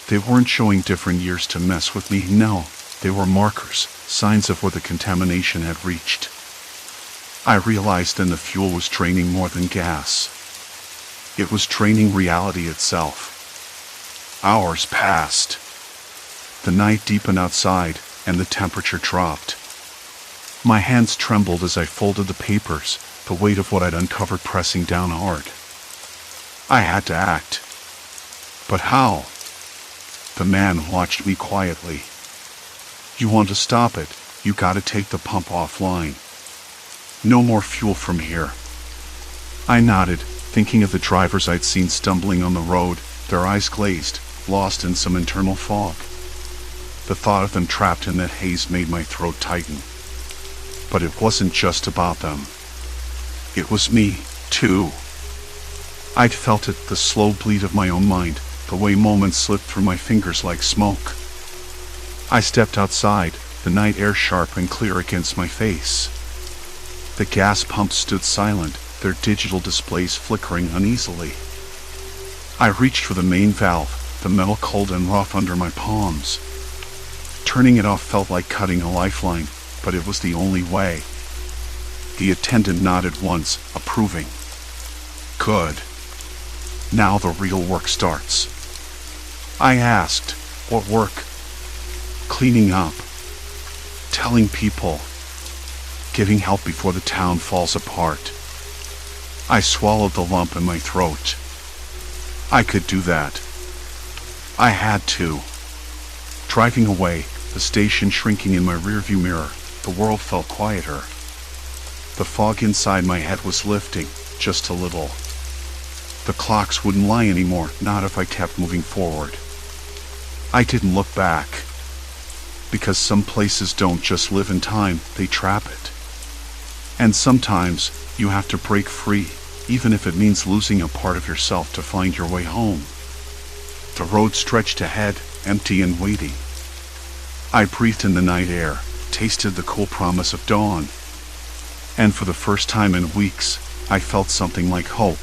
They weren't showing different years to mess with me, no. They were markers, signs of where the contamination had reached. I realized then the fuel was draining more than gas. It was draining reality itself. Hours passed. The night deepened outside, and the temperature dropped. My hands trembled as I folded the papers, the weight of what I'd uncovered pressing down hard. I had to act. But how? The man watched me quietly. "You want to stop it, you gotta take the pump offline. No more fuel from here." I nodded, thinking of the drivers I'd seen stumbling on the road, their eyes glazed, lost in some internal fog. The thought of them trapped in that haze made my throat tighten. But it wasn't just about them. It was me, too. I'd felt it, the slow bleed of my own mind, the way moments slipped through my fingers like smoke. I stepped outside, the night air sharp and clear against my face. The gas pumps stood silent, their digital displays flickering uneasily. I reached for the main valve, the metal cold and rough under my palms. Turning it off felt like cutting a lifeline, but it was the only way. The attendant nodded once, approving. "Good. Now the real work starts." I asked, "What work?" "Cleaning up. Telling people. Giving help before the town falls apart." I swallowed the lump in my throat. I could do that. I had to. Driving away, the station shrinking in my rearview mirror, the world felt quieter. The fog inside my head was lifting, just a little. The clocks wouldn't lie anymore, not if I kept moving forward. I didn't look back. Because some places don't just live in time, they trap it. And sometimes, you have to break free, even if it means losing a part of yourself to find your way home. The road stretched ahead, empty and waiting. I breathed in the night air, tasted the cool promise of dawn. And for the first time in weeks, I felt something like hope.